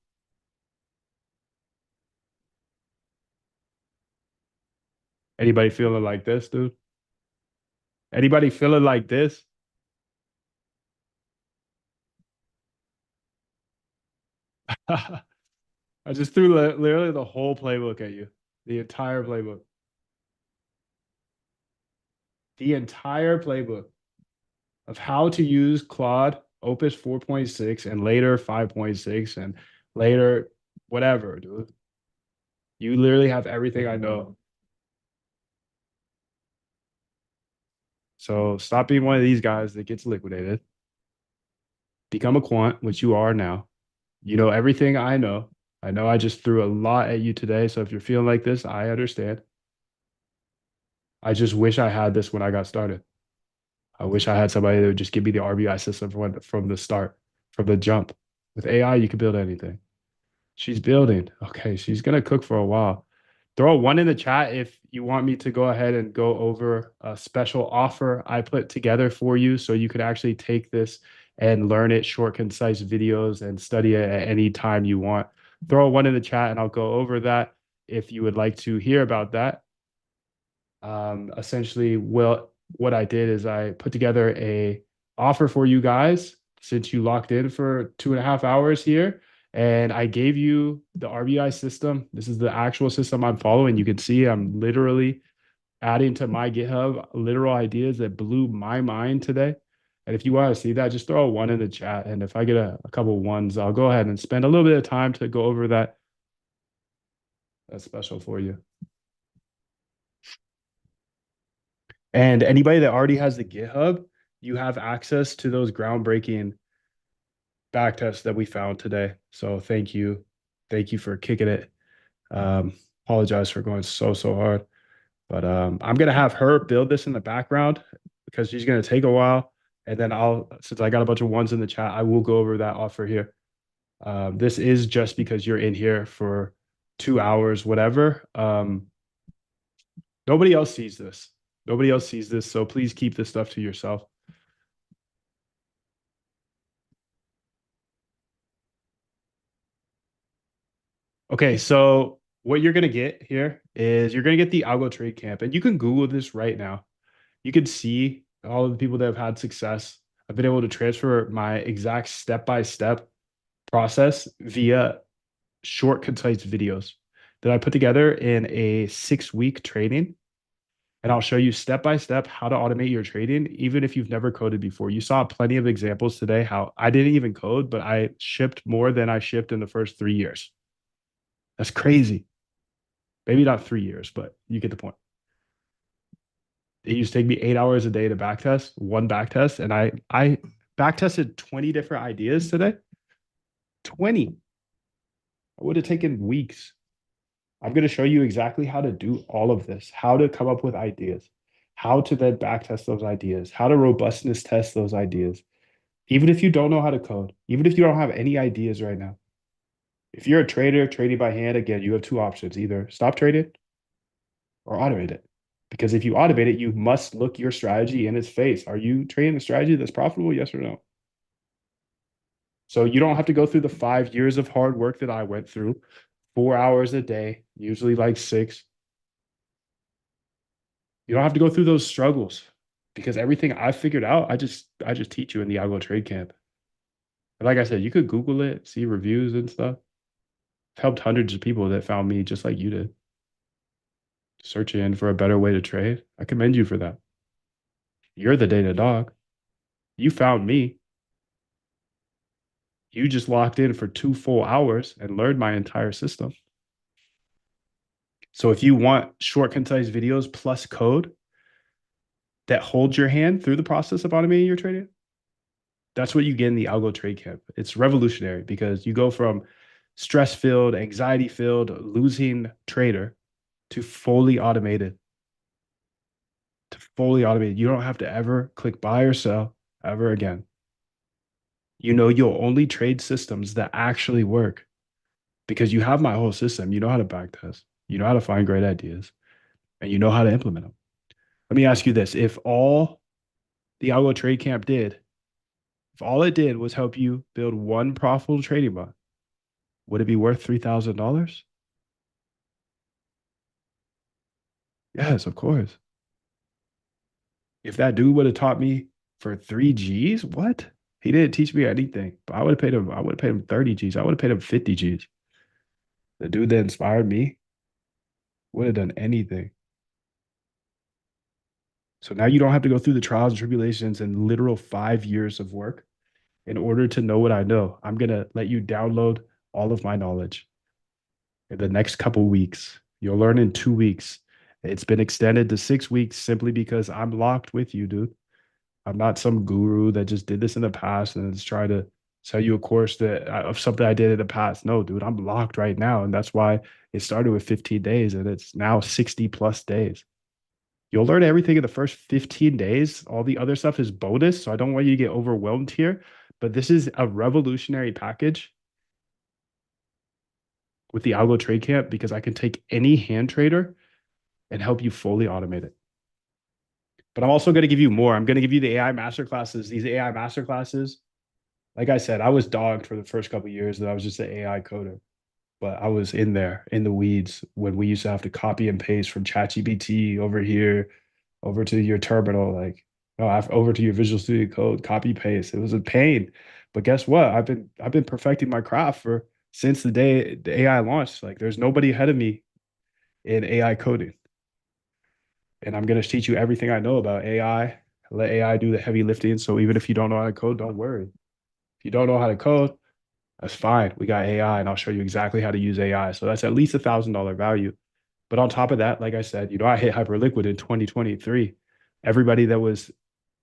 Anybody feeling like this, dude? Anybody feeling like this? I just threw literally the whole playbook at you. The entire playbook. The entire playbook of how to use Claude, Opus 4.6, and later 5.6, and later whatever, dude. You literally have everything I know. So stop being one of these guys that gets liquidated. Become a quant, which you are now. You know everything I know. I know I just threw a lot at you today. So if you're feeling like this, I understand. I just wish I had this when I got started. I wish I had somebody that would just give me the RBI system from the start, from the jump. With AI, you can build anything. She's building. Okay, she's gonna cook for a while. Throw a 1 in the chat if you want me to go ahead and go over a special offer I put together for you so you could actually take this and learn it, short, concise videos, and study it at any time you want. Throw a 1 in the chat and I'll go over that if you would like to hear about that. Essentially, what I did is I put together a offer for you guys since you locked in for 2.5 hours here. And I gave you the RBI system. This is the actual system I'm following. You can see I'm literally adding to my GitHub literal ideas that blew my mind today. And if you want to see that, just throw a one in the chat. And if I get a couple ones, I'll go ahead and spend a little bit of time to go over that. That's special for you. And anybody that already has the GitHub, you have access to those groundbreaking back tests that we found today. So thank you. Thank you for kicking it. Apologize for going so hard. But I'm gonna have her build this in the background because she's gonna take a while. And then since I got a bunch of ones in the chat, I will go over that offer here. This is just because you're in here for 2 hours, whatever. Nobody else sees this. Nobody else sees this. So please keep this stuff to yourself. Okay, so what you're gonna get here is you're gonna get the Algo Trade Camp, and you can Google this right now. You can see all of the people that have had success. I've been able to transfer my exact step-by-step process via short, concise videos that I put together in a 6-week training. And I'll show you step by step how to automate your trading, even if you've never coded before. You saw plenty of examples today how I didn't even code, but I shipped more than I shipped in the first 3 years. That's crazy. Maybe not 3 years, but you get the point. It used to take me 8 hours a day to backtest, one backtest, and I backtested 20 different ideas today. 20. It would have taken weeks. I'm going to show you exactly how to do all of this, how to come up with ideas, how to then backtest those ideas, how to robustness test those ideas. Even if you don't know how to code, even if you don't have any ideas right now. If you're a trader trading by hand, again, you have two options: either stop trading or automate it. Because if you automate it, you must look your strategy in its face. Are you trading a strategy that's profitable? Yes or no? So you don't have to go through the 5 years of hard work that I went through, 4 hours a day, usually like 6. You don't have to go through those struggles because everything I figured out, I just teach you in the Algo Trade Camp. And like I said, you could Google it, see reviews and stuff. I've helped hundreds of people that found me just like you did. Searching for a better way to trade. I commend you for that. You're the data dog. You found me. You just locked in for 2 full hours and learned my entire system. So if you want short, concise videos plus code that holds your hand through the process of automating your trading, that's what you get in the Algo Trade Camp. It's revolutionary because you go from stress-filled, anxiety-filled, losing trader to fully automated. To fully automated. You don't have to ever click buy or sell ever again. You know you'll only trade systems that actually work because you have my whole system. You know how to backtest. You know how to find great ideas, and you know how to implement them. Let me ask you this. If all the Algo Trade Camp did, if all it did was help you build one profitable trading bot, would it be worth $3,000? Yes, of course. If that dude would have taught me for 3 Gs, what? He didn't teach me anything, but I would have paid him, 30 Gs. I would have paid him 50 Gs. The dude that inspired me would have done anything. So now you don't have to go through the trials and tribulations and literal 5 years of work in order to know what I know. I'm going to let you download all of my knowledge in the next couple weeks. You'll learn in 2 weeks. It's been extended to 6 weeks simply because I'm locked with you, dude. I'm not some guru that just did this in the past and is trying to sell you a course that of something I did in the past. No, dude, I'm locked right now. And that's why it started with 15 days and it's now 60 plus days. You'll learn everything in the first 15 days. All the other stuff is bonus. So I don't want you to get overwhelmed here, but this is a revolutionary package with the Algo Trade Camp because I can take any hand trader and help you fully automate it. But I'm also going to give you more. I'm going to give you the AI masterclasses. These AI masterclasses, like I said, I was dogged for the first couple of years that I was just an AI coder. But I was in there in the weeds when we used to have to copy and paste from ChatGPT over here, over to your terminal, like over to your Visual Studio Code, copy paste. It was a pain. But guess what? I've been perfecting my craft for since the day the AI launched. Like there's nobody ahead of me in AI coding. And I'm going to teach you everything I know about AI. Let AI do the heavy lifting. So even if you don't know how to code, don't worry. If you don't know how to code, that's fine. We got AI and I'll show you exactly how to use AI. So that's at least $1,000 value. But on top of that, like I said, I hit Hyperliquid in 2023. Everybody that was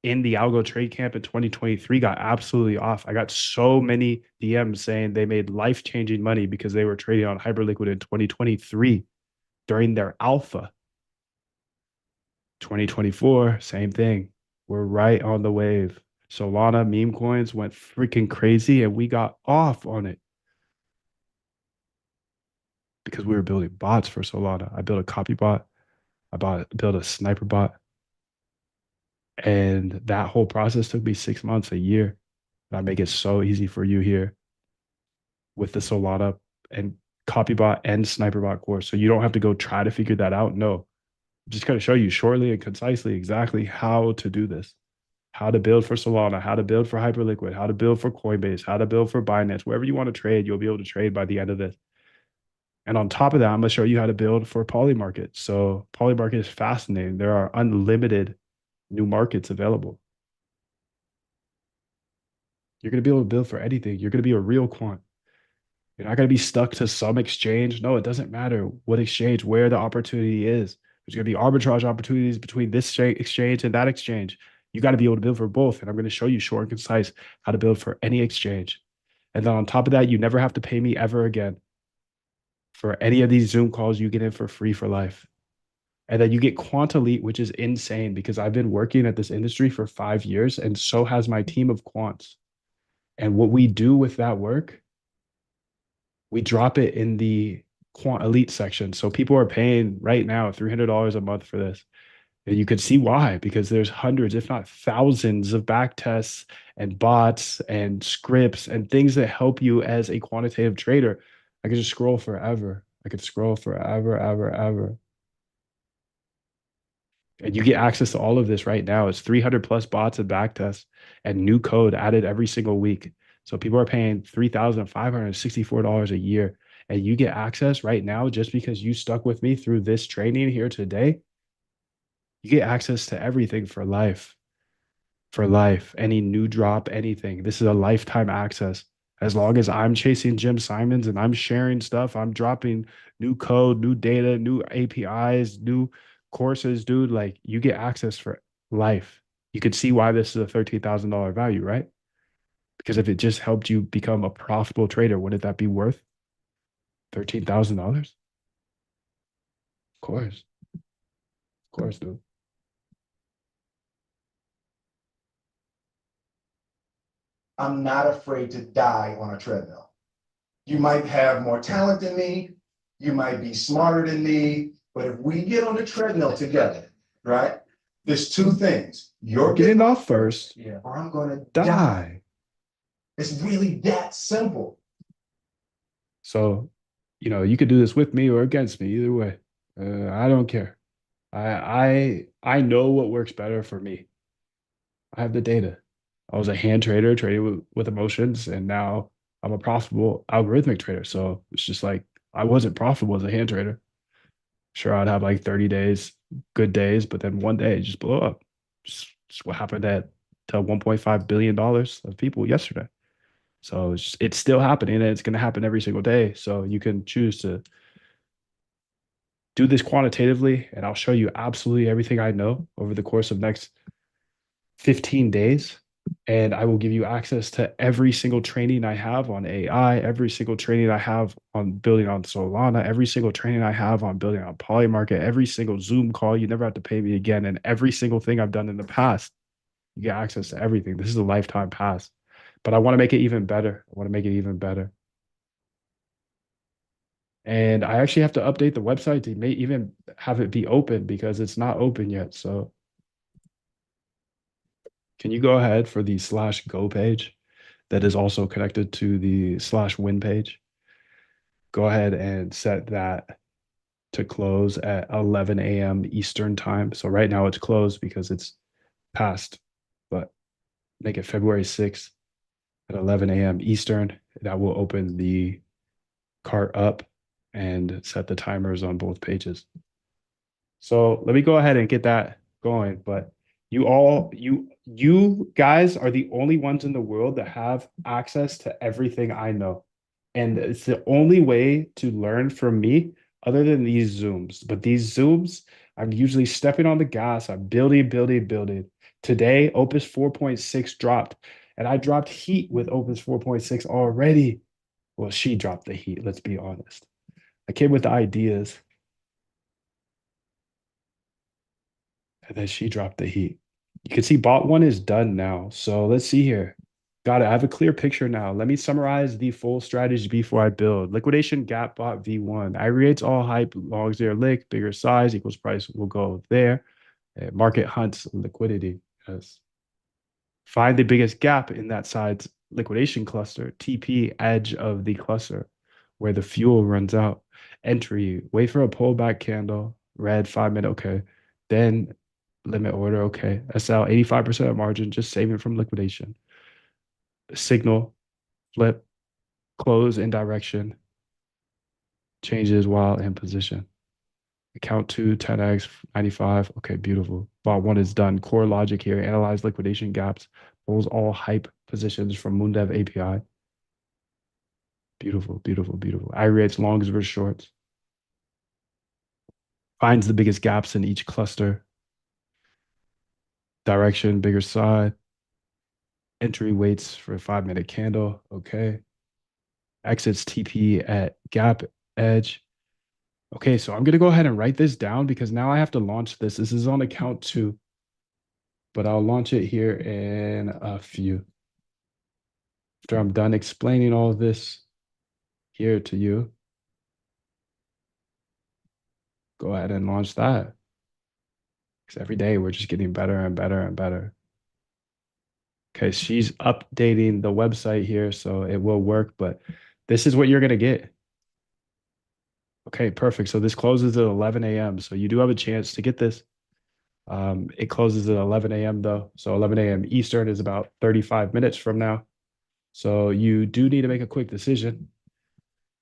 in the algo trade camp in 2023 got absolutely off. I got so many DMs saying they made life-changing money because they were trading on Hyperliquid in 2023 during their alpha. 2024, same thing. We're right on the wave. Solana meme coins went freaking crazy and we got off on it because we were building bots for Solana. I built a copy bot. Built a sniper bot. And that whole process took me 6 months, a year. And I make it so easy for you here with the Solana and copybot and sniperbot course. So you don't have to go try to figure that out. No, I'm just going to show you shortly and concisely exactly how to do this, how to build for Solana, how to build for Hyperliquid, how to build for Coinbase, how to build for Binance. Wherever you want to trade, you'll be able to trade by the end of this. And on top of that, I'm going to show you how to build for Polymarket. So Polymarket is fascinating. There are unlimited new markets available. You're going to be able to build for anything. You're going to be a real quant. You're not going to be stuck to some exchange. No, it doesn't matter what exchange, where the opportunity is. There's going to be arbitrage opportunities between this exchange and that exchange. You got to be able to build for both. And I'm going to show you short and concise how to build for any exchange. And then on top of that, you never have to pay me ever again. For any of these Zoom calls, you get in for free for life. And then you get Quant Elite, which is insane because I've been working at this industry for 5 years, and so has my team of quants. And what we do with that work, we drop it in the Quant Elite section. So people are paying right now $300 a month for this. And you can see why, because there's hundreds, if not thousands, of back tests and bots and scripts and things that help you as a quantitative trader. I could just scroll forever. I could scroll forever, ever. And you get access to all of this right now. It's 300 plus bots and back tests and new code added every single week. So people are paying $3,564 a year. And you get access right now just because you stuck with me through this training here today. You get access to everything for life. For life, any new drop, anything. This is a lifetime access. As long as I'm chasing Jim Simons and I'm sharing stuff, I'm dropping new code, new data, new APIs, new courses, dude. Like you get access for life. You could see why this is a $13,000 value, right? Because if it just helped you become a profitable trader, wouldn't that be worth $13,000? Of course, dude. I'm not afraid to die on a treadmill. You might have more talent than me, you might be smarter than me, but if we get on the treadmill together, right? There's two things. You're Getting off first, or I'm gonna die. die. It's really that simple. So, you could do this with me or against me, either way. I don't care. I know what works better for me. I have the data. I was a hand trader, trading with emotions, and now I'm a profitable algorithmic trader. So it's just like I wasn't profitable as a hand trader. Sure, I'd have like 30 days, good days, but then one day it just blow up. Just what happened to $1.5 billion of people yesterday. So it's still happening and it's going to happen every single day. So you can choose to do this quantitatively, and I'll show you absolutely everything I know over the course of next 15 days. And I will give you access to every single training I have on AI, every single training I have on building on Solana, every single training I have on building on Polymarket, every single Zoom call. You never have to pay me again. And every single thing I've done in the past, you get access to everything. This is a lifetime pass. But I want to make it even better. I want to make it even better. And I actually have to update the website to may even have it be open because it's not open yet. So can you go ahead for the /go page that is also connected to the /win page? Go ahead and set that to close at 11 a.m. Eastern time. So right now it's closed because it's past, but make it February 6th at 11 a.m. Eastern. That will open the cart up and set the timers on both pages. So let me go ahead and get that going. But you guys are the only ones in the world that have access to everything I know. And it's the only way to learn from me other than these Zooms. But these Zooms, I'm usually stepping on the gas. I'm building, building, building. Today, Opus 4.6 dropped, and I dropped heat with Opus 4.6 already. Well, she dropped the heat, let's be honest. I came with the ideas, and then she dropped the heat. You can see bot one is done now. So let's see here. Got it. I have a clear picture now. Let me summarize the full strategy before I build. Liquidation gap bot V1. Aggregates all hype, longs their lick, bigger size equals price will go there. Market hunts liquidity. Yes. Find the biggest gap in that side's liquidation cluster, TP edge of the cluster, where the fuel runs out. Entry, wait for a pullback candle, red 5 minute, okay. Then limit order, okay. SL 85% of margin, just saving from liquidation. Signal, flip, close in direction, changes while in position. Account 2, 10x, 95. Okay, beautiful. Bot 1 is done. Core logic here. Analyze liquidation gaps. Pulls all hype positions from MoonDev API. Beautiful, beautiful, beautiful. Aggregates longs versus shorts. Finds the biggest gaps in each cluster. Direction, bigger side. Entry waits for a 5 minute candle. Okay. Exits TP at gap edge. Okay, so I'm going to go ahead and write this down because now I have to launch this. This is on account 2, but I'll launch it here in a few. After I'm done explaining all of this here to you, go ahead and launch that. Because every day we're just getting better and better and better. Okay, she's updating the website here, so it will work, but this is what you're going to get. Okay, perfect. So this closes at 11 a.m. So you do have a chance to get this. It closes at 11 a.m. though. So 11 a.m. Eastern is about 35 minutes from now. So you do need to make a quick decision,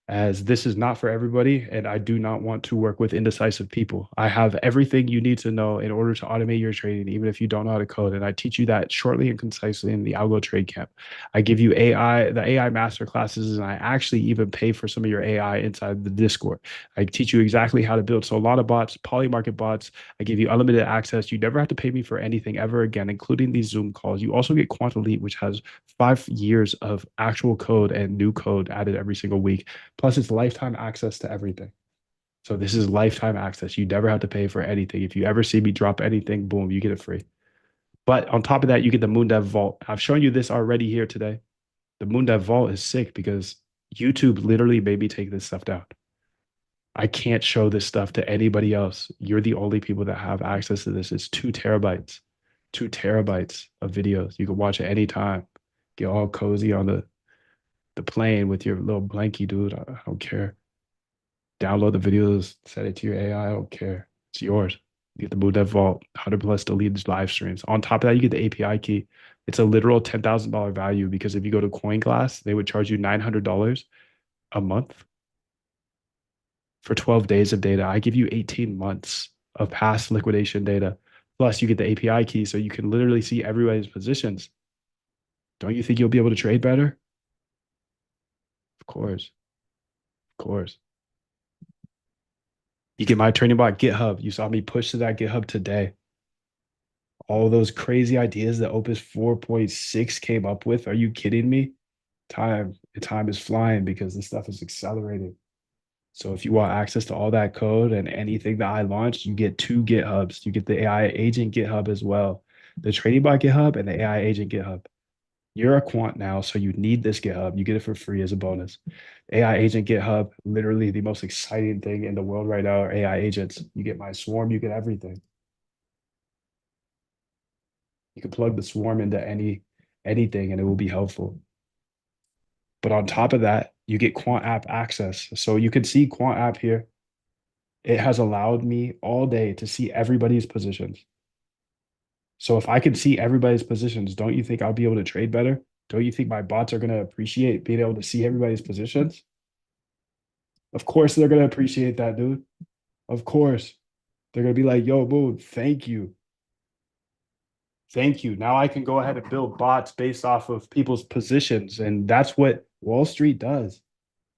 as this is not for everybody, and I do not want to work with indecisive people. I have everything you need to know in order to automate your trading, even if you don't know how to code. And I teach you that shortly and concisely in the Algo Trade Camp. I give you the AI master classes, and I actually even pay for some of your AI inside the Discord. I teach you exactly how to build. So a lot of bots, polymarket bots. I give you unlimited access. You never have to pay me for anything ever again, including these Zoom calls. You also get Quant Elite, which has 5 years of actual code and new code added every single week. Plus, it's lifetime access to everything. So this is lifetime access. You never have to pay for anything. If you ever see me drop anything, boom, you get it free. But on top of that, you get the MoonDev Vault. I've shown you this already here today. The MoonDev Vault is sick because YouTube literally made me take this stuff down. I can't show this stuff to anybody else. You're the only people that have access to this. It's 2 TB, 2 TB of videos. You can watch it anytime. Get all cozy on the plane with your little blankie, dude. I don't care. Download the videos, set it to your AI. I don't care. It's yours. You get the MoonDev Vault, 100 plus deleted live streams. On top of that, you get the API key. It's a literal $10,000 value because if you go to CoinGlass, they would charge you $900 a month for 12 days of data. I give you 18 months of past liquidation data. Plus, you get the API key so you can literally see everybody's positions. Don't you think you'll be able to trade better? Of course. Of course. You get my training bot GitHub. You saw me push to that GitHub today. All those crazy ideas that Opus 4.6 came up with. Are you kidding me? Time is flying because this stuff is accelerating. So if you want access to all that code and anything that I launched, you get 2 GitHubs. You get the AI agent GitHub as well. The trading bot GitHub and the AI agent GitHub. You're a quant now, so you need this GitHub. You get it for free as a bonus. AI agent GitHub, literally the most exciting thing in the world right now are AI agents. You get my swarm, you get everything. You can plug the swarm into anything and it will be helpful. But on top of that, you get Quant App access. So you can see Quant App here. It has allowed me all day to see everybody's positions. So if I can see everybody's positions, don't you think I'll be able to trade better? Don't you think my bots are going to appreciate being able to see everybody's positions? Of course they're gonna appreciate that, dude. Of course. They're gonna be like, yo, Moon, thank you. Thank you. Now I can go ahead and build bots based off of people's positions. And that's what Wall Street does.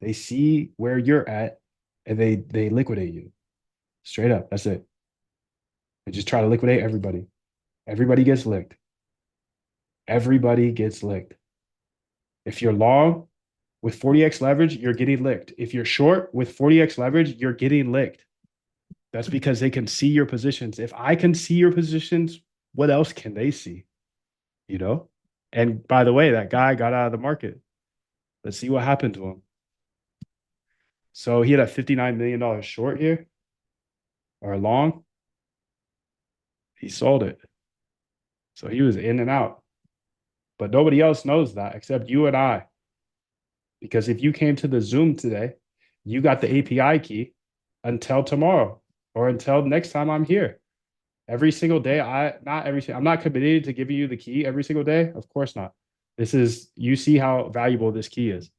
They see where you're at and they liquidate you. Straight up. That's it. They just try to liquidate everybody. Everybody gets licked. Everybody gets licked. If you're long with 40x leverage, you're getting licked. If you're short with 40x leverage, you're getting licked. That's because they can see your positions. If I can see your positions, what else can they see? You know? And by the way, that guy got out of the market. Let's see what happened to him. So he had a $59 million short here or long. He sold it. So he was in and out. But nobody else knows that except you and I. Because if you came to the Zoom today, you got the API key until tomorrow or until next time I'm here. Every single day, I'm not committed to giving you the key every single day. Of course not. You see how valuable this key is.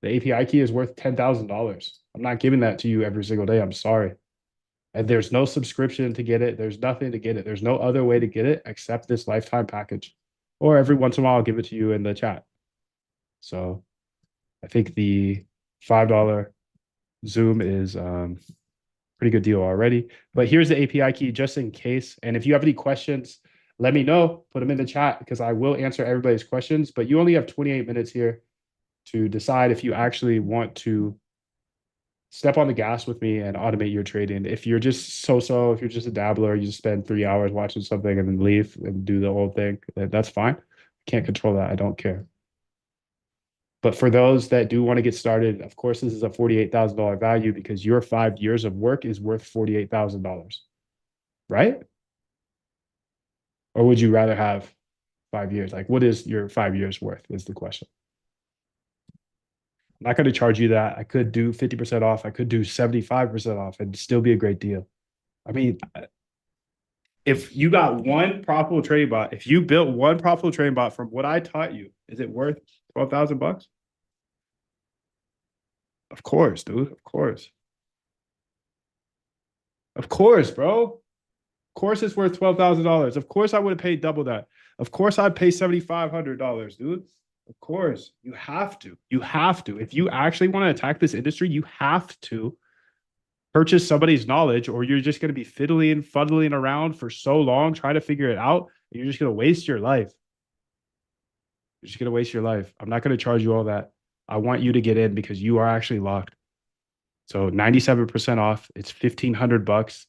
The API key is worth $10,000. I'm not giving that to you every single day. I'm sorry. And there's no subscription to get it. There's nothing to get it. There's no other way to get it except this lifetime package. Or every once in a while, I'll give it to you in the chat. So I think the $5 Zoom is pretty good deal already. But here's the API key just in case. And if you have any questions, let me know. Put them in the chat because I will answer everybody's questions. But you only have 28 minutes here to decide if you actually want to step on the gas with me and automate your trading. If you're just so-so, if you're just a dabbler, you just spend 3 hours watching something and then leave and do the whole thing, that's fine. Can't control that. I don't care. But for those that do want to get started, of course, this is a $48,000 value because your 5 years of work is worth $48,000, right? Or would you rather have 5 years? Like, what is your 5 years worth is the question. I'm not going to charge you that. I could do 50% off. I could do 75% off and still be a great deal. I mean, if you got one profitable trading bot, if you built one profitable trading bot from what I taught you, is it worth $12,000? Of course, dude. Of course. Of course, bro. Of course it's worth $12,000. Of course I would have paid double that. Of course I'd pay $7,500, dude. Of course. You have to. You have to. If you actually want to attack this industry, you have to purchase somebody's knowledge, or you're just going to be fuddling around for so long trying to figure it out. And you're just going to waste your life. You're just going to waste your life. I'm not going to charge you all that. I want you to get in because you are actually locked. So 97% off. It's $1,500.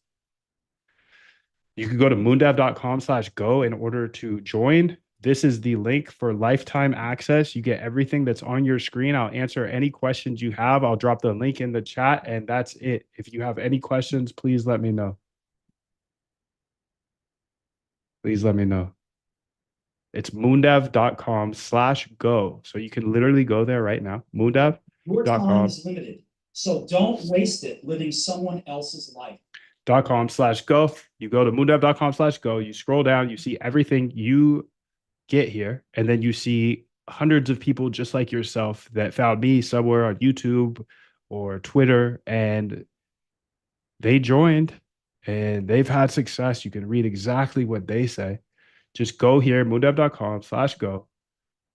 You can go to moondev.com/go in order to join. This is the link for lifetime access. You get everything that's on your screen. I'll answer any questions you have. I'll drop the link in the chat, and that's it. If you have any questions, please let me know. Please let me know. It's moondev.com/go. So you can literally go there right now. Moondev. Your time .com. is limited, so don't waste it living someone else's life. .com/go. You go to moondev.com/go. You scroll down, you see everything you get here, and then you see hundreds of people just like yourself that found me somewhere on YouTube or Twitter, and they joined and they've had success. You can read exactly what they say. Just go here, moondev.com/go.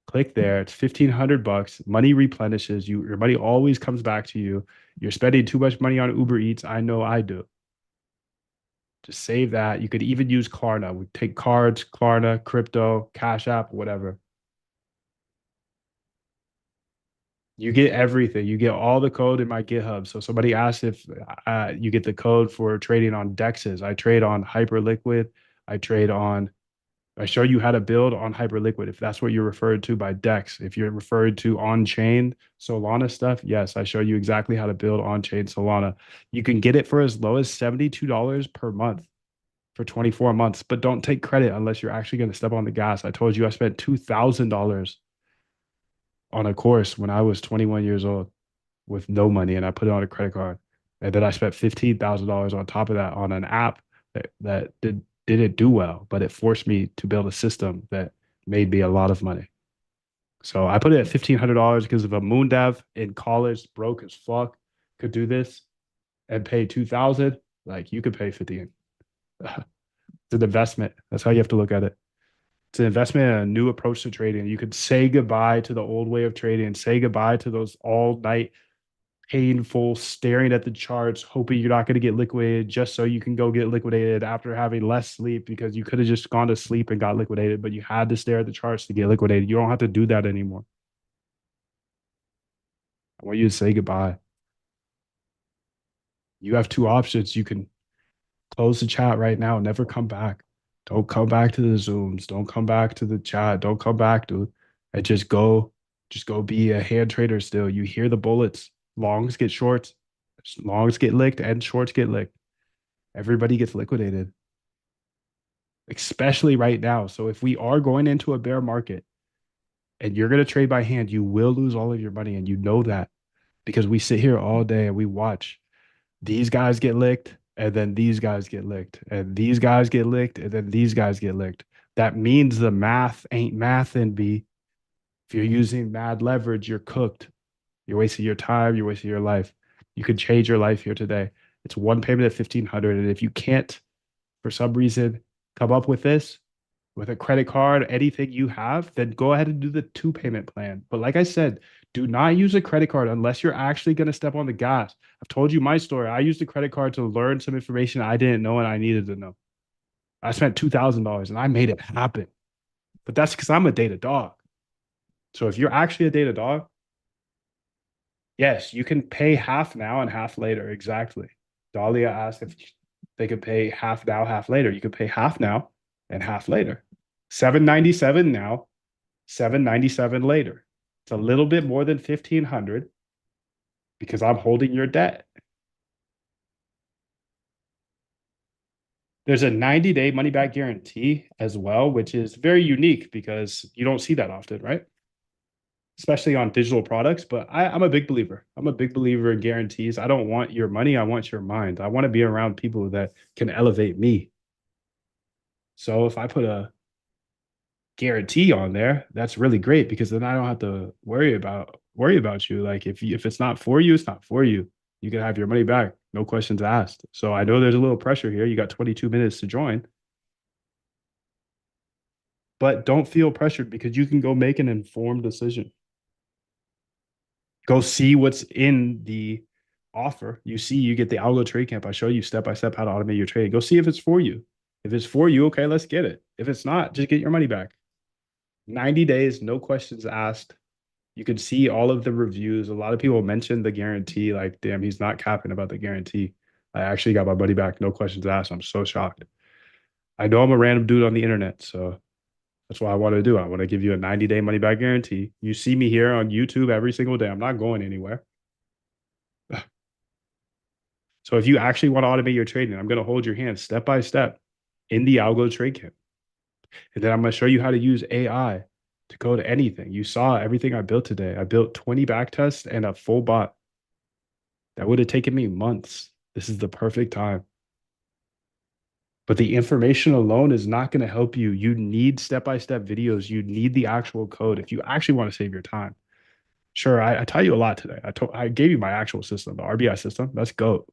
Click there. It's $1,500. Money replenishes you. Your money always comes back to you. You're spending too much money on Uber Eats. I know I do. Just save that. You could even use Klarna. We take cards, Klarna, crypto, Cash App, whatever. You get everything. You get all the code in my GitHub. So somebody asked if you get the code for trading on DEXs. I trade on Hyperliquid. I show you how to build on Hyperliquid, if that's what you're referred to by DEX. If you're referred to on-chain Solana stuff, yes, I show you exactly how to build on-chain Solana. You can get it for as low as $72 per month for 24 months, but don't take credit unless you're actually going to step on the gas. I told you I spent $2,000 on a course when I was 21 years old with no money, and I put it on a credit card. And then I spent $15,000 on top of that on an app that didn't do well, but it forced me to build a system that made me a lot of money. So I put it at $1,500 because of a moon dev in college, broke as fuck, could do this and pay 2,000. Like you could pay 50. It's an investment. That's how you have to look at it. It's an investment in a new approach to trading. You could say goodbye to the old way of trading and say goodbye to those all night painful staring at the charts, hoping you're not going to get liquidated just so you can go get liquidated after having less sleep because you could have just gone to sleep and got liquidated, but you had to stare at the charts to get liquidated. You don't have to do that anymore. I want you to say goodbye. You have two options. You can close the chat right now, never come back. Don't come back to the Zooms. Don't come back to the chat. Don't come back to and just go be a hand trader still. You hear the bullets. Longs get shorts, longs get licked, and shorts get licked. Everybody gets liquidated, especially right now. So if we are going into a bear market and you're going to trade by hand, you will lose all of your money. And you know that because we sit here all day and we watch these guys get licked and then these guys get licked and these guys get licked and then these guys get licked. That means the math ain't math in B. If you're using mad leverage, you're cooked. You're wasting your time. You're wasting your life. You could change your life here today. It's one payment at 1,500. And if you can't, for some reason, come up with this with a credit card, anything you have, then go ahead and do the two payment plan. But like I said, do not use a credit card unless you're actually going to step on the gas. I've told you my story. I used a credit card to learn some information I didn't know and I needed to know. I spent $2,000 and I made it happen. But that's because I'm a data dog. So if you're actually a data dog, yes, you can pay half now and half later. Exactly. Dahlia asked if they could pay half now, half later. You could pay half now and half later. 797 now, 797 later. It's a little bit more than 1,500 because I'm holding your debt. There's a 90-day money back guarantee as well, which is very unique because you don't see that often, right? Especially on digital products. But I'm a big believer. I'm a big believer in guarantees. I don't want your money. I want your mind. I want to be around people that can elevate me. So if I put a guarantee on there, that's really great because then I don't have to worry about you. Like if it's not for you, it's not for you. You can have your money back, no questions asked. So I know there's a little pressure here. You got 22 minutes to join, but don't feel pressured because you can go make an informed decision. Go see what's in the offer. You see, you get the algo trade camp. I show you step by step how to automate your trade. Go see if it's for you. If it's for you, okay, let's get it. If it's not, just get your money back. 90 days, no questions asked. You could see all of the reviews. A lot of people mentioned the guarantee, like, damn, he's not capping about the guarantee. I actually got my money back, no questions asked. I'm so shocked. I know I'm a random dude on the internet, so that's what I want to do. I want to give you a 90-day money back guarantee. You see me here on YouTube every single day. I'm not going anywhere. So if you actually want to automate your trading, I'm going to hold your hand step by step in the algo trade camp. And then I'm going to show you how to use AI to code anything. You saw everything I built today. I built 20 back tests and a full bot. That would have taken me months. This is the perfect time. But the information alone is not going to help you. You need step-by-step videos. You need the actual code if you actually want to save your time. Sure, I tell you a lot today. I gave you my actual system, the RBI system. Let's go.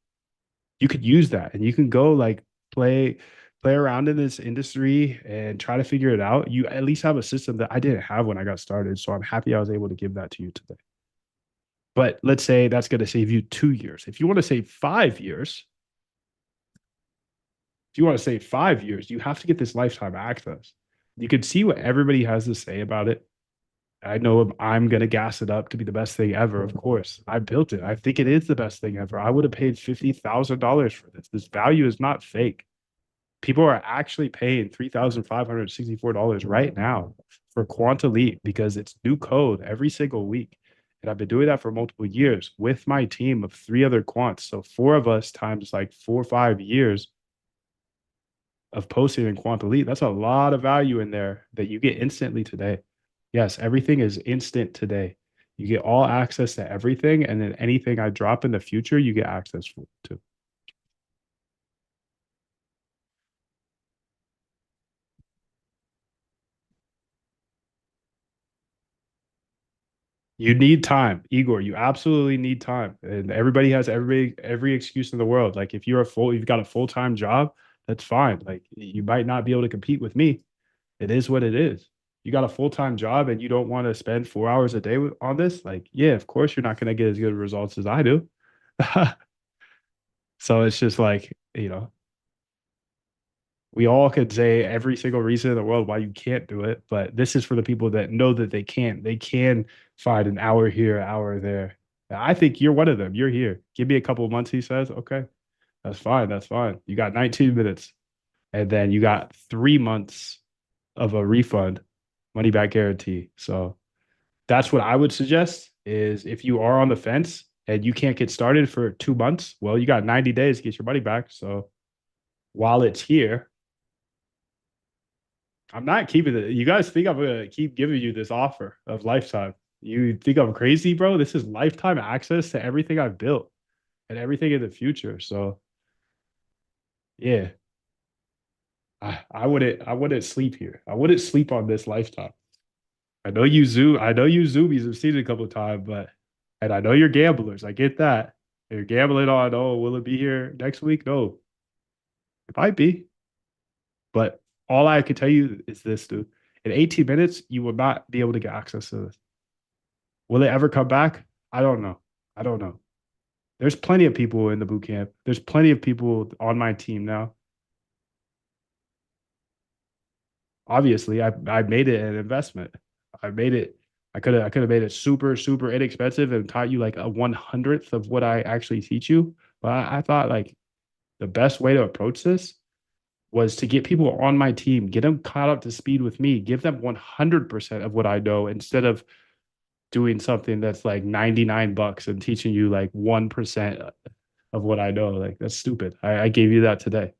You could use that and you can go like play around in this industry and try to figure it out. You at least have a system that I didn't have when I got started. So I'm happy I was able to give that to you today. But let's say that's going to save you 2 years. If you want to save 5 years, if you want to save 5 years, you have to get this lifetime access. You can see what everybody has to say about it. I know I'm going to gas it up to be the best thing ever. Of course, I built it. I think it is the best thing ever. I would have paid $50,000 for this. This value is not fake. People are actually paying $3,564 right now for Quant Elite because it's new code every single week. And I've been doing that for multiple years with my team of 3 other quants. So 4 of us times like 4 or 5 years of posting in Quant Elite. That's a lot of value in there that you get instantly today. Yes, everything is instant today. You get all access to everything. And then anything I drop in the future, you get access to. You need time, Igor. You absolutely need time. And everybody has every excuse in the world. Like if you've got a full-time job, that's fine. Like you might not be able to compete with me. It is what it is. You got a full-time job and you don't want to spend 4 hours a day on this. Like, yeah, of course you're not going to get as good results as I do. So it's just like, we all could say every single reason in the world why you can't do it, but this is for the people that know that they can. They can find an hour here, hour there. I think you're one of them. You're here. Give me a couple of months, he says. Okay, that's fine. That's fine. You got 19 minutes, and then you got 3 months of a refund, money back guarantee. So that's what I would suggest is if you are on the fence and you can't get started for 2 months, well, you got 90 days to get your money back. So while it's here, I'm not keeping it. You guys think I'm gonna keep giving you this offer of lifetime? You think I'm crazy, bro? This is lifetime access to everything I've built and everything in the future. So yeah, I wouldn't sleep here. I wouldn't sleep on this lifetime. I know you zoomies have seen it a couple of times, but and I know you're gamblers. I get that. You're gambling on, oh, will it be here next week? No, it might be. But all I can tell you is this, dude. In 18 minutes, you will not be able to get access to this. Will it ever come back? I don't know. I don't know. There's plenty of people in the boot camp. There's plenty of people on my team now. Obviously, I made it an investment. I made it. I could have made it super super inexpensive and taught you like a 1/100th of what I actually teach you. But I thought like the best way to approach this was to get people on my team, get them caught up to speed with me, give them 100% of what I know instead of doing something that's like $99 and teaching you like 1% of what I know. Like that's stupid. I gave you that today.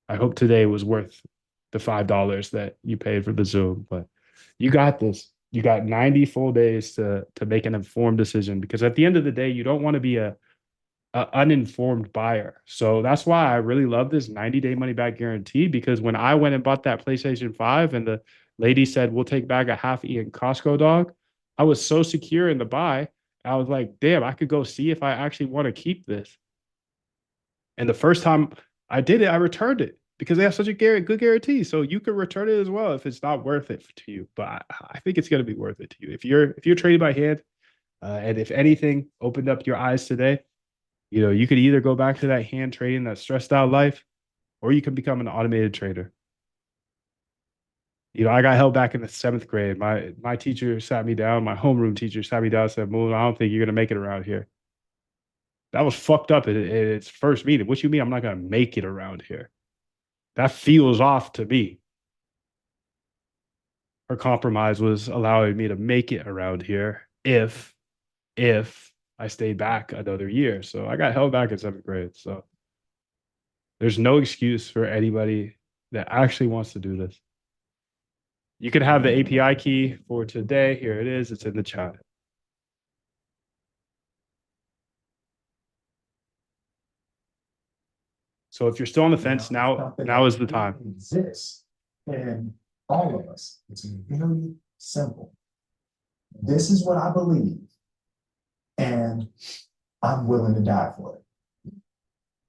I hope today was worth the $5 that you paid for the Zoom, but you got this. You got 90 full days to make an informed decision because at the end of the day, you don't want to be a uninformed buyer. So that's why I really love this 90-day money back guarantee because when I went and bought that PlayStation 5 and the lady said, we'll take back a half eaten Costco dog, I was so secure in the buy. I was like, damn, I could go see if I actually want to keep this. And the first time I did it, I returned it because they have such a good guarantee. So you could return it as well if it's not worth it to you. But I think it's going to be worth it to you if you're trading by hand. And if anything opened up your eyes today, you could either go back to that hand trading, that stressed out life, or you can become an automated trader. I got held back in the 7th grade. My teacher sat me down, my homeroom teacher sat me down and said, Moon, I don't think you're gonna make it around here. That was fucked up at its first meeting. What you mean I'm not gonna make it around here? That feels off to me. Her compromise was allowing me to make it around here if I stayed back another year. So I got held back in 7th grade. So there's no excuse for anybody that actually wants to do this. You can have the API key for today. Here it is. It's in the chat. So if you're still on the fence, now is the time. Exists in all of us. It's very simple. This is what I believe, and I'm willing to die for it.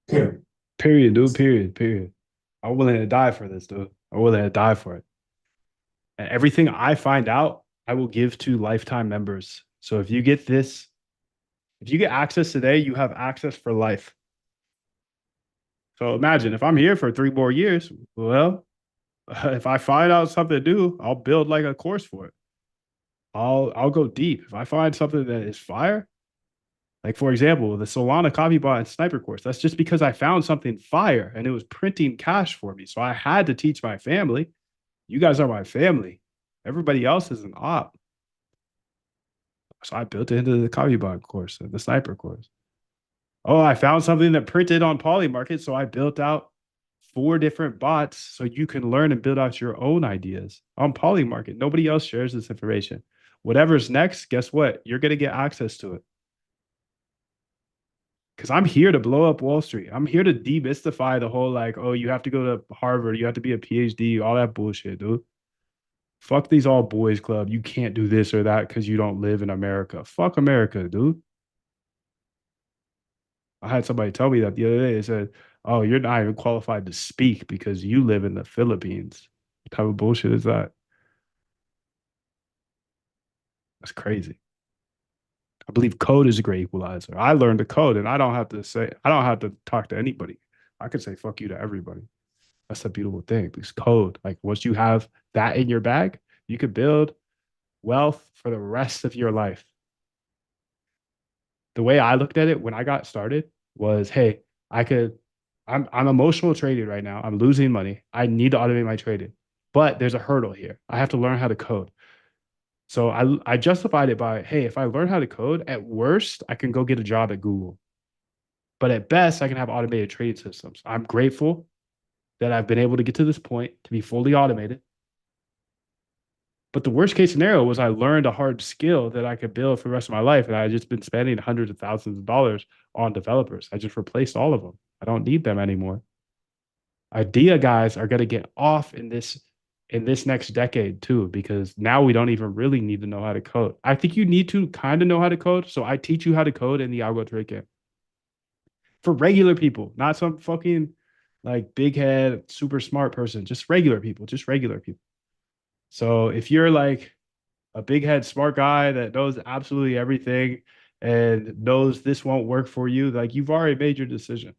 Period. Period, dude. Period. I'm willing to die for this, dude. I'm willing to die for it. And everything I find out, I will give to lifetime members. So if you get this, if you get access today, you have access for life. So imagine if I'm here for 3 more years, well, if I find out something to do, I'll build like a course for it. I'll go deep. If I find something that is fire, like for example, the Solana copy bot and sniper course, that's just because I found something fire and it was printing cash for me. So I had to teach my family. You guys are my family. Everybody else is an op. So I built it into the copy bot course and the sniper course. Oh, I found something that printed on Polymarket. So I built out 4 different bots so you can learn and build out your own ideas on Polymarket. Nobody else shares this information. Whatever's next, guess what? You're going to get access to it. Because I'm here to blow up Wall Street. I'm here to demystify the whole like, oh, you have to go to Harvard, you have to be a PhD, all that bullshit, dude. Fuck these all boys club. You can't do this or that because you don't live in America. Fuck America, dude. I had somebody tell me that the other day. They said, "Oh, you're not even qualified to speak because you live in the Philippines." What type of bullshit is that? That's crazy. I believe code is a great equalizer. I learned to code and I don't have to talk to anybody. I could say fuck you to everybody. That's the beautiful thing because code, like once you have that in your bag, you could build wealth for the rest of your life. The way I looked at it when I got started was, hey, I could, I'm emotional trading right now. I'm losing money. I need to automate my trading, but there's a hurdle here. I have to learn how to code. So I justified it by, hey, if I learn how to code, at worst, I can go get a job at Google. But at best, I can have automated trading systems. I'm grateful that I've been able to get to this point to be fully automated. But the worst case scenario was I learned a hard skill that I could build for the rest of my life. And I just been spending hundreds of thousands of dollars on developers. I just replaced all of them. I don't need them anymore. Idea guys are going to get off in this next decade too, because now we don't even really need to know how to code. I think you need to kind of know how to code. So I teach you how to code in the algo trade camp for regular people, not some fucking like big head, super smart person, just regular people, just regular people. So if you're like a big head smart guy that knows absolutely everything and knows this won't work for you, like you've already made your decision.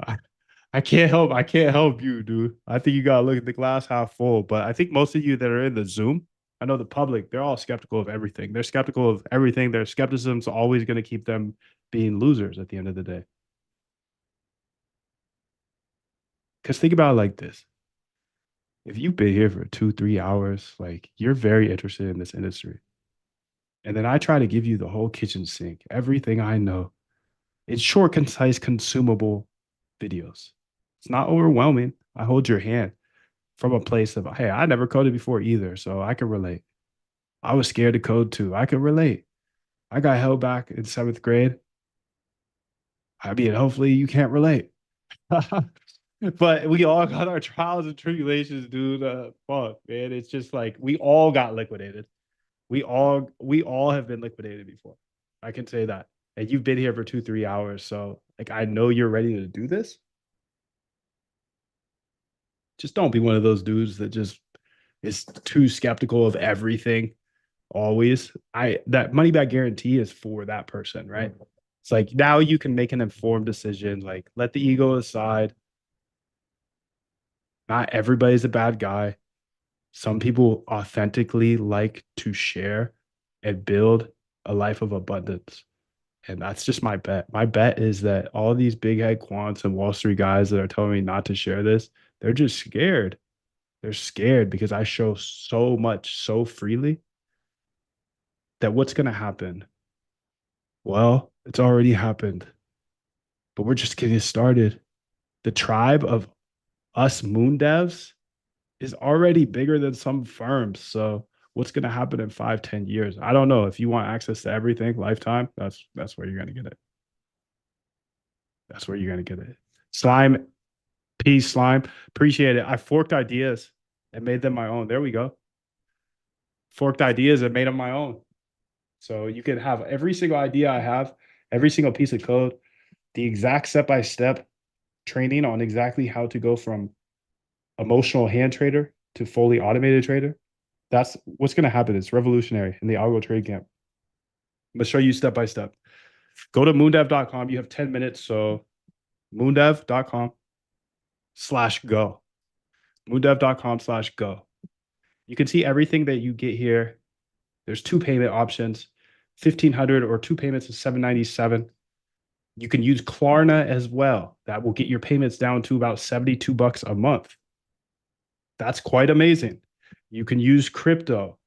I, I can't help you, dude. I think you gotta look at the glass half full. But I think most of you that are in the Zoom, I know the public, they're all skeptical of everything. They're skeptical of everything. Their skepticism's always going to keep them being losers at the end of the day. Because think about it like this. If you've been here for 2, 3 hours, like you're very interested in this industry. And then I try to give you the whole kitchen sink, everything I know. It's short, concise, consumable videos. It's not overwhelming. I hold your hand from a place of, hey, I never coded before either, so I can relate. I was scared to code too. I can relate. I got held back in seventh grade. I mean, hopefully you can't relate. But we all got our trials and tribulations, dude. Fuck, man. It's just like we all got liquidated. We all have been liquidated before. I can say that. And you've been here for 2, 3 hours. So like I know you're ready to do this. Just don't be one of those dudes that just is too skeptical of everything always. I that money back guarantee is for that person, right? It's like now you can make an informed decision, like let the ego aside. Not everybody's a bad guy. Some people authentically like to share and build a life of abundance. And that's just my bet. My bet is that all these big head quants and Wall Street guys that are telling me not to share this, they're just scared. They're scared because I show so much so freely that what's going to happen? Well, it's already happened, but we're just getting started. The tribe of us moon devs is already bigger than some firms. So what's going to happen in 5, 10 years? I don't know. If you want access to everything lifetime, that's where you're going to get it. That's where you're going to get it. Slime, peace, slime. Appreciate it. I forked ideas and made them my own. There we go. Forked ideas and made them my own. So you can have every single idea I have, every single piece of code, the exact step-by-step training on exactly how to go from emotional hand trader to fully automated trader. That's what's going to happen. It's revolutionary in the algo trade camp. I'm going to show you step by step. Go to moondev.com. You have 10 minutes. So moondev.com/go. Moondev.com/go. You can see everything that you get here. There's 2 payment options, 1,500 or 2 payments of 797. You can use Klarna as well. That will get your payments down to about $72 a month. That's quite amazing. You can use crypto.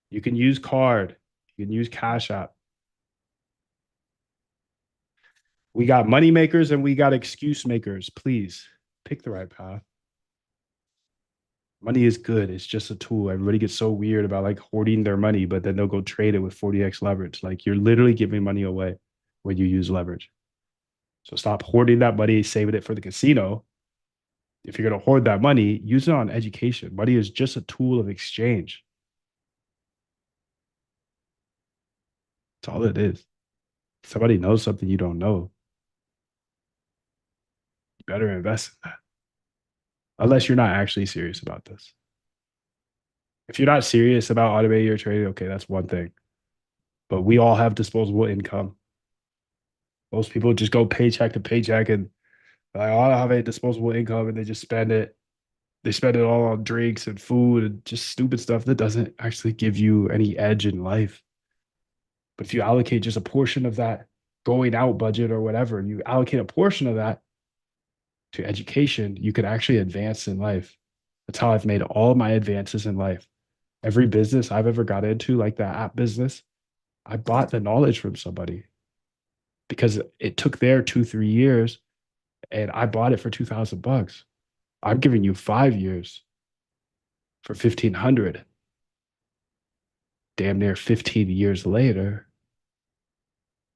You can use card. You can use Cash App. We got money makers and we got excuse makers. Please pick the right path. Money is good. It's just a tool. Everybody gets so weird about like hoarding their money, but then they'll go trade it with 40x leverage. Like you're literally giving money away when you use leverage. So stop hoarding that money, saving it for the casino. If you're going to hoard that money, use it on education. Money is just a tool of exchange. That's all it is. Somebody knows something you don't know. You better invest in that. Unless you're not actually serious about this. If you're not serious about automating your trading, okay, that's one thing. But we all have disposable income. Most people just go paycheck to paycheck and like, oh, I don't have any disposable income, and they just spend it. They spend it all on drinks and food and just stupid stuff that doesn't actually give you any edge in life. But if you allocate just a portion of that going out budget or whatever, and you allocate a portion of that to education, you could actually advance in life. That's how I've made all of my advances in life. Every business I've ever got into, like that app business, I bought the knowledge from somebody because it took their 2, 3 years and I bought it for $2,000. I'm giving you 5 years for 1,500. Damn near 15 years later,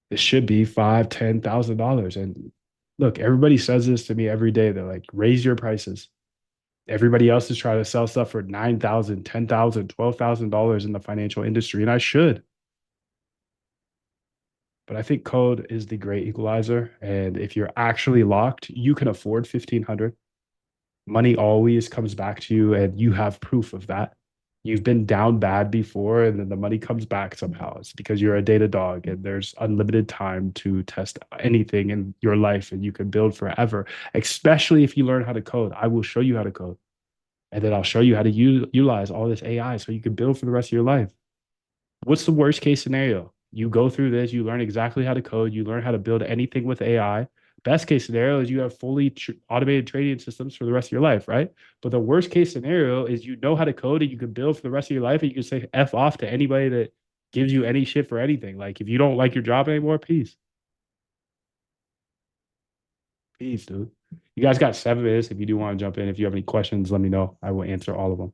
this should be $5,000, $10,000. And look, everybody says this to me every day. They're like, raise your prices. Everybody else is trying to sell stuff for $9,000, $10,000, $12,000 in the financial industry, and I should. But I think code is the great equalizer. And if you're actually locked, you can afford 1,500. Money always comes back to you, and you have proof of that. You've been down bad before, and then the money comes back somehow. It's because you're a data dog, and there's unlimited time to test anything in your life, and you can build forever, especially if you learn how to code. I will show you how to code, and then I'll show you how to utilize all this AI so you can build for the rest of your life. What's the worst case scenario? You go through this, you learn exactly how to code, you learn how to build anything with AI. Best case scenario is you have fully automated trading systems for the rest of your life, right? But the worst case scenario is you know how to code and you can build for the rest of your life and you can say F off to anybody that gives you any shit for anything. Like if you don't like your job anymore, peace. Peace, dude. You guys got 7 minutes if you do want to jump in. If you have any questions, let me know. I will answer all of them.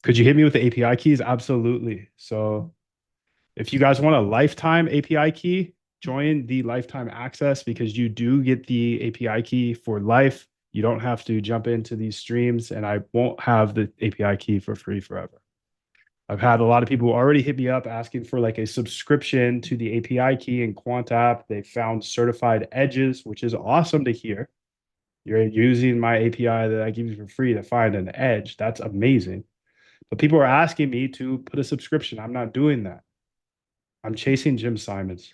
Could you hit me with the API keys? Absolutely. So if you guys want a lifetime API key, join the lifetime access because you do get the API key for life. You don't have to jump into these streams, and I won't have the API key for free forever. I've had a lot of people already hit me up asking for like a subscription to the API key in Quant app. They found certified edges, which is awesome to hear. You're using my API that I give you for free to find an edge. That's amazing. But people are asking me to put a subscription. I'm not doing that. I'm chasing Jim Simons,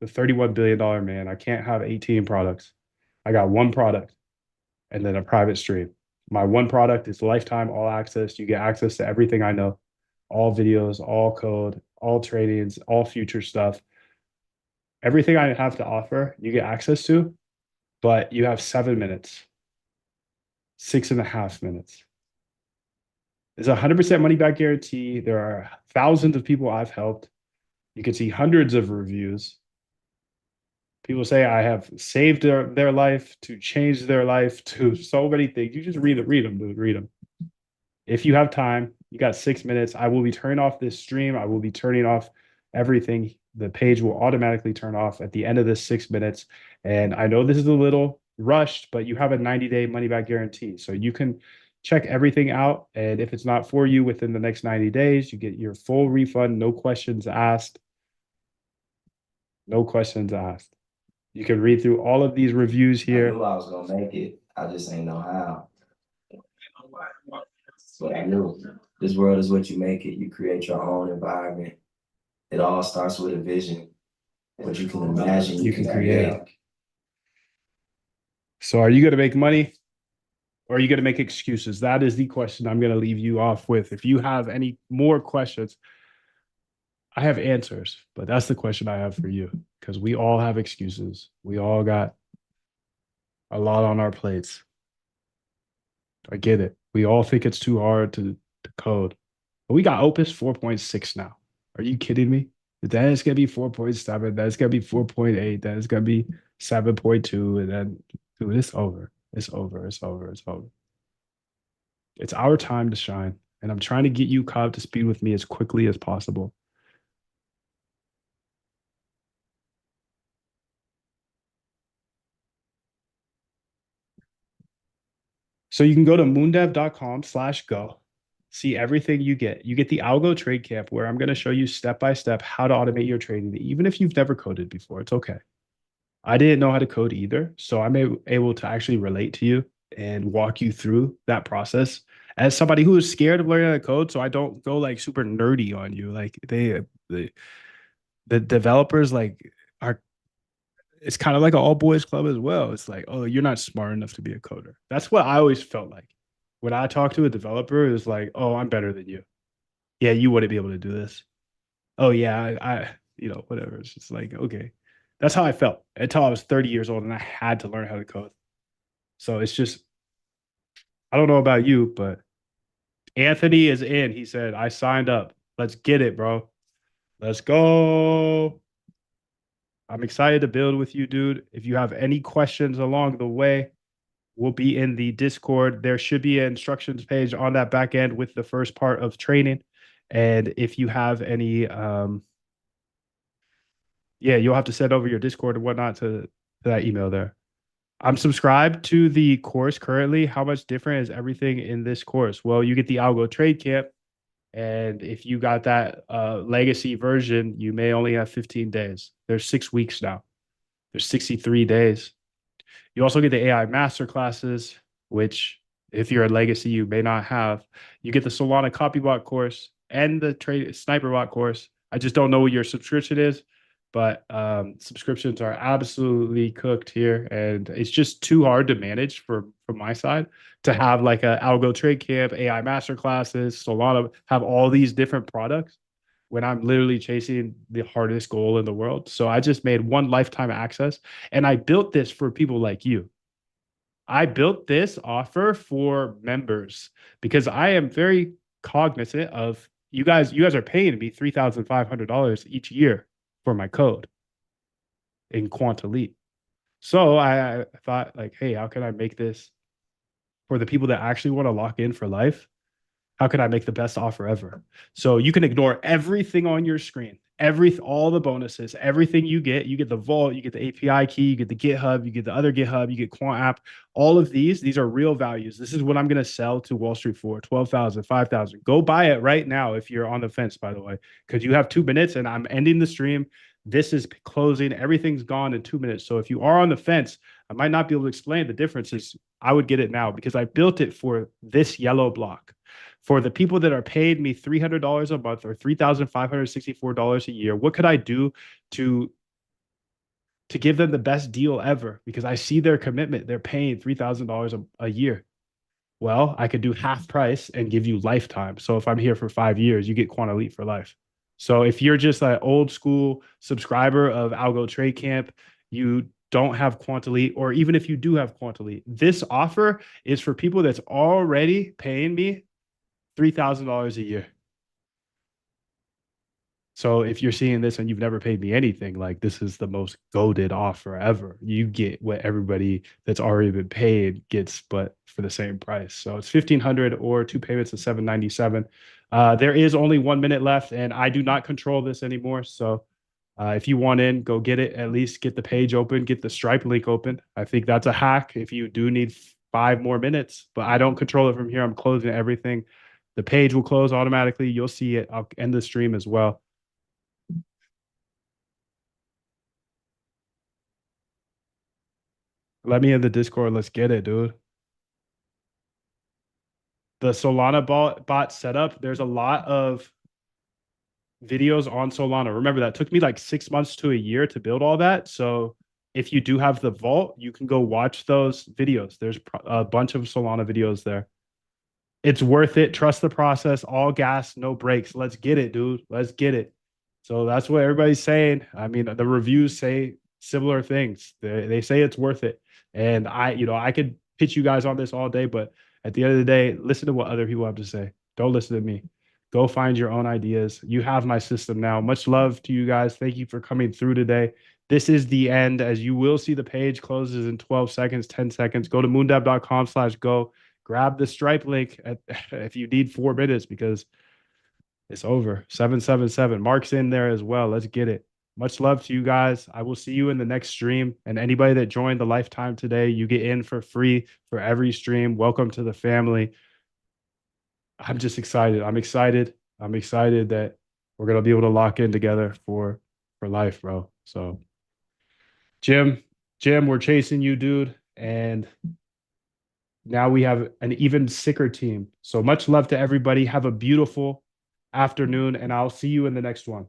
the $31 billion man. I can't have 18 products. I got one product and then a private stream. My one product is lifetime all access. You get access to everything I know, all videos, all code, all tradings, all future stuff. Everything I have to offer, you get access to, but you have 7 minutes, 6.5 minutes. There's a 100% money back guarantee. There are thousands of people I've helped. You can see hundreds of reviews. People say I have saved their life, to change their life, to so many things. You just read them, dude. Read them. If you have time, you got 6 minutes. I will be turning off this stream. I will be turning off everything. The page will automatically turn off at the end of this 6 minutes. And I know this is a little rushed, but you have a 90-day money back guarantee. So you can check everything out. And if it's not for you within the next 90 days, you get your full refund, no questions asked. No questions asked. You can read through all of these reviews I here. knew I was gonna make it. I just ain't know how. But I knew this world is what you make it. You create your own environment. It all starts with a vision. What you can imagine, You you can can create. create. So are you going to make money or are you going to make excuses? That is the question I'm going to leave you off with. If you have any more questions, I have answers, but that's the question I have for you because we all have excuses. We all got a lot on our plates. I get it. We all think it's too hard to code. But we got Opus 4.6 now. Are you kidding me? Then it's gonna be 4.7, then it's gonna be 4.8, then it's gonna be 7.2, and then dude, it's over. It's over. It's over. It's over. It's our time to shine. And I'm trying to get you caught up to speed with me as quickly as possible. So you can go to moondev.com/go, see everything you get. You get the Algo Trade Camp, where I'm going to show you step by step how to automate your trading. Even if you've never coded before, it's okay. I didn't know how to code either, so I'm able to actually relate to you and walk you through that process as somebody who is scared of learning how to code. So I don't go like super nerdy on you. Like the developers like are. It's kind of like an all boys club as well. It's like, oh, you're not smart enough to be a coder. That's what I always felt like when I talked to a developer. It was like, oh, I'm better than you. Yeah, you wouldn't be able to do this. Oh yeah, whatever. It's just like, okay. That's how I felt until I was 30 years old and I had to learn how to code. So it's just, I don't know about you, but Anthony is in. He said, I signed up. Let's get it, bro. Let's go. I'm excited to build with you, dude. If you have any questions along the way, we'll be in the Discord. There should be an instructions page on that back end with the first part of training. And if you have any, yeah, you'll have to send over your Discord and whatnot to that email there. I'm subscribed to the course currently. How much different is everything in this course? Well, you get the Algo Trade Camp. And if you got that legacy version, you may only have 15 days. There's 6 weeks now. There's 63 days. You also get the AI master classes, which if you're a legacy, you may not have. You get the Solana copybot course and the trade sniper bot course. I just don't know what your subscription is, but subscriptions are absolutely cooked here, and it's just too hard to manage from my side to have like a algo trade camp, AI master classes, Solana, have all these different products when I'm literally chasing the hardest goal in the world. So I just made one lifetime access, and I built this for people like you. I built this offer for members because I am very cognizant of you guys. You guys are paying me $3,500 each year for my code in Quant Elite. So I thought like, hey, how can I make this for the people that actually want to lock in for life? How can I make the best offer ever? So you can ignore everything on your screen, all the bonuses, everything you get the vault, you get the API key, you get the GitHub, you get the other GitHub, you get Quant app, all of these are real values. This is what I'm going to sell to Wall Street for 12,000, 5,000. Go buy it right now. If you're on the fence, by the way, because you have 2 minutes and I'm ending the stream. This is closing. Everything's gone in 2 minutes. So if you are on the fence, I might not be able to explain the differences. I would get it now because I built it for this yellow block. For the people that are paid me $300 a month or $3,564 a year, what could I do to give them the best deal ever? Because I see their commitment. They're paying $3,000 a year. Well, I could do half price and give you lifetime. So if I'm here for 5 years, you get Quant Elite for life. So if you're just an old school subscriber of Algo Trade Camp, you don't have Quant Elite, or even if you do have Quant Elite, this offer is for people that's already paying me $3,000 a year. So if you're seeing this and you've never paid me anything, like this is the most goaded offer ever. You get what everybody that's already been paid gets, but for the same price. So it's 1,500 or 2 payments of 797. There is only 1 minute left, and I do not control this anymore. So if you want in, go get it. At least get the page open, get the Stripe link open. I think that's a hack if you do need 5 more minutes, but I don't control it from here. I'm closing everything. The page will close automatically. You'll see it. I'll end the stream as well. Let me in the Discord. Let's get it, dude. The Solana bot setup, there's a lot of videos on Solana. Remember, that took me like 6 months to a year to build all that. So if you do have the vault, you can go watch those videos. There's a bunch of Solana videos there. It's worth it. Trust the process. All gas, no brakes. Let's get it, dude. Let's get it. So that's what everybody's saying. I mean, the reviews say similar things. They say it's worth it. And I could pitch you guys on this all day, but at the end of the day, listen to what other people have to say. Don't listen to me. Go find your own ideas. You have my system now. Much love to you guys. Thank you for coming through today. This is the end, as you will see the page closes in 12 seconds, 10 seconds. Go to moondev.com/go. Grab the Stripe link if you need 4 minutes because it's over. 777. Mark's in there as well. Let's get it. Much love to you guys. I will see you in the next stream. And anybody that joined the lifetime today, you get in for free for every stream. Welcome to the family. I'm just excited. I'm excited. I'm excited that we're gonna be able to lock in together for life, bro. So Jim, we're chasing you, dude. And now we have an even sicker team. So much love to everybody. Have a beautiful afternoon, and I'll see you in the next one.